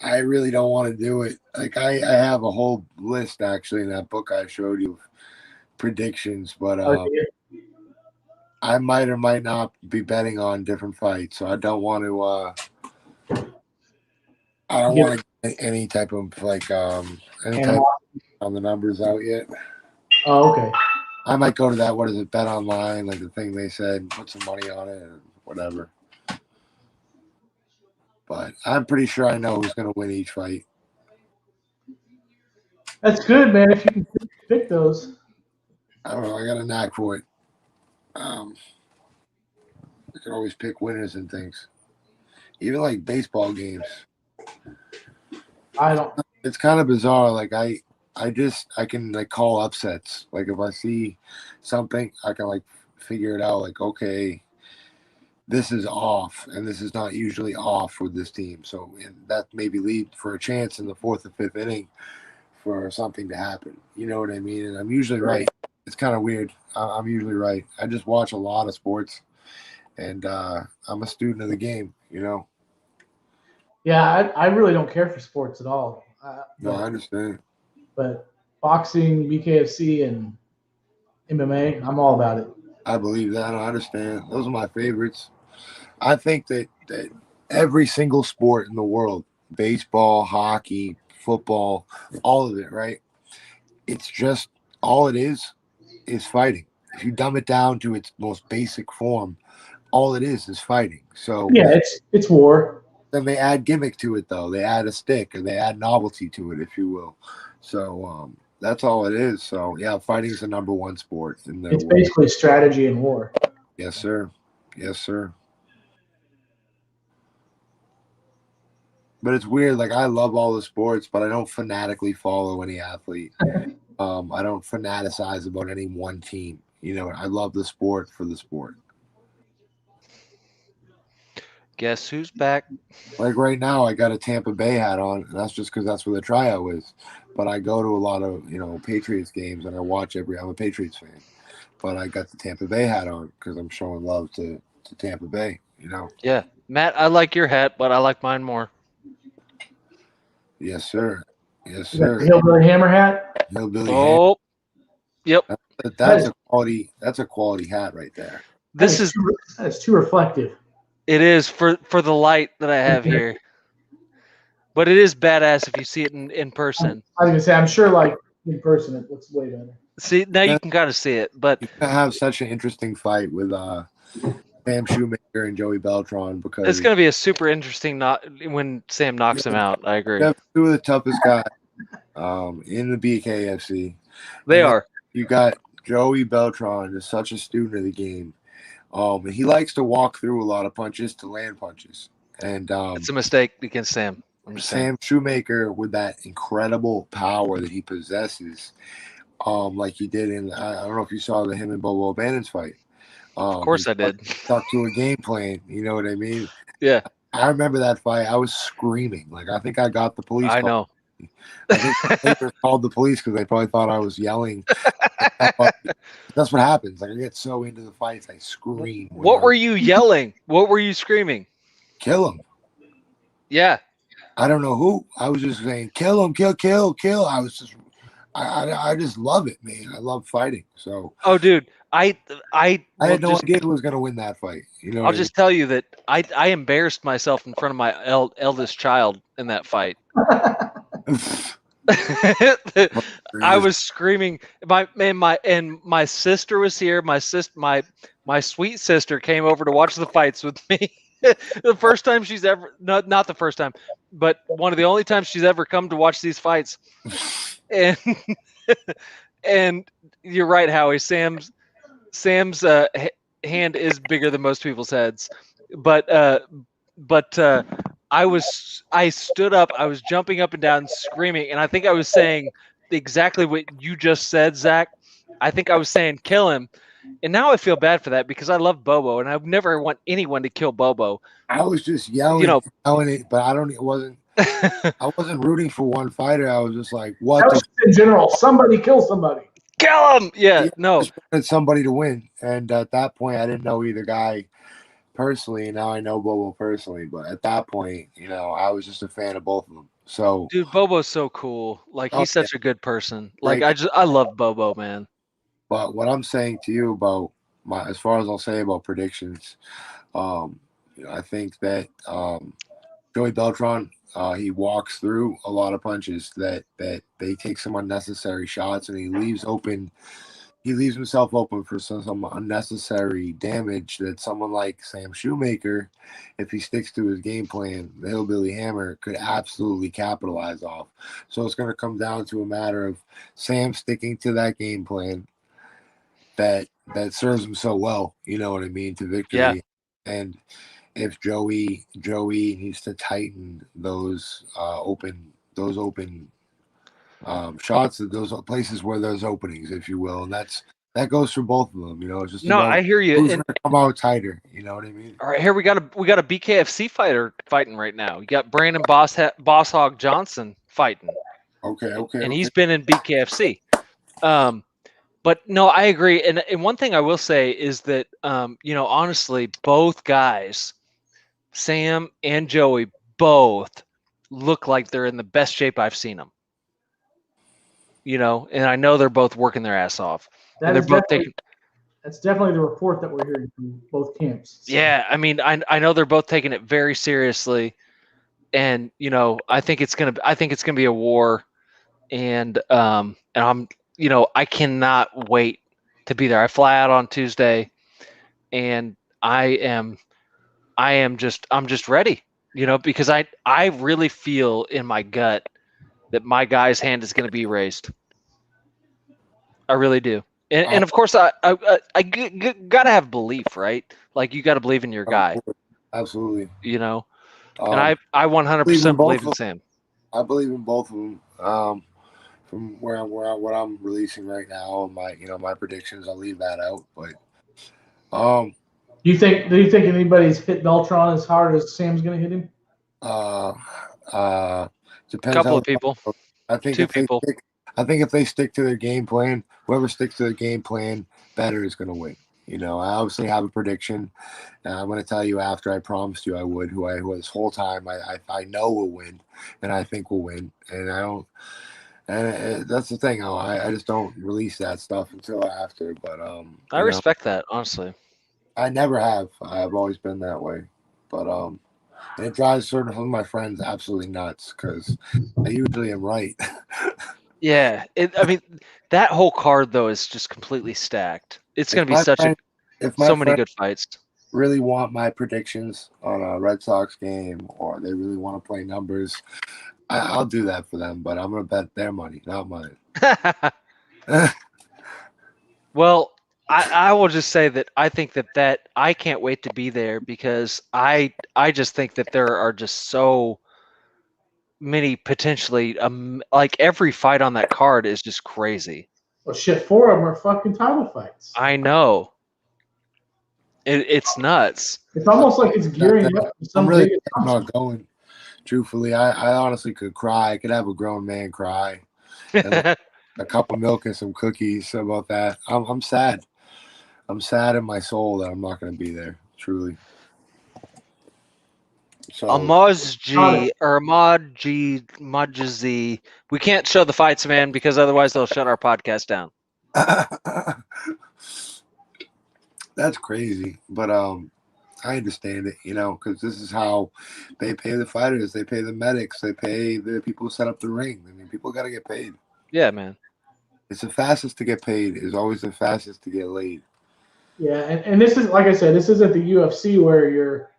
I really don't want to do it. Like I have a whole list actually in that book I showed you of predictions, but I might or might not be betting on different fights, so I don't want to. I don't want to get any type of any type on the numbers out yet. Oh, okay. I might go to that. What is it? Bet online, like the thing they said. Put some money on it, or whatever. But I'm pretty sure I know who's going to win each fight. That's good, man. If you can pick those. I don't know. I got a knack for it. I can always pick winners and things. Even like baseball games. I don't. It's kind of bizarre. Like I can like call upsets. Like if I see something, I can like figure it out. Like, okay, this is off, and this is not usually off with this team. So that maybe lead for a chance in the 4th or 5th inning for something to happen. You know what I mean? And I'm usually right. It's kind of weird. I'm usually right. I just watch a lot of sports, and I'm a student of the game. You know. Yeah, I really don't care for sports at all. No, I understand. But boxing, BKFC, and MMA, I'm all about it. I believe that. I understand. Those are my favorites. I think that every single sport in the world, baseball, hockey, football, all of it, right? It's just all it is fighting. If you dumb it down to its most basic form, all it is fighting. So yeah, it's war. Then they add gimmick to it, though. They add a stick, and they add novelty to it, if you will. So that's all it is. So yeah, fighting is the number one sport in the It's world. basically strategy and war. Yes, sir. Yes, sir. But it's weird. Like I love all the sports, but I don't fanatically follow any athlete. I don't fanaticize about any one team. You know, I love the sport for the sport. Guess who's back? Like right now, I got a Tampa Bay hat on, and that's just because that's where the tryout is. But I go to a lot of Patriots games, and I watch every. I'm a Patriots fan, but I got the Tampa Bay hat on because I'm showing love to Tampa Bay. You know. Yeah, Matt, I like your hat, but I like mine more. Yes, sir. Yes, You got sir. the Hillbilly Hammer hat. Hillbilly. Oh, yep. That's a quality. That's a quality hat right there. That's too reflective. It is for the light that I have here, but it is badass if you see it in person. I was gonna say, I'm sure, like in person, it looks way better. See, now you can kind of see it, but you have such an interesting fight with Sam Shoemaker and Joey Beltran because it's going to be a super interesting when Sam knocks him out. I agree. You have two of the toughest guys in the BKFC. They are. You got Joey Beltran is such a student of the game. He likes to walk through a lot of punches to land punches, and it's a mistake against Sam. I'm just saying. Sam Shoemaker with that incredible power that he possesses, like he did in I don't know if you saw him and Bobo O'Bannon's fight. Of course I did. Stuck to a game plan. You know what I mean? Yeah. I remember that fight. I was screaming. Like I think I got the police. I know. I think the papers called the police because they probably thought I was yelling. That's what happens. Like I get so into the fights, I scream. What were you yelling? What were you screaming? Kill him. Yeah. I don't know who. I was just saying, kill him, kill. I was just, I just love it, man. I love fighting. So. Oh, dude, I I will had no just idea who was going to win that fight. You know, I'll what I just tell you that I embarrassed myself in front of my eldest child in that fight. mean? I was screaming. My sister was here. My sweet sister came over to watch the fights with me. The first time she's ever not the first time, but one of the only times she's ever come to watch these fights. And and you're right, Howie. Sam's hand is bigger than most people's heads, but I stood up, I was jumping up and down, screaming, and I think I was saying exactly what you just said, Zach. I think I was saying kill him, and now I feel bad for that because I love Bobo, and I would never want anyone to kill Bobo. I was just yelling, yelling it, but it wasn't. I wasn't rooting for one fighter. I was just like, what? That was in general. Somebody kill somebody. Kill him! Yeah, no. I just wanted somebody to win, and at that point, I didn't know either guy personally. And now I know Bobo personally, but at that point, I was just a fan of both of them. So, Dude, Bobo's so cool. Like he's such a good person. Like I love Bobo, man. But what I'm saying to you about as far as I'll say about predictions, I think that Joey Beltran, he walks through a lot of punches that they take some unnecessary shots, and he leaves himself open for some unnecessary damage that someone like Sam Shoemaker, if he sticks to his game plan, the Hillbilly Hammer, could absolutely capitalize off. So it's going to come down to a matter of Sam sticking to that game plan that serves him so well, you know what I mean, to victory. Yeah. And if Joey needs to tighten those open shots, those places where there's openings, if you will, and that goes for both of them. It's just I hear you. Who's going to come out tighter? You know what I mean? All right, here we got a BKFC fighter fighting right now. You got Brandon Boss Hog Johnson fighting. Okay. And he's been in BKFC. But no, I agree. And one thing I will say is that honestly, both guys, Sam and Joey, both look like they're in the best shape I've seen them. And I know they're both working their ass off. And they're both taking. That's definitely the report that we're hearing from both camps. So. Yeah, I mean, I know they're both taking it very seriously, and I think it's gonna be a war, and I'm I cannot wait to be there. I fly out on Tuesday, and I'm just ready, because I really feel in my gut that my guy's hand is going to be raised. I really do. And of course, I gotta have belief, right? Like you gotta believe in your guy. Absolutely. And I 100% believe in Sam. I believe in both of them. From what I'm releasing right now, and my predictions, I'll leave that out. But do you think anybody's hit Beltran as hard as Sam's going to hit him? Depends. A couple of people. I think two people. I think if they stick to their game plan, whoever sticks to their game plan better is going to win. I obviously have a prediction. I'm going to tell you after I promised you I would, who this whole time I know will win, and I think will win. And I don't. And that's the thing. I just don't release that stuff until after. But I respect that, honestly. I never have. I've always been that way. But and it drives certain of my friends absolutely nuts because I usually am right. Yeah, that whole card though is just completely stacked. It's going to be so many good fights. Really want my predictions on a Red Sox game, or they really want to play numbers, I'll do that for them. But I'm going to bet their money, not mine. Well, I will just say that I think that I can't wait to be there because I just think that there are just so many potentially like every fight on that card is just crazy. Well, shit, 4 of them are fucking title fights. I know. It's nuts. It's almost like it's gearing up. I'm not going. Truthfully, I honestly could cry. I could have a grown man cry. And a cup of milk and some cookies about that. I'm sad. I'm sad in my soul that I'm not going to be there. Truly. So, Ahmad G. Majazi. We can't show the fights, man, because otherwise they'll shut our podcast down. That's crazy, but I understand it, because this is how they pay the fighters, they pay the medics, they pay the people who set up the ring. I mean, people got to get paid. Yeah, man. It's the fastest to get paid. Is always the fastest to get laid. Yeah, and this is like I said, this isn't the UFC where you're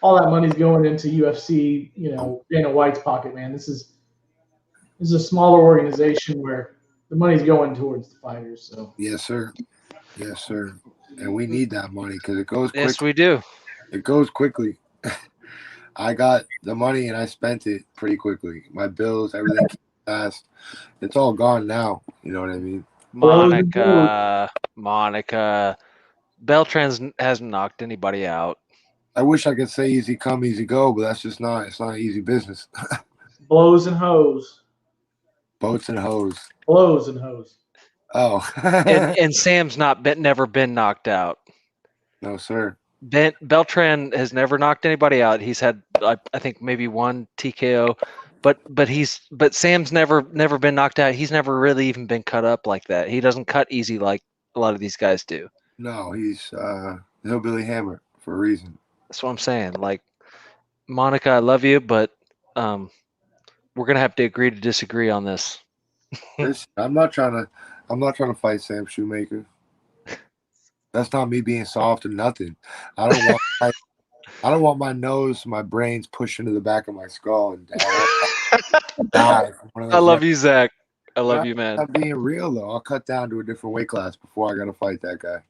all that money's going into UFC, Dana White's pocket, man. This is a smaller organization where the money's going towards the fighters. So Yes, sir. Yes, sir. And we need that money because it goes quick. Yes, we do. It goes quickly. I got the money and I spent it pretty quickly. My bills, everything came fast. It's all gone now. You know what I mean? Monica. Beltran hasn't knocked anybody out. I wish I could say easy come, easy go, but that's just not. It's not easy business. blows and hose, Boats and hose. blows and hose. Oh, And Sam's never been knocked out. no, sir. Beltran has never knocked anybody out. He's had, I think, maybe one TKO, but Sam's never been knocked out. He's never really even been cut up like that. He doesn't cut easy like a lot of these guys do. No, he's Hillbilly Hammer for a reason. That's what I'm saying. Like, Monica, I love you, but we're gonna have to agree to disagree on this. I'm not trying to fight Sam Shoemaker. That's not me being soft or nothing. I don't want my nose, my brains pushed into the back of my skull and die. I love you, Zach. I love you, man. I'm being real though. I'll cut down to a different weight class before I gotta fight that guy.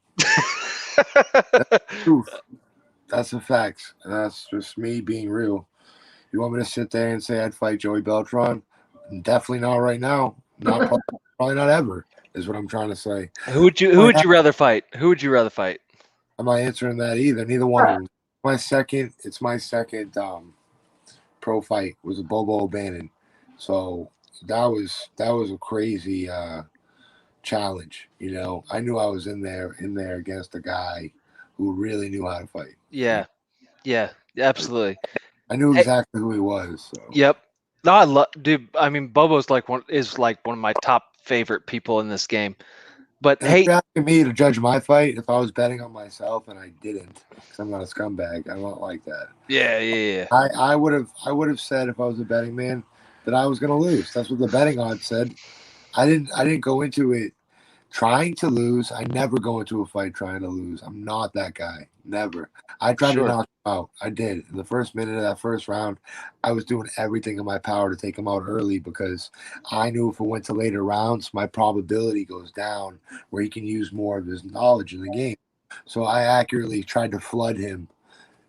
That's the truth. That's the facts. And that's just me being real. You want me to sit there and say I'd fight Joey Beltran? Definitely not right now. Not probably not ever. Is what I'm trying to say. Who would you rather fight? Who would you rather fight? I'm not answering that either. Neither one of them. It's my second pro fight was a Bobo O'Bannon. So that was a crazy challenge. I knew I was in there against a guy who really knew how to fight. Yeah, absolutely. I knew exactly who he was. So. Yep. No, dude. I mean, Bobo's one of my top favorite people in this game. But and if you're asking me to judge my fight, if I was betting on myself and I didn't, because I'm not a scumbag, I'm not like that. Yeah. I would have said if I was a betting man that I was going to lose. That's what the betting odds said. I didn't go into it trying to lose. I never go into a fight trying to lose. I'm not that guy. Never. I tried to knock him out. I did. In the first minute of that first round, I was doing everything in my power to take him out early because I knew if it went to later rounds, my probability goes down where he can use more of his knowledge in the game. So I accurately tried to flood him.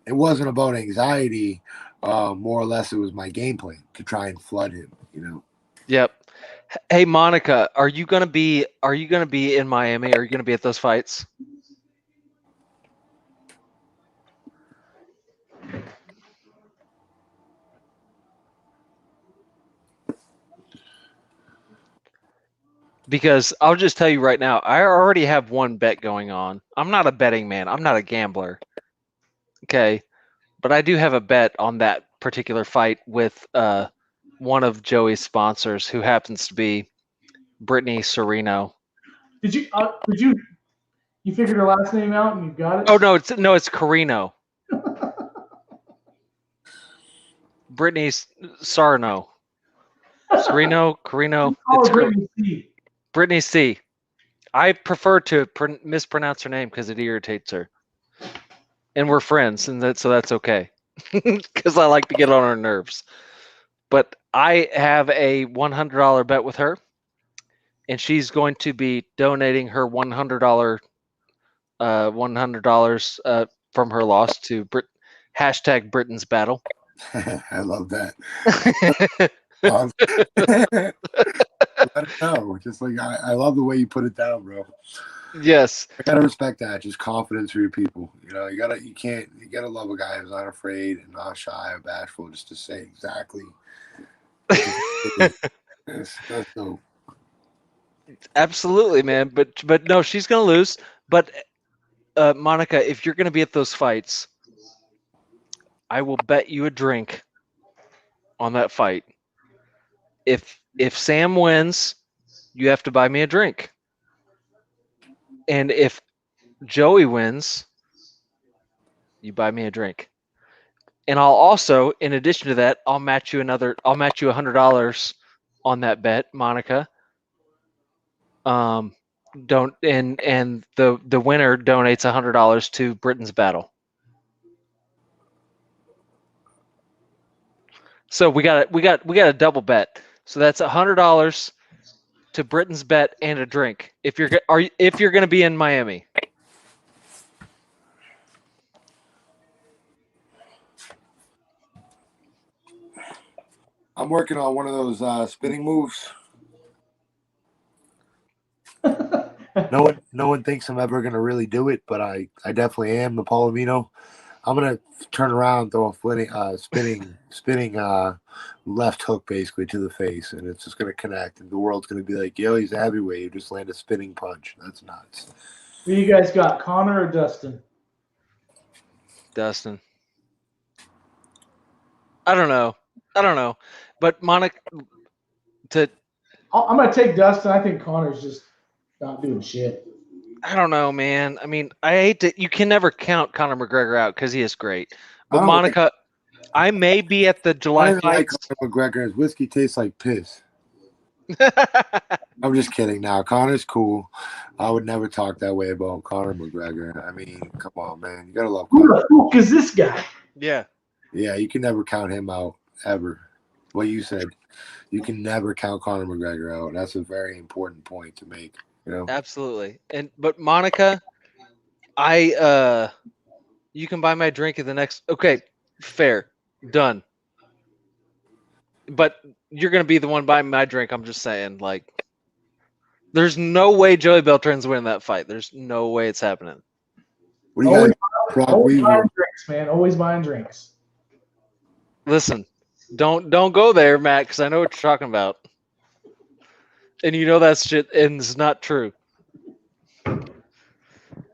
It wasn't about anxiety. More or less, it was my game plan to try and flood him. Yep. Hey, Monica, are you gonna be in Miami? Are you gonna be at those fights? Because I'll just tell you right now, I already have one bet going on. I'm not a betting man. I'm not a gambler. Okay. But I do have a bet on that particular fight with one of Joey's sponsors, who happens to be Brittany Serino. Did you figured her last name out and you got it? Oh no, it's Carino. Brittany Sarno. Carino. It's Brittany C. Brittany C. I prefer to mispronounce her name because it irritates her. And we're friends, and so that's okay. Because I like to get on her nerves. But I have a $100 bet with her, and she's going to be donating her $100 from her loss to Britain's Battle. I love that. Let it know. Just like I love the way you put it down, bro. Yes. I gotta respect that. Just confidence for your people. You gotta love a guy who's not afraid and not shy or bashful, just to say exactly. That's dope. Absolutely, man. But no, she's gonna lose. But Monica, if you're gonna be at those fights, I will bet you a drink on that fight. If Sam wins, you have to buy me a drink. And if Joey wins, you buy me a drink. And I'll also, in addition to that, I'll match you $100 on that bet, Monica. Don't and the winner donates $100 to Britain's Battle. So we got a double bet. So that's $100 to Britain's bet and a drink. If you're going to be in Miami. I'm working on one of those spinning moves. No one thinks I'm ever gonna really do it, but I definitely am. The Palomino. I'm gonna turn around, and throw a spinning left hook basically to the face, and it's just gonna connect, and the world's gonna be like, "Yo, he's a heavyweight. You just land a spinning punch." That's nuts. Who you guys got, Connor or Dustin? Dustin. I don't know, but Monica. I'm gonna take Dustin. I think Connor's just not doing shit. I don't know, man. I mean, I hate to. You can never count Conor McGregor out because he is great. But Monica, I may be at the July I fights. like Conor McGregor. His whiskey tastes like piss. I'm just kidding. Now Conor's cool. I would never talk that way about Conor McGregor. I mean, come on, man. You gotta love Who Conor. the fuck is this guy? Yeah. Yeah, you can never count him out ever. What you said, you can never count Conor McGregor out. That's a very important point to make. You know? Absolutely. But Monica, you can buy my drink at the next. Okay, fair, done. But you're gonna be the one buying my drink. I'm just saying, like, there's no way Joey Beltran's winning that fight. There's no way it's happening. What do you guys? Always buying drinks, man. Always buying drinks. Listen, don't go there, Matt, because I know what you're talking about, and you know that shit and it's not true.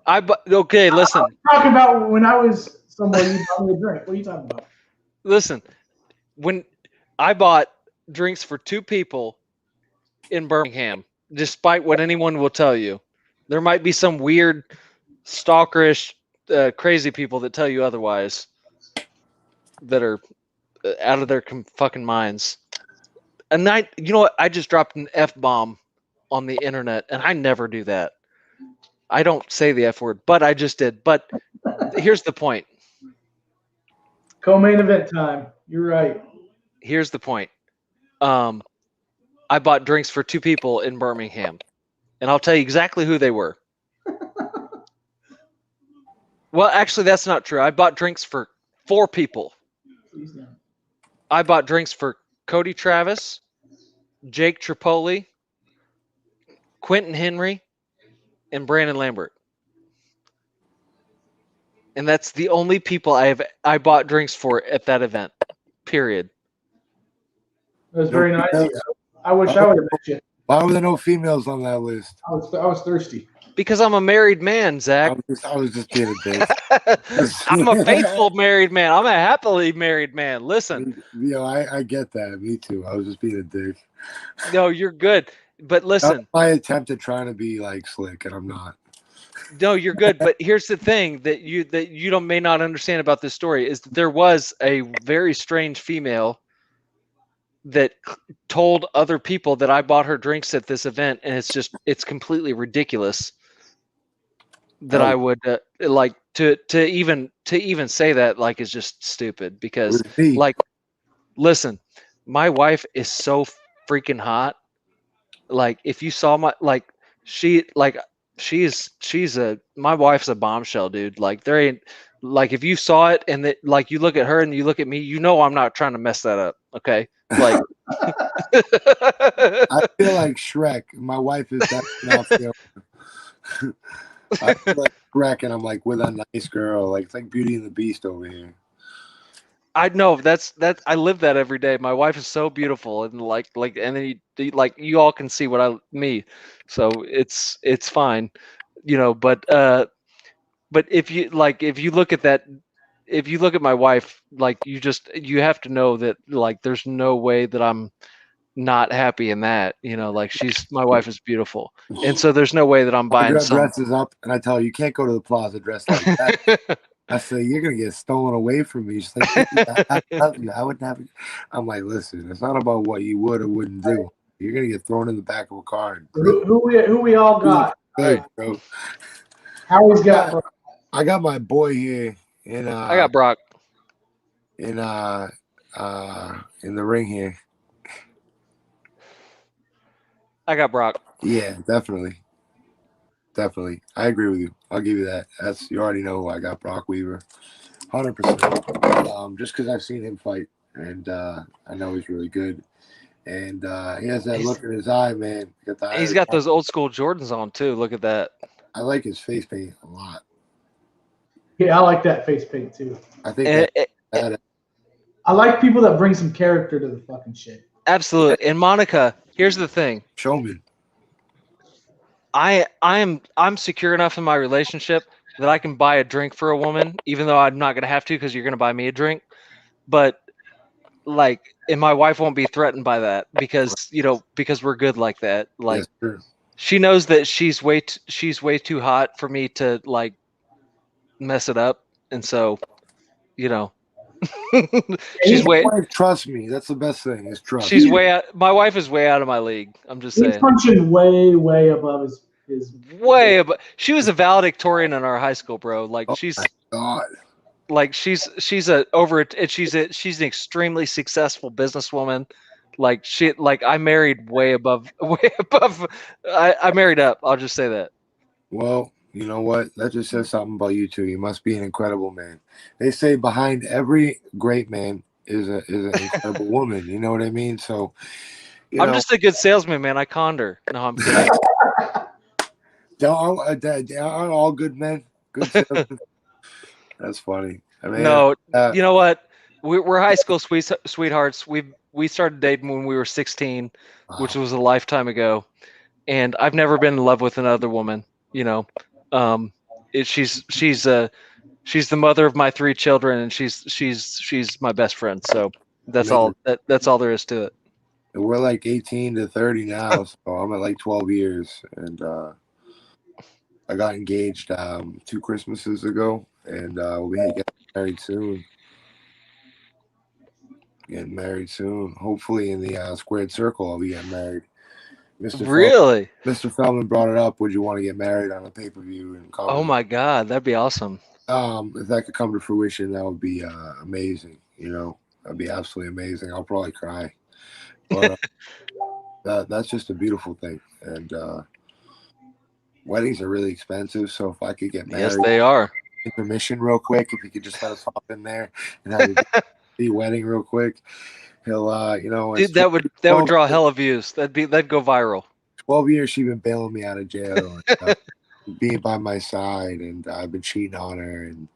Okay, listen. I'm talking about when I was somewhere you bought me a drink. What are you talking about? Listen, when I bought drinks for 2 people in Birmingham, despite what anyone will tell you, there might be some weird, stalkerish, crazy people that tell you otherwise that are out of their fucking minds. And you know what? I just dropped an F-bomb on the internet, and I never do that. I don't say the F word, but I just did. But here's the point. Co-main event time. You're right. Here's the point. I bought drinks for 2 people in Birmingham, and I'll tell you exactly who they were. Well, actually, that's not true. I bought drinks for 4 people. I bought drinks for Cody Travis, Jake Tripoli, Quentin Henry, and Brandon Lambert. And that's the only people I bought drinks for at that event. Period. That was very nice. I wish I would have met you. Why were there no females on that list? I was thirsty. Because I'm a married man, Zach. I was just being a bitch. I'm a faithful married man. I'm a happily married man. Listen. You know, I get that. Me too. I was just being a dick. No, you're good. But listen. My attempt at trying to be like slick, and I'm not. No, you're good. But here's the thing that you may not understand about this story is that there was a very strange female that told other people that I bought her drinks at this event, and it's completely ridiculous that I would like to even say that, like, is just stupid because, like, listen, my wife is so freaking hot. Like, if you saw my, like, my wife's a bombshell, dude. Like, there ain't, like, if you saw it and that, like, you look at her and you look at me, you know I'm not trying to mess that up. Okay. Like, I feel like Shrek. My wife is that not feeling. I feel like Shrek, and I'm like with a nice girl. Like, it's like Beauty and the Beast over here. I know that's I live that every day. My wife is so beautiful, and like, and then you all can see me, so it's fine, you know. But if you look at that. If you look at my wife, like, you have to know that, like, there's no way that I'm not happy in that. You know, like my wife is beautiful, and so there's no way that I'm My buying girl some. dresses up, and I tell her, you can't go to the plaza dressed like that. I say, you're going to get stolen away from me. She's like, I love you. I wouldn't have you. I'm like, listen, it's not about what you would or wouldn't do. You're going to get thrown in the back of a car. And Who we all got? good, bro. Howie's got. I got my boy here in I got Brock. in the ring here. I got Brock. Yeah, definitely. Definitely. I agree with you. I'll give you that. That's you already know who I got, Brock Weaver. 100%. Just because I've seen him fight, and I know he's really good. And he has that look in his eye, man. He's got those old school Jordans on too. Look at that. I like his face paint a lot. Yeah, I like that face paint too. I think I like people that bring some character to the fucking shit. Absolutely. And Monica, here's the thing. Showman. I'm secure enough in my relationship that I can buy a drink for a woman, even though I'm not gonna have to because you're gonna buy me a drink. But like, and my wife won't be threatened by that because because we're good like that. Like, yes, she knows that she's way too hot for me to like mess it up, and so she's way. Trust me, that's the best thing. Is trust. She's way out. My wife is way out of my league. I'm just saying. He's punching way above his. Way above. She was a valedictorian in our high school, bro. Like she's an extremely successful businesswoman. Like I married way above. I married up. I'll just say that. Well, you know what? That just says something about you two. You must be an incredible man. They say behind every great man is an incredible woman. You know what I mean? So I'm just a good salesman, man. I conned her. No, I'm kidding. Aren't all good men good salesmen? That's funny. I mean, no, you know what? We're high school sweethearts. We started dating when we were 16, which was a lifetime ago, and I've never been in love with another woman. She's the mother of my 3 children, and she's my best friend. So that's all there is to it. We're like 18 to 30 now, so I'm at like 12 years, and I got engaged 2 Christmases ago, and we'll be getting married soon. Hopefully in the squared circle, I'll be getting married. Mr. Feldman brought it up. Would you want to get married on a pay-per-view? Oh my God, that'd be awesome. If that could come to fruition, that would be amazing. That'd be absolutely amazing. I'll probably cry, but that's just a beautiful thing. And weddings are really expensive, so if I could get married, yes, they are. Intermission, real quick. If you could just let us hop in there and have a wedding real quick. He'll, dude, that would draw hella views. That'd go viral. 12 years she's been bailing me out of jail, and, being by my side, and I've been cheating on her and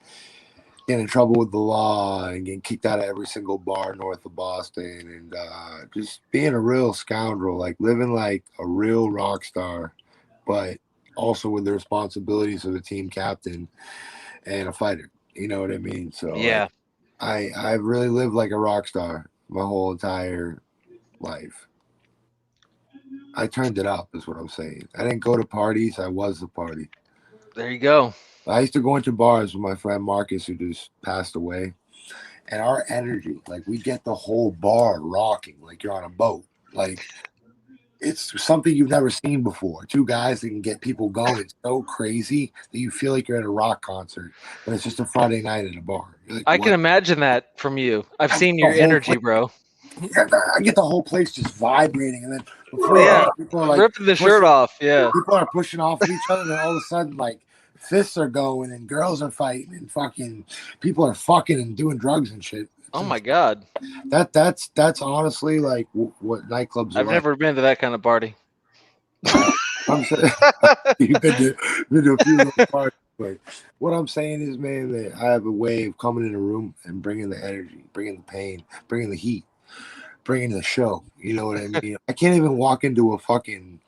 getting in trouble with the law and getting kicked out of every single bar north of Boston, and just being a real scoundrel, like living like a real rock star, but also with the responsibilities of a team captain and a fighter. You know what I mean? So yeah, I've really lived like a rock star my whole entire life. I turned it up, is what I'm saying. I didn't go to parties. I was the party. There you go. I used to go into bars with my friend Marcus, who just passed away. And our energy, like, we get the whole bar rocking like you're on a boat. Like, it's something you've never seen before. 2 guys that can get people going so crazy that you feel like you're at a rock concert, but it's just a Friday night at a bar. Like, I can imagine that from you. I've seen your energy, bro. I get the whole place just vibrating, and then people are like ripping the shirt off. Yeah, people are pushing off of each other, and all of a sudden, like, fists are going, and girls are fighting, and fucking people are fucking and doing drugs and shit. Oh my God, that's honestly like what nightclubs are. I've never been to that kind of party. I'm saying you've been to a few of those parties. But what I'm saying is, man, that I have a way of coming in a room and bringing the energy, bringing the pain, bringing the heat, bringing the show. You know what I mean? I can't even walk into a fucking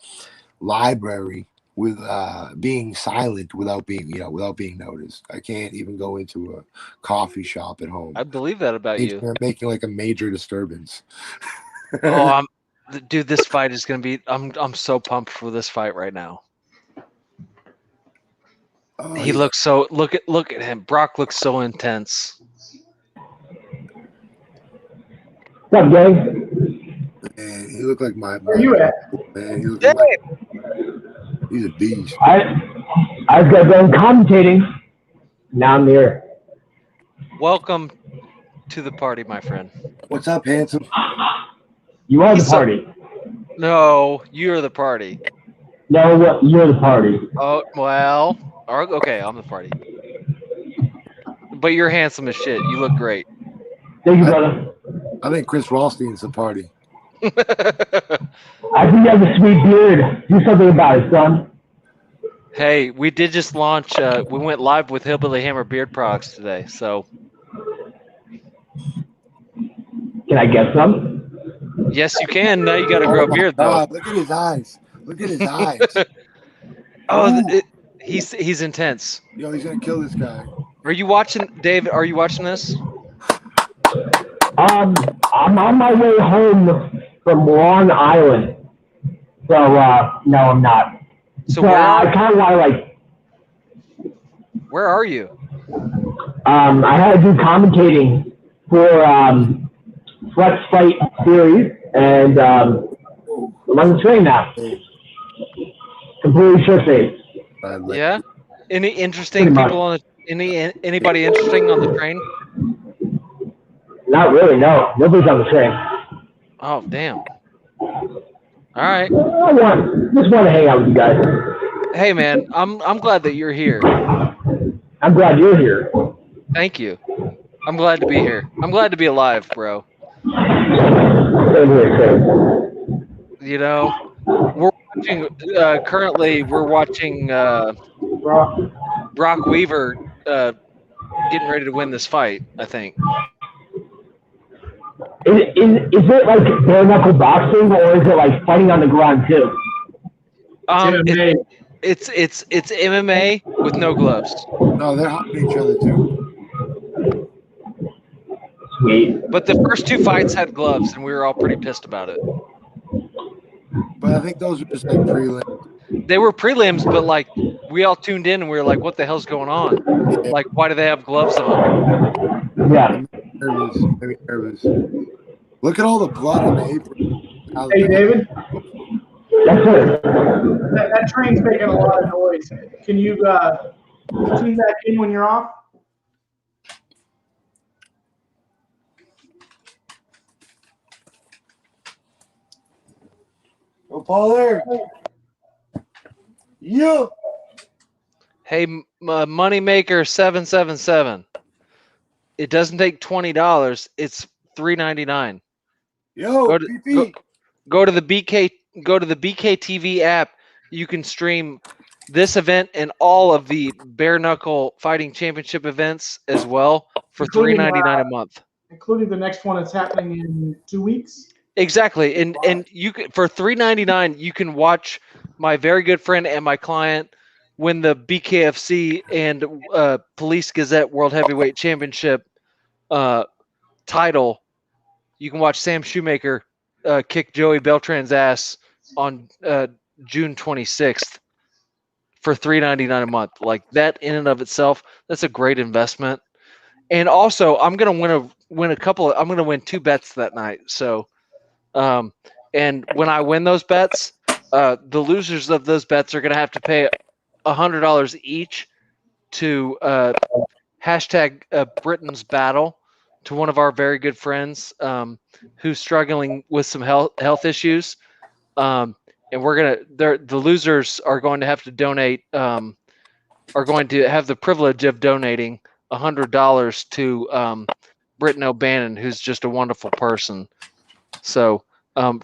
library with being silent without being noticed. I can't even go into a coffee shop at home. I believe that about you. They're making like a major disturbance. Oh, Dude, this fight is gonna be. I'm so pumped for this fight right now. Oh, He yeah. looks so. Look at him. Brock looks so intense. What's up, gang? Man, he looked like my Where you at? man. He looked like he's a beast. I was going commentating. Now I'm here. Welcome to the party, my friend. What's up, handsome? You are the He's so- party. No, you're the party. No, what? You're the party. Oh well. Okay, I'm the party. But you're handsome as shit. You look great. Thank you, brother. I think Chris Rothstein's the party. I think you have a sweet beard. Do something about it, son. Hey, we did just launch. We went live with Hillbilly Hammer Beard Products today. So Can I get some? yes, you can. Now you got to grow a my beard, though. God, look at his eyes. Look at his eyes. Oh, Ooh. he's intense. Yo, he's gonna kill this guy. Are you watching, Dave? Are you watching this? I'm on my way home from Long Island. So, no, I'm not. So So I where kind of want to, where are you? I had to do commentating for Flex Fight Series, and I'm on the train now. Completely shit faced. Yeah. Any interesting Pretty much. people on the anybody interesting on the train? Not really, no. Nobody's on the train. Oh damn. All right. Just want to hang out with you guys. Hey man, I'm glad that you're here. I'm glad you're here. Thank you. I'm glad to be here. I'm glad to be alive, bro. Same here, same. You know, we're watching. Currently, we're watching Brock Weaver getting ready to win this fight. I think. Is it like bare knuckle boxing, or is it like fighting on the ground too? MMA. It's MMA with no gloves. No, they're humping each other too. Sweet. But the first two fights had gloves, and we were all pretty pissed about it. But I think those are just like prelims. They were prelims, but like we all tuned in and we were like, "What the hell's going on? Like, why do they have gloves on?" Yeah. Nervous, maybe nervous. Look at all the blood on the apron. Hey, David, That's it. that train's making a lot of noise. Can you tune that in when you're off? Oh, Paul there. Yeah. Hey, Moneymaker 777. It doesn't take $20. It's $3.99. Yo, Go to- PP. Go to the BK TV app. You can stream this event and all of the bare knuckle fighting championship events as well for Including, $3.99 a month. Including the next one that's happening in 2 weeks. Exactly, and you can, for $3.99 you can watch my very good friend and my client win the BKFC and Police Gazette World Heavyweight Championship title. You can watch Sam Shoemaker kick Joey Beltran's ass on June 26th for $3.99 a month. Like that in and of itself, that's a great investment. And also, I'm gonna win win 2 bets that night. So, and when I win those bets, the losers of those bets are gonna have to pay $100 each to hashtag Britain's Battle to one of our very good friends who's struggling with some health issues. And the losers are going to have to donate, are going to have the privilege of donating $100 to Britton O'Bannon, who's just a wonderful person. So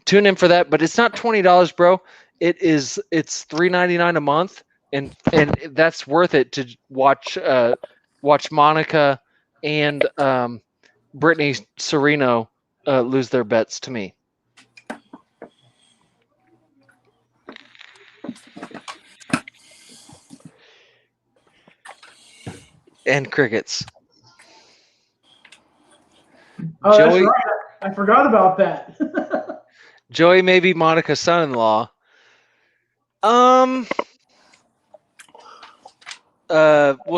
tune in for that, but it's not $20, bro. It's $3.99 a month, and that's worth it to watch Monica and Brittany Sereno lose their bets to me. And crickets. Oh, Joey- that's right. I forgot about that. Joey may be Monica's son-in-law. We'll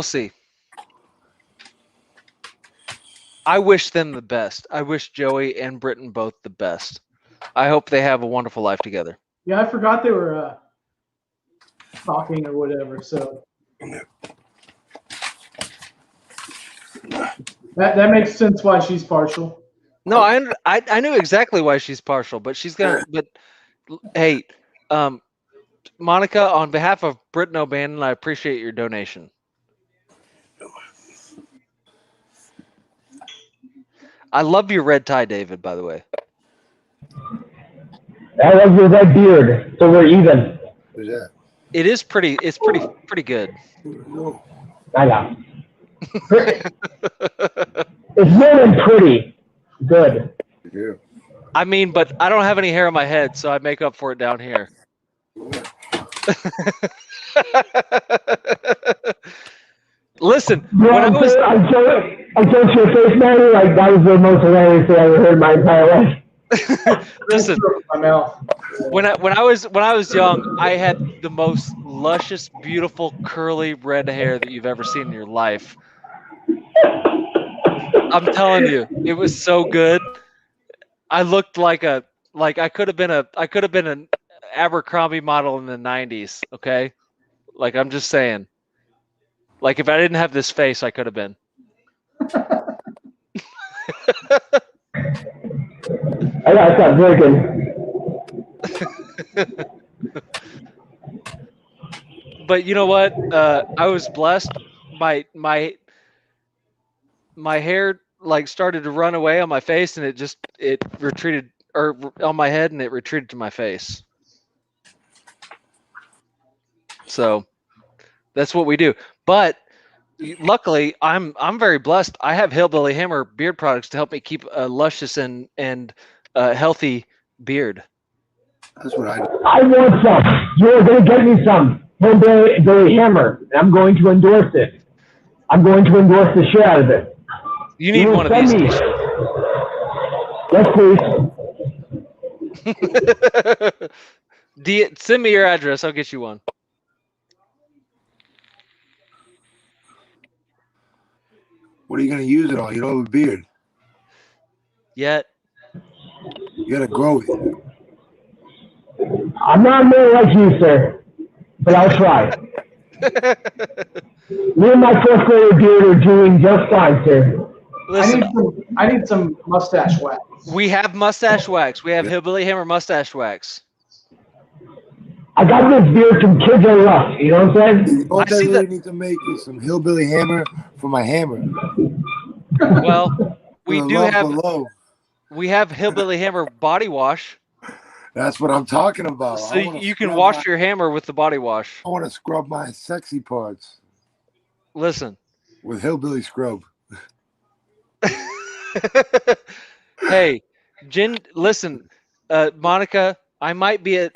see. I wish them the best. I wish Joey and Britton both the best. I hope they have a wonderful life together. Yeah, I forgot they were talking or whatever. So that makes sense why she's partial. No, I knew exactly why she's partial, but she's gonna. But hey, Monica, on behalf of Britton O'Bannon, I appreciate your donation. I love your red tie, David. By the way, I love your red beard, so we're even. Who's that? it is pretty. It's pretty good. I got. It's more than pretty. Good. Yeah. I mean, but I don't have any hair on my head, so I make up for it down here. Listen, when I was I joked your face, man. Like that was the most hilarious thing I ever heard in my entire life. listen, My mouth. when I was young, I had the most luscious, beautiful, curly red hair that you've ever seen in your life. I'm telling you, it was so good. I looked like I could have been an Abercrombie model in the 90s, okay? Like I'm just saying. Like if I didn't have this face, I could have been. I gotta stop drinking. But you know what? I was blessed. My hair like started to run away on my face, and it retreated, or on my head, and it retreated to my face. So that's what we do. But luckily, I'm very blessed. I have Hillbilly Hammer beard products to help me keep a luscious and healthy beard. That's what I do. I want some. You're gonna get me some. Hillbilly Hammer. And I'm going to endorse it. I'm going to endorse the shit out of it. You need one of these. Yes, please. Send me your address. I'll get you one. What are you gonna use it on? You don't have a beard. Yet. You gotta grow it. I'm not more like you, sir, but I'll try. Me and my fourth grader beard are doing just fine, sir. Listen, I need some mustache wax. we have mustache wax. We have Hillbilly Hammer mustache wax. I got this beard from Kids Are Rough, you know what I'm saying? All I I see really that- need to make is some Hillbilly Hammer for my hammer. Well, we For the do love have below. Hillbilly Hammer body wash, That's what I'm talking about. so you can wash your hammer with the body wash. I want to scrub my sexy parts Listen. with Hillbilly scrub. Hey, listen, Monica, I might be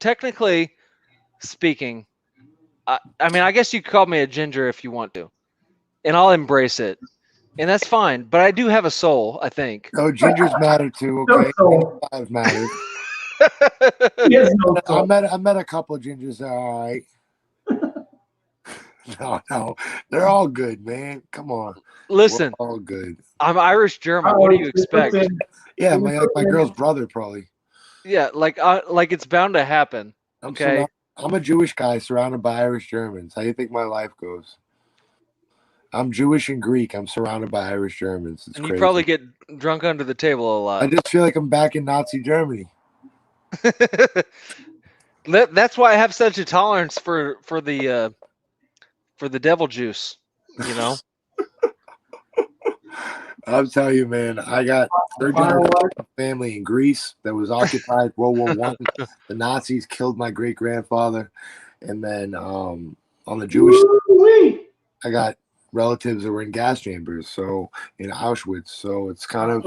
technically speaking, I mean, I guess you could call me a ginger if you want to, and I'll embrace it, and that's fine. But I do have a soul, I think. No, gingers matter too. Okay, No. lives matter. He has no I soul. met a couple of gingers that are all right. No, they're all good, man. Come on, Listen, we're all good. I'm Irish German. What do you expect? Yeah, my girl's brother probably. Yeah, like it's bound to happen. Okay. I'm a Jewish guy surrounded by Irish Germans. How do you think my life goes? I'm Jewish and Greek. I'm surrounded by Irish Germans. It's And crazy. you probably get drunk under the table a lot. I just feel like I'm back in Nazi Germany. That's why I have such a tolerance for the devil juice. You know. I'm telling you, man. I got third generation family in Greece that was occupied World War I. The Nazis killed my great grandfather, and then on the Jewish, I got relatives that were in gas chambers, so in Auschwitz. So it's kind of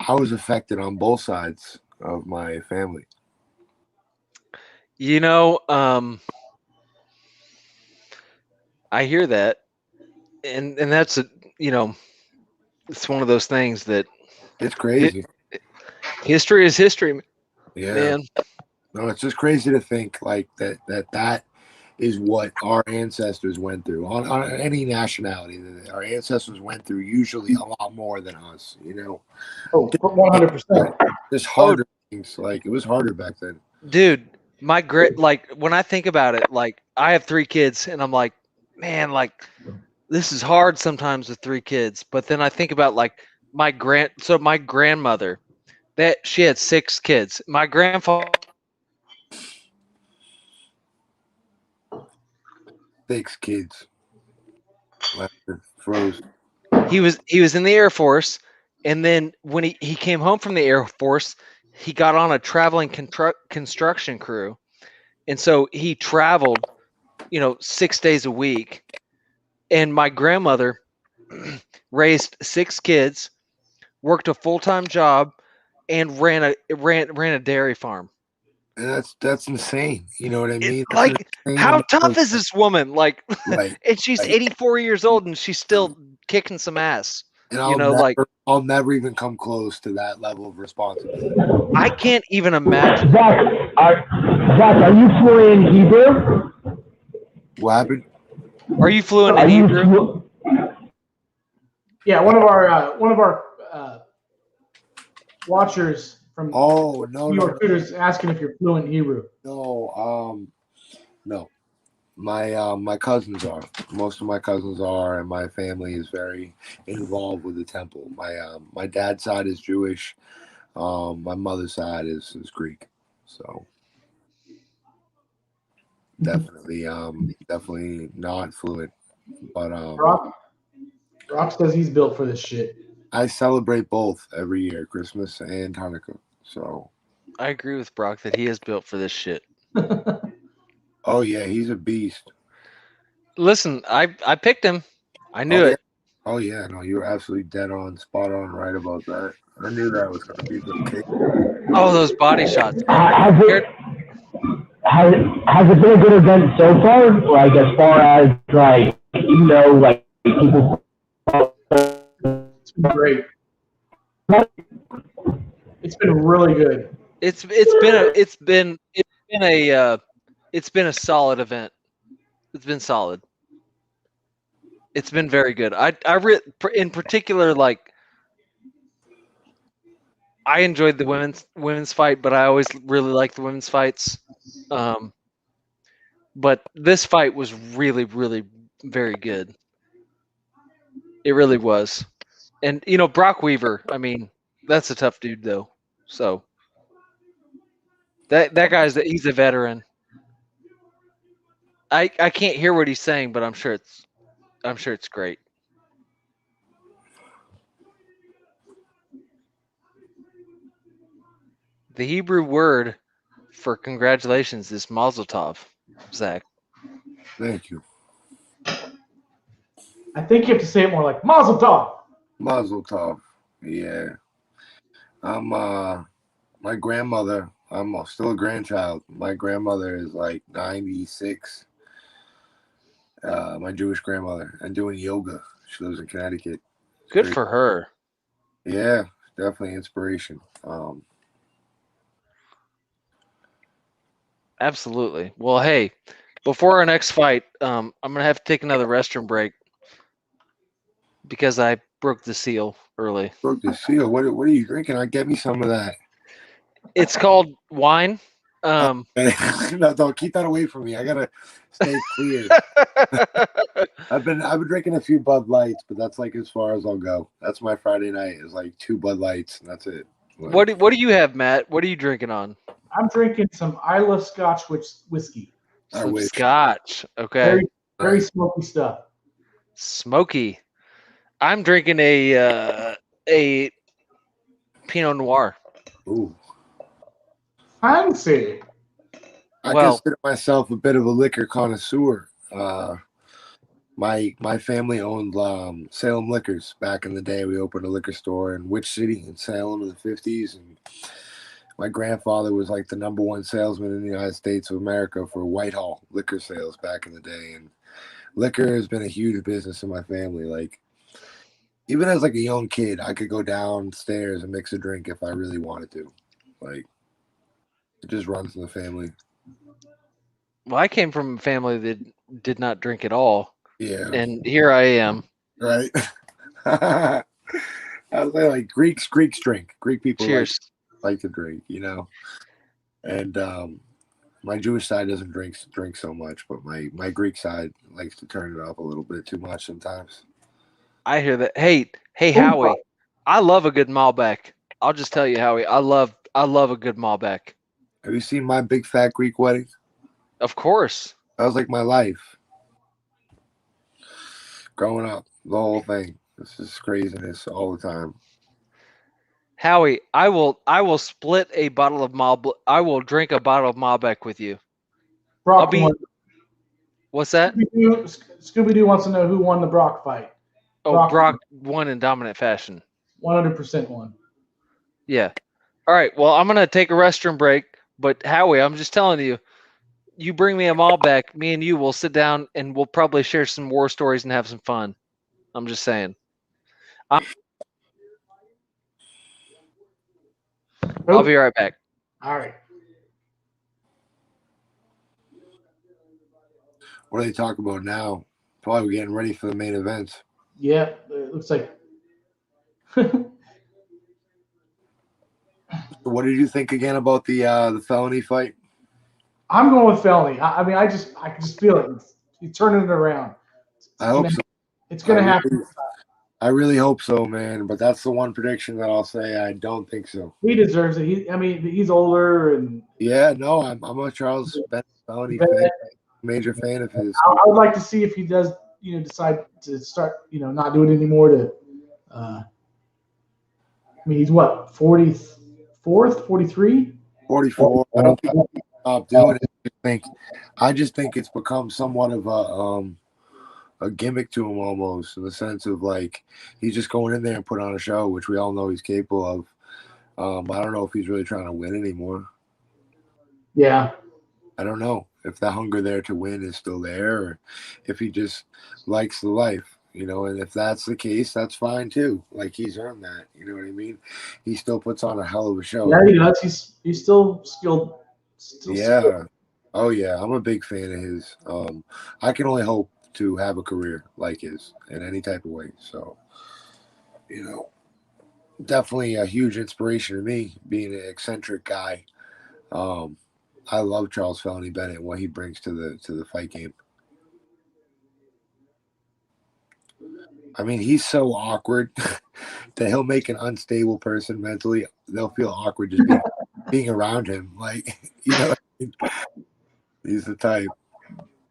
I was affected on both sides of my family. You know, I hear that, and that's it's one of those things that It's crazy. History is history, Yeah. man. No, it's just crazy to think like that is what our ancestors went through on any nationality. That our ancestors went through usually a lot more than us. You know, Oh, 100%. just harder things. Like it was harder back then. Dude, like when I think about it, like I have 3 kids, and I'm like, man, like this is hard sometimes with 3 kids. But then I think about like my grandmother, that she had 6 kids. My grandfather 6 kids. Froze. he was in the Air Force, and then when he came home from the Air Force, he got on a traveling construction crew, and so he traveled, 6 days a week. And my grandmother raised 6 kids, worked a full-time job, and ran a dairy farm. And that's insane. You know what I mean? That's Like, insane how tough amount is this woman? Like, Right. and she's 84 years old, and she's still kicking some ass. And I'll never even come close to that level of responsibility. I can't even imagine. Zach, are you fluent in Hebrew? What happened? Are you fluent Are in you Hebrew? Yeah, one of our watchers from New York Tutors asking if you're fluent in Hebrew. No, my cousins are. Most of my cousins are, and my family is very involved with the temple. My dad's side is Jewish. My mother's side is Greek. So definitely not fluent. But Rock says he's built for this shit. I celebrate both every year, Christmas and Hanukkah. So I agree with Brock that he is built for this shit. oh yeah, he's a beast. Listen, I picked him. I knew it. Oh yeah, no, you were absolutely dead on, spot on, right about that. I knew that was gonna be the case. Oh, those body shots. Has it been a good event so far? Like as far as like like people. It's been great. It's been really good. It's been a solid event. It's been solid. It's been very good. In particular, like I enjoyed the women's fight, but I always really like the women's fights. But this fight was really, really very good. It really was. And Brock Weaver, I mean, that's a tough dude though. So that he's a veteran. I can't hear what he's saying, but I'm sure it's great. The Hebrew word for congratulations is Mazel Tov, Zach. Thank you. I think you have to say it more like Mazel Tov. Mazel Tov. Yeah. I'm my grandmother. I'm still a grandchild. My grandmother is like 96. My Jewish grandmother, and doing yoga. She lives in Connecticut. Good for her. Yeah, definitely inspiration. Absolutely. Well, hey, before our next fight, I'm gonna have to take another restroom break because I broke the seal early. Broke the seal. What are you drinking? Get me some of that. It's called wine. No, don't keep that away from me. I gotta stay clear. I've been drinking a few Bud Lights, but that's like as far as I'll go. That's my Friday night is like 2 Bud Lights, and that's it. What do you have, Matt? What are you drinking on? I'm drinking some Isla Scotch whiskey. Some Scotch. Okay. Very, very smoky stuff. Smoky. I'm drinking a Pinot Noir. Ooh. Fancy. I consider myself a bit of a liquor connoisseur. My family owned Salem Liquors back in the day. We opened a liquor store in Witch City in Salem in the 50s, and my grandfather was like the #1 salesman in the United States of America for Whitehall liquor sales back in the day. And liquor has been a huge business in my family. Like, even as like a young kid, I could go downstairs and mix a drink if I really wanted to. Like, it just runs in the family. Well, I came from a family that did not drink at all, Yeah. and here I am. Right. I was like Greeks drink. Greek people Cheers. like to drink, And my Jewish side doesn't drink so much, but my Greek side likes to turn it up a little bit too much sometimes. I hear that. Hey, Howie, I love a good Malbec. I'll just tell you, Howie, I love a good Malbec. Have you seen my big fat Greek wedding? Of course. That was like my life. Growing up, the whole thing. This is craziness all the time. Howie, I will split a bottle of Malbec. I will drink a bottle of Malbec with you. Brock be- won. What's that? Scooby-Doo wants to know who won the Brock fight. Oh, Brock won in dominant fashion. 100% won. Yeah. All right. Well, I'm gonna take a restroom break, but Howie, I'm just telling you, you bring me a Malbec, me and you will sit down and we'll probably share some war stories and have some fun. I'm just saying. I'll be right back. All right. What are they talking about now? Probably getting ready for the main events. Yeah, it looks like. What did you think again about the felony fight? I'm going with felony. I mean, I can just feel it. He's turning it around. I hope so. It's going to happen. I really hope so, man. But that's the one prediction that I'll say I don't think so. He deserves it. He's older and. Yeah, no, I'm a Charles Bennett felony fan, major fan of his. I would like to see if he does, decide to start, not do it anymore. I mean, he's what, 44th, 43? 44. I don't think he'll stop doing it. I just think it's become somewhat of a gimmick to him almost, in the sense of like he's just going in there and put on a show, which we all know he's capable of. I don't know if he's really trying to win anymore. Yeah. I don't know if the hunger there to win is still there, or if he just likes the life, and if that's the case, that's fine too. Like, he's earned that, you know what I mean? He still puts on a hell of a show. Yeah, he does. He's still skilled. Skilled. Oh yeah, I'm a big fan of his. I can only hope to have a career like his in any type of way. So, definitely a huge inspiration to me, being an eccentric guy. I love Charles Felony Bennett and what he brings to the fight game. I mean, he's so awkward that he'll make an unstable person mentally. They'll feel awkward just being around him. Like, he's the type.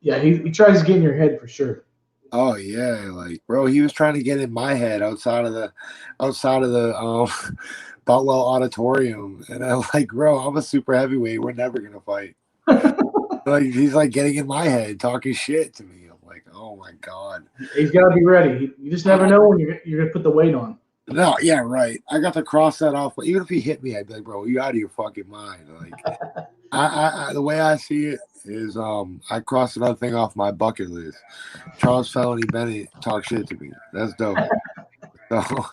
Yeah, he tries to get in your head for sure. Oh yeah, like, bro, he was trying to get in my head outside of the Boutwell Auditorium, and I'm like, bro, I'm a super heavyweight. We're never gonna fight. Like, he's like getting in my head, talking shit to me. I'm like, oh my god. He's got to be ready. You just never know when you're gonna put the weight on. No, yeah, right. I got to cross that off. But even if he hit me, I'd be like, bro, you out of your fucking mind. Like, I the way I see it is, I crossed another thing off my bucket list. Charles Felony Bennett talk shit to me. That's dope. So,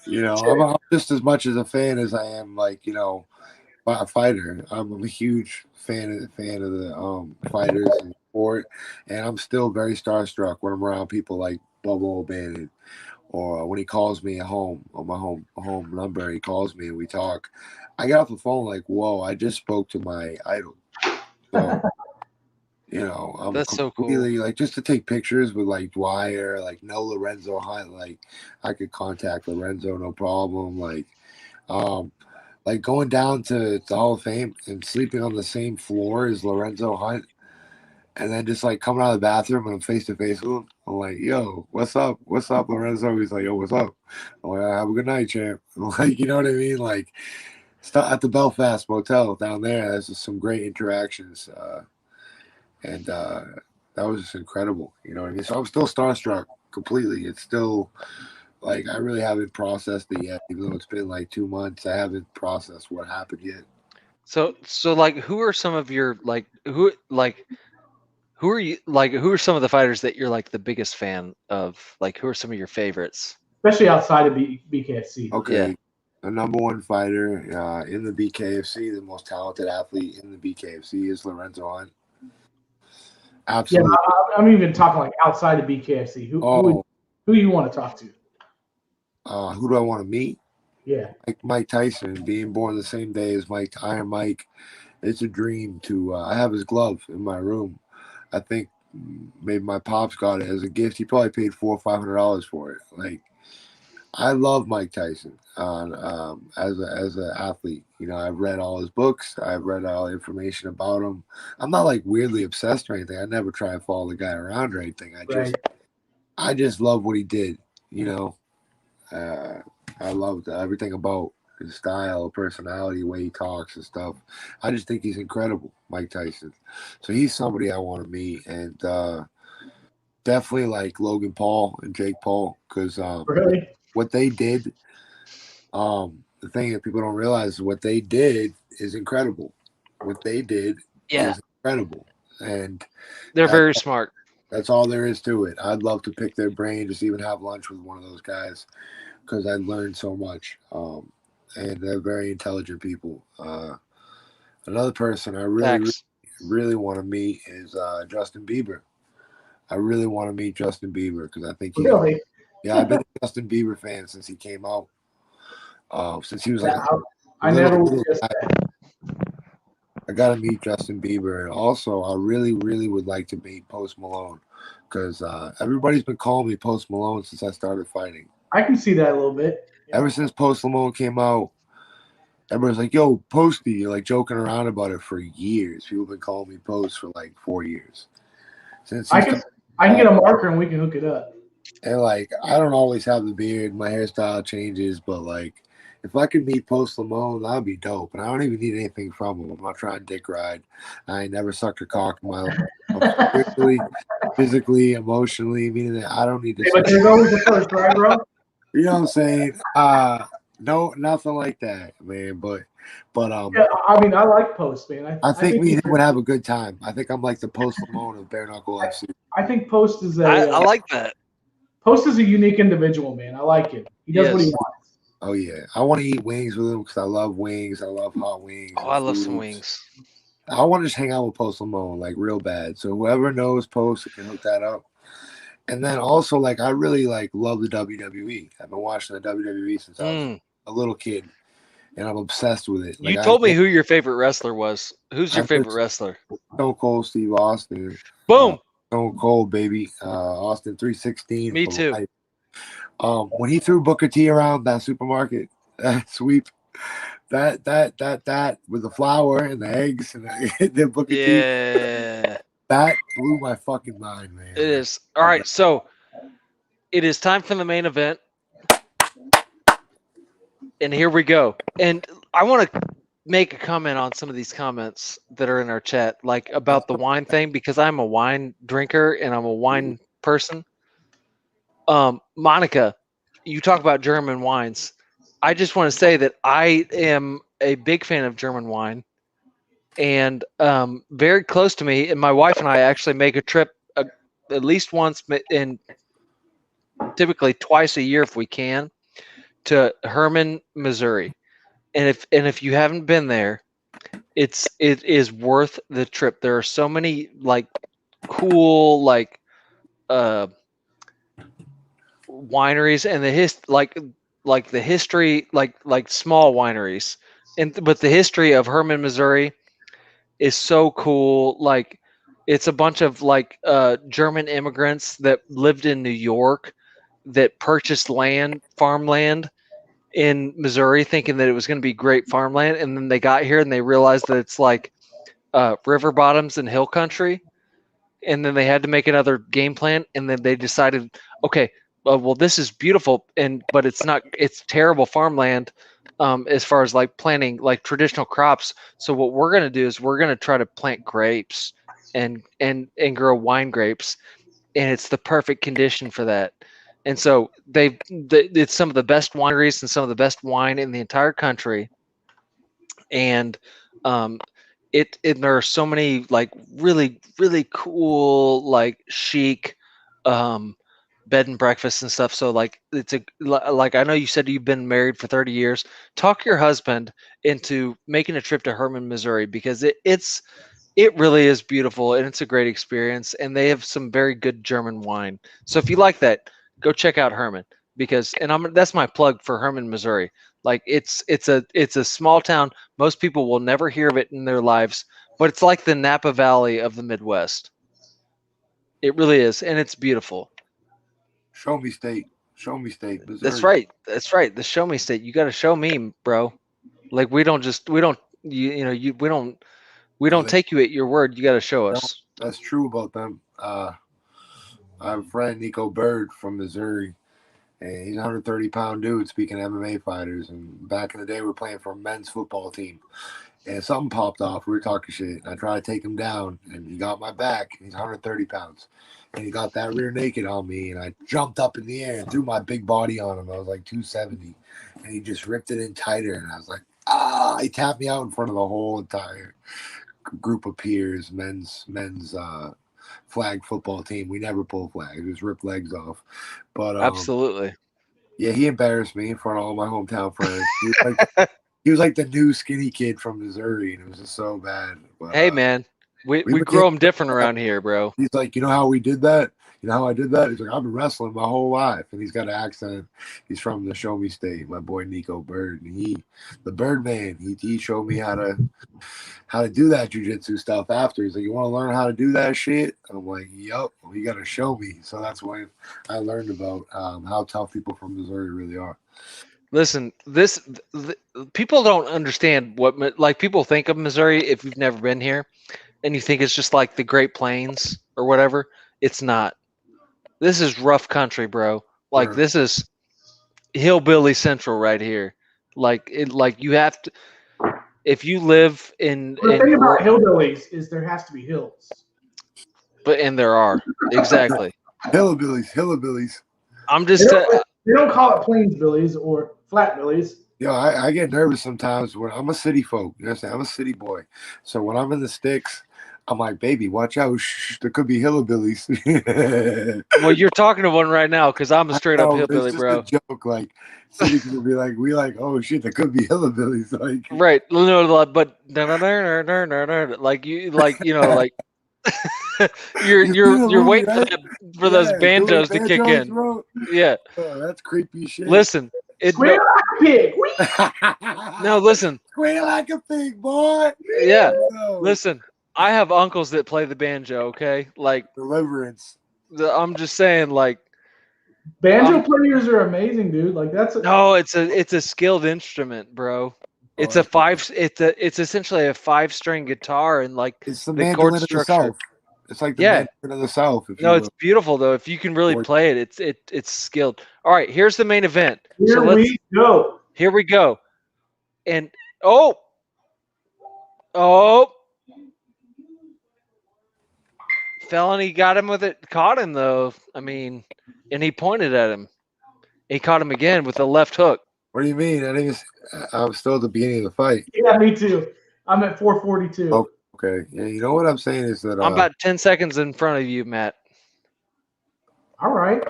I'm just as much as a fan as I am, like, a fighter. I'm a huge fan of the fighters and sport, and I'm still very starstruck when I'm around people like Bubba O'Bannon, or when he calls me at home on my home number. He calls me and we talk. I get off the phone like, whoa, I just spoke to my idol. So, I'm That's so cool. Like, just to take pictures with like Dwyer, like no Lorenzo Hunt, like I could contact Lorenzo no problem. Like going down to the Hall of Fame and sleeping on the same floor as Lorenzo Hunt, and then just like coming out of the bathroom and I'm face to face with him. I'm like, yo, what's up? What's up, Lorenzo? He's like, yo, what's up? I'm like, have a good night, champ. I'm like, you know what I mean? Like, at the Belfast Motel down there, there's just some great interactions. And that was just incredible. You know what I mean? So I'm still starstruck completely. It's still, like, I really haven't processed it yet, even though it's been like 2 months. I haven't processed what happened yet. So like, who are some of your Who are you like? Who are some of the fighters that you're like the biggest fan of? Like, who are some of your favorites? especially outside of BKFC. Okay. Yeah. The number one fighter in the BKFC, the most talented athlete in the BKFC is Lorenzo Hunt. Yeah, Absolutely. I'm even talking like outside of BKFC. Who you want to talk to? Who do I want to meet? Yeah, Like Mike Tyson, being born the same day as Iron Mike. It's a dream to. I have his glove in my room. I think maybe my pops got it as a gift. He probably paid $400 or $500 for it. Like, I love Mike Tyson as an athlete. You know, I've read all his books. I've read all the information about him. I'm not like weirdly obsessed or anything. I never try and follow the guy around or anything. I just love what he did. You know, I loved everything about his style, personality, way he talks and stuff. I just think he's incredible, Mike Tyson. So he's somebody I want to meet, and definitely like Logan Paul and Jake Paul, because really. what they did, the thing that people don't realize is what they did is incredible. What they did is incredible, and They're very smart. that's all there is to it. I'd love to pick their brain, just even have lunch with one of those guys, because I learned so much. And they're very intelligent people. Another person I really want to meet is Justin Bieber. I really want to meet Justin Bieber because I think Really? yeah, I've been a Justin Bieber fan since he came out. Since he was like I never would guess that. I got to meet Justin Bieber, and also I really, really would like to meet Post Malone because everybody's been calling me Post Malone since I started fighting. I can see that a little bit. Yeah. Ever since Post Malone came out, everybody's like, "Yo, Posty," you're like joking around about it for years. People have been calling me Post for like 4 years. Since I can get a marker and we can hook it up. And like, I don't always have the beard. My hairstyle changes, but like, if I could meet Post Malone, that'd be dope. And I don't even need anything from him. I'm not trying to dick ride. I ain't never sucked a cock in my life. Physically, emotionally, meaning that I don't need to. But there's always a first, right, bro? You know what I'm saying? No, nothing like that, man. But yeah, I mean, I like Post, man. I think me and him would have a good time. I think I'm like the Post Malone of bare knuckle FC. I think Post is I like that. Post is a unique individual, man. I like him. He does what he wants. Oh yeah, I want to eat wings with him because I love wings. I love hot wings. Oh, I love some wings. I want to just hang out with Post Malone like real bad. So whoever knows Post can hook that up. And then also like I really like love the WWE. I've been watching the WWE since I was a little kid, and I'm obsessed with it. Like, you told me who your favorite wrestler was. Who's your favorite wrestler? Stone Cold Steve Austin. Boom. Stone Cold, baby. Austin 316. Me too. Life. When he threw Booker T around that supermarket sweep, that with the flour and the eggs and the Booker T. That blew my fucking mind, man. It is. All right, so it is time for the main event. And here we go. And I want to make a comment on some of these comments that are in our chat, like about the wine thing, because I'm a wine drinker and I'm a wine person. Monica, you talk about German wines. I just want to say that I am a big fan of German wine. And very close to me, and my wife and I actually make a trip at least once, and typically twice a year if we can, to Herman, Missouri. And if you haven't been there, it is worth the trip. There are so many like cool like wineries and the history like small wineries, but the history of Herman, Missouri is so cool. Like it's a bunch of like German immigrants that lived in New York that purchased farmland in Missouri thinking that it was going to be great farmland, and then they got here and they realized that it's like river bottoms and hill country, and then they had to make another game plan, and then they decided, okay, well this is beautiful, but it's terrible farmland as far as like planting like traditional crops. So what we're going to do is we're going to try to plant grapes and grow wine grapes, and it's the perfect condition for that. And so it's some of the best wineries and some of the best wine in the entire country. And and there are so many like really really cool like chic bed and breakfast and stuff. So like like I know you said you've been married for 30 years. Talk your husband into making a trip to Herman, Missouri, because it really is beautiful and it's a great experience, and they have some very good German wine. So if you like that, go check out Herman, because that's my plug for Herman, Missouri. Like it's a small town. Most people will never hear of it in their lives, but it's like the Napa Valley of the Midwest. It really is, and it's beautiful. Show me state. Show me state. Missouri. That's right. That's right. The show me state. You got to show me, bro. Like we don't we don't take you at your word. You got to show us. That's true about them. I have a friend, Nico Bird from Missouri, and he's a 130-pound dude. Speaking of MMA fighters, and back in the day, we were playing for a men's football team, and something popped off. We were talking shit, and I tried to take him down, and he got my back. He's 130 pounds, and he got that rear naked on me, and I jumped up in the air and threw my big body on him. I was like 270, and he just ripped it in tighter, and I was like, ah! He tapped me out in front of the whole entire group of peers, men's flag football team. We never pull flags, just rip legs off. But Absolutely. yeah, he embarrassed me in front of all my hometown friends. He was like the new skinny kid from Missouri, and it was just so bad. But, hey man, we grow them different around here, bro. He's like, you know how we did that? You know how I did that? He's like, I've been wrestling my whole life, and he's got an accent. He's from the Show Me State. My boy Nico Bird, and the Birdman. He showed me how to do that jujitsu stuff after. He's like, you want to learn how to do that shit? I'm like, yup. Well, you got to show me. So that's when I learned about how tough people from Missouri really are. Listen, people don't understand like people think of Missouri if you've never been here, and you think it's just like the Great Plains or whatever. It's not. This is rough country, bro. Like this is hillbilly central right here. Like you have to. If you live in the thing about hillbillies is there has to be hills. And there are exactly hillbillies. I'm just. They don't call it plainsbillies or flatbillies. Yeah, I get nervous sometimes when I'm a city folk. You know what I'm saying? I'm a city boy. So when I'm in the sticks, I'm like, baby, watch out. Shh, there could be hillbillies. Well, you're talking to one right now because I'm a straight up hillbilly, bro. It's just a joke. Like, city people be like, oh shit, there could be hillbillies. Like, right. No, but like you know, like you're waiting for those banjos to kick in. Bro. Yeah. Oh, that's creepy shit. Listen. Squeal like a pig. No, listen. Squeal like a pig, boy. Yeah. Listen, I have uncles that play the banjo, okay? Like Deliverance. I'm just saying, like banjo players are amazing, dude. Like it's a skilled instrument, bro. It's essentially a 5-string guitar, and like it's the chord structure. It's like the mandolin of the South. It's beautiful though. If you can really play it, it's skilled. All right, here's the main event. Here we go. Here we go. And Felony got him with it. Caught him though. I mean, and he pointed at him. He caught him again with the left hook. What do you mean? I'm still at the beginning of the fight. Yeah, me too. I'm at 442. Oh, okay. Yeah, you know what I'm saying is that I'm about 10 seconds in front of you, Matt. All right.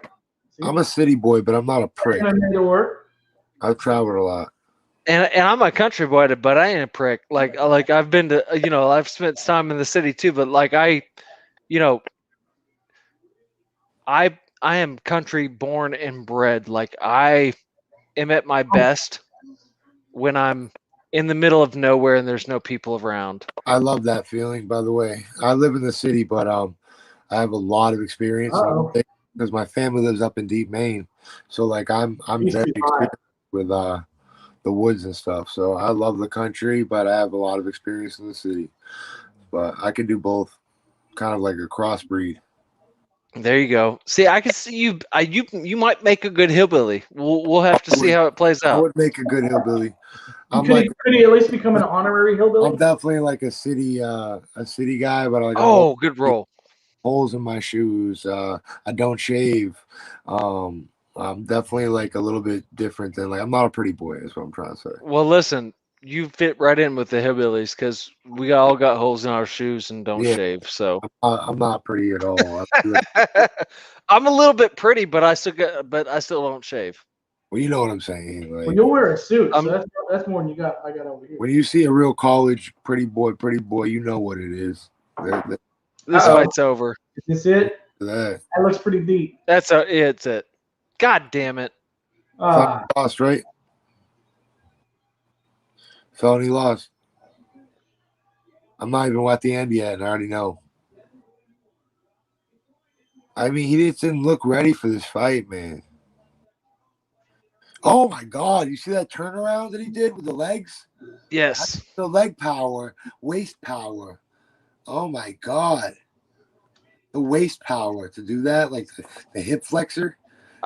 I'm a city boy, but I'm not a prick. I've traveled a lot. And I'm a country boy, but I ain't a prick. Like I've been to, I've spent time in the city too, but like I am country born and bred. Like I am at my best when I'm in the middle of nowhere and there's no people around. I love that feeling, by the way. I live in the city, but I have a lot of experience because my family lives up in deep Maine. So like I'm very experienced with the woods and stuff. So I love the country, but I have a lot of experience in the city. But I can do both, kind of like a crossbreed. There you go. See, I can see you. You might make a good hillbilly. We'll have to see how it plays out. I would make a good hillbilly. Could he at least become an honorary hillbilly? I'm definitely like a city guy, but good role. Holes in my shoes. I don't shave. I'm definitely like a little bit different than I'm not a pretty boy. Is what I'm trying to say. Well, listen, you fit right in with the hillbillies because we all got holes in our shoes and don't Yeah. shave. So I'm not pretty at all. I'm a little bit pretty, but I still don't shave. Well, you know what I'm saying. Well, Like, you'll wear a suit, so I'm- that's more than I got over here. when you see a real college pretty boy, you know what it is. This Uh-oh. fight's over. Is this it? That That looks pretty deep. It's it. God damn it. Ah, lost, right? Felony lost. I'm not even at the end yet, and I already know. I mean, he just didn't look ready for this fight, man. Oh my God! You see that turnaround that he did with the legs? Yes. The leg power, waist power. Oh my God! The waist power to do that, like the hip flexor.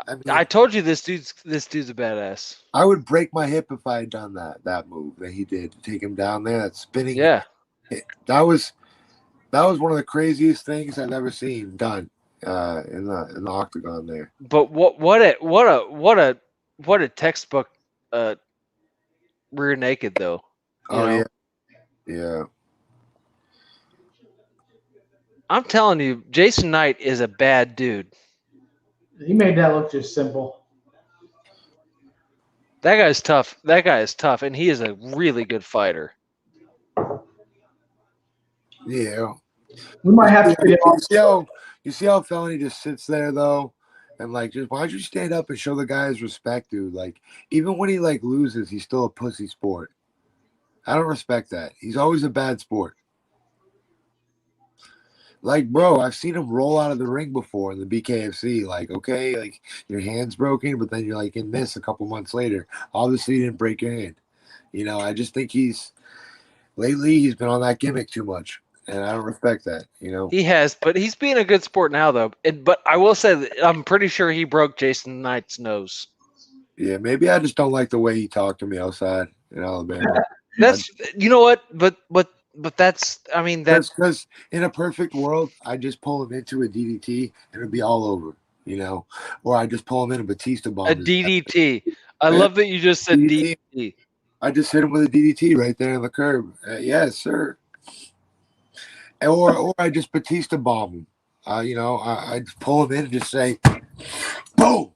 I mean, I told you this dude's a badass. I would break my hip if I had done that move that he did to take him down there. That spinning. Yeah. That was one of the craziest things I've ever seen done in the octagon there. But what a textbook rear naked though. You know? Yeah. I'm telling you, Jason Knight is a bad dude. he made that look just simple. That guy's tough. That guy is tough, and he is a really good fighter. Yeah. We might have to get him You see how Felony just sits there though, and like, just why don't you stand up and show the guys respect, dude? Like, even when he like loses, he's still a pussy sport. I don't respect that. He's always a bad sport. Like, bro, I've seen him roll out of the ring before in the BKFC. Like, okay, like your hand's broken, but then you're like in this a couple months later. Obviously, you didn't break your hand. You know, I just think lately he's been on that gimmick too much, and I don't respect that. You know, He has, but he's being a good sport now, though. But I will say that I'm pretty sure he broke Jason Knight's nose. yeah, maybe I just don't like the way he talked to me outside in Alabama. That's you know what, but that's I mean That's that's because in a perfect world, I just pull him into a DDT and it'd be all over, you know, or I just pull him in a Batista bomb. a DDT. I love that you just said DDT. I just hit him with a DDT right there on the curb. Yes, sir. Or I just Batista bomb him. You know, I just pull him in and just say, boom.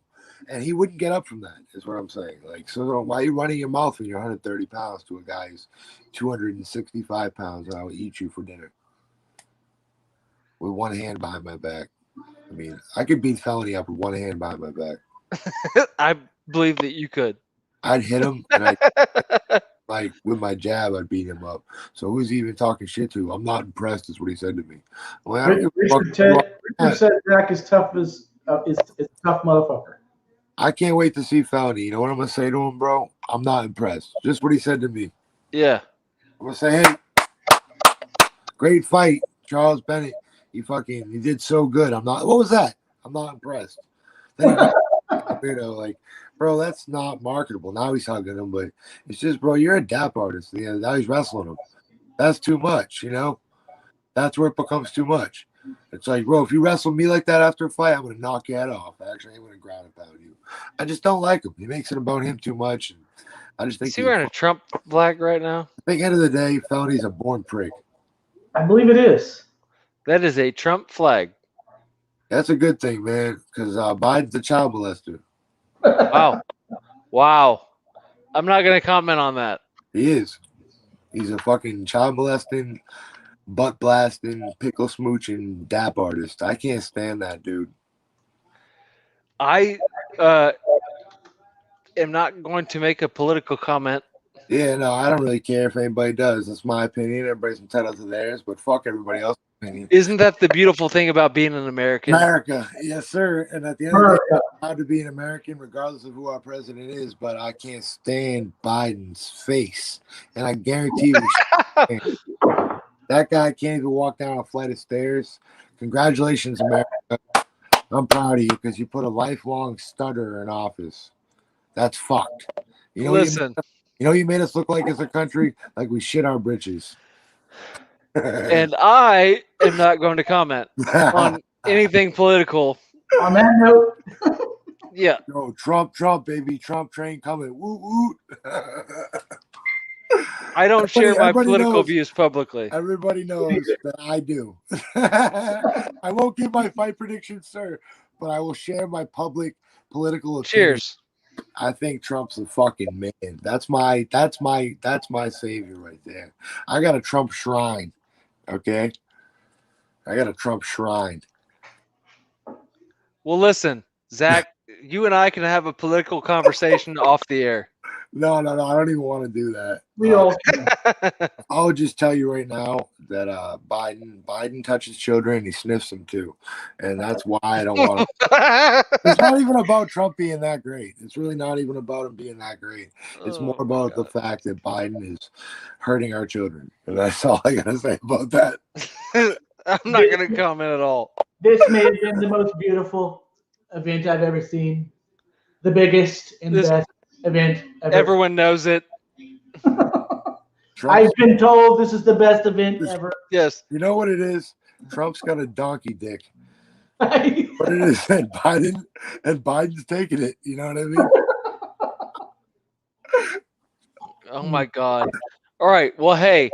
And he wouldn't get up from that, is what I'm saying. Like, so why are you running your mouth when you're 130 pounds to a guy who's 265 pounds and I'll eat you for dinner? With one hand behind my back. I mean, I could beat Felony up with one hand behind my back. I believe that you could. I'd hit him and like with my jab, I'd beat him up. So who's he even talking shit to? I'm not impressed, is what he said to me. Well, I don't give a fuck Richard said Zach is tough is tough motherfucker. I can't wait to see Felony. You know what I'm gonna say to him, bro? I'm not impressed. Just what he said to me. Yeah. I'm gonna say, hey, great fight, Charles Bennett. You did so good. I'm not. What was that? I'm not impressed. Then like, bro, that's not marketable. Now he's hugging him, but it's just, bro, you're a dap artist. You know, now he's wrestling him. That's too much. You know, that's where it becomes too much. It's like, bro, if you wrestle me like that after a fight, I'm gonna knock your head off. Actually, I'm gonna ground and pound you. I just don't like him. He makes it about him too much. And I just think Is he wearing a Trump flag right now? I think end of the day, Felony's a born prick. I believe it is. That is a Trump flag. That's a good thing, man, because Biden's a child molester. Wow. Wow. I'm not gonna comment on that. He is. He's a fucking child molesting, butt blasting, pickle smooching dap artist. I can't stand that dude. I am not going to make a political comment. Yeah, no, I don't really care if anybody does. That's my opinion. Everybody's entitled to theirs, but fuck everybody else's opinion. Isn't that the beautiful thing about being an American? America, yes, sir. And at the end of the day, I'm proud to be an American, regardless of who our president is. But I can't stand Biden's face, and I guarantee you, that guy can't even walk down a flight of stairs. Congratulations, America. I'm proud of you because you put a lifelong stutterer in office. That's fucked. You know, Listen. You made us look like as a country, like we shit our britches. And I am not going to comment on anything political. On that note, Yeah. No, Trump, baby. Trump train coming. Woo, woo. I don't share my everybody political knows. views publicly. Everybody knows that I do. I won't give my fight predictions, sir, but I will share my public political opinion. Cheers. I think Trump's a fucking man. That's my savior right there. I got a Trump shrine. Okay? I got a Trump shrine. Well, listen, Zach, you and I can have a political conversation off the air. No, I don't even want to do that. We all I'll just tell you right now that Biden touches children, he sniffs them too, and that's why I don't want to. It's not even about Trump being that great. It's really not even about him being that great. It's more about the fact that Biden is hurting our children, and that's all I gotta say about that. I'm not going to comment at all. This may have been the most beautiful event I've ever seen. The biggest and best event ever. Everyone knows it. I've been told this is the best event ever. Yes. You know what it is? Trump's got a donkey dick. What it is, and Biden's taking it. You know what I mean? Oh my God. All right. Well, hey,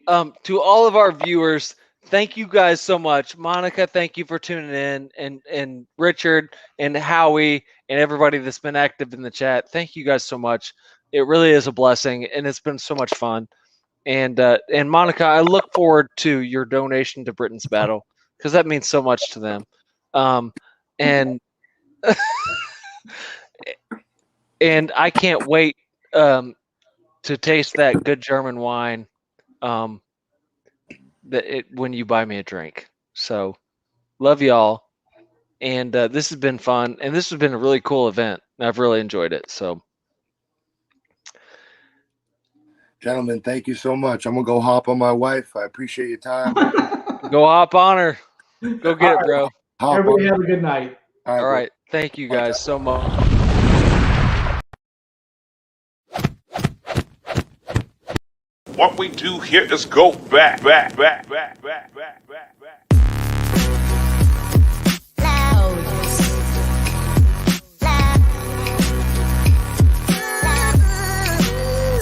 to all of our viewers, thank you guys so much. Monica, thank you for tuning in, and Richard and Howie and everybody that's been active in the chat. Thank you guys so much. It really is a blessing, and it's been so much fun. And Monica, I look forward to your donation to Britain's Battle, because that means so much to them. And and I can't wait to taste that good German wine when you buy me a drink. So love y'all. And this has been fun, and this has been a really cool event. I've really enjoyed it. So, Gentlemen, thank you so much. I'm gonna go hop on my wife. I appreciate your time. go hop on her. Go get it, bro. Everybody have a good night. All right. Thank you guys so much. What we do here is go back.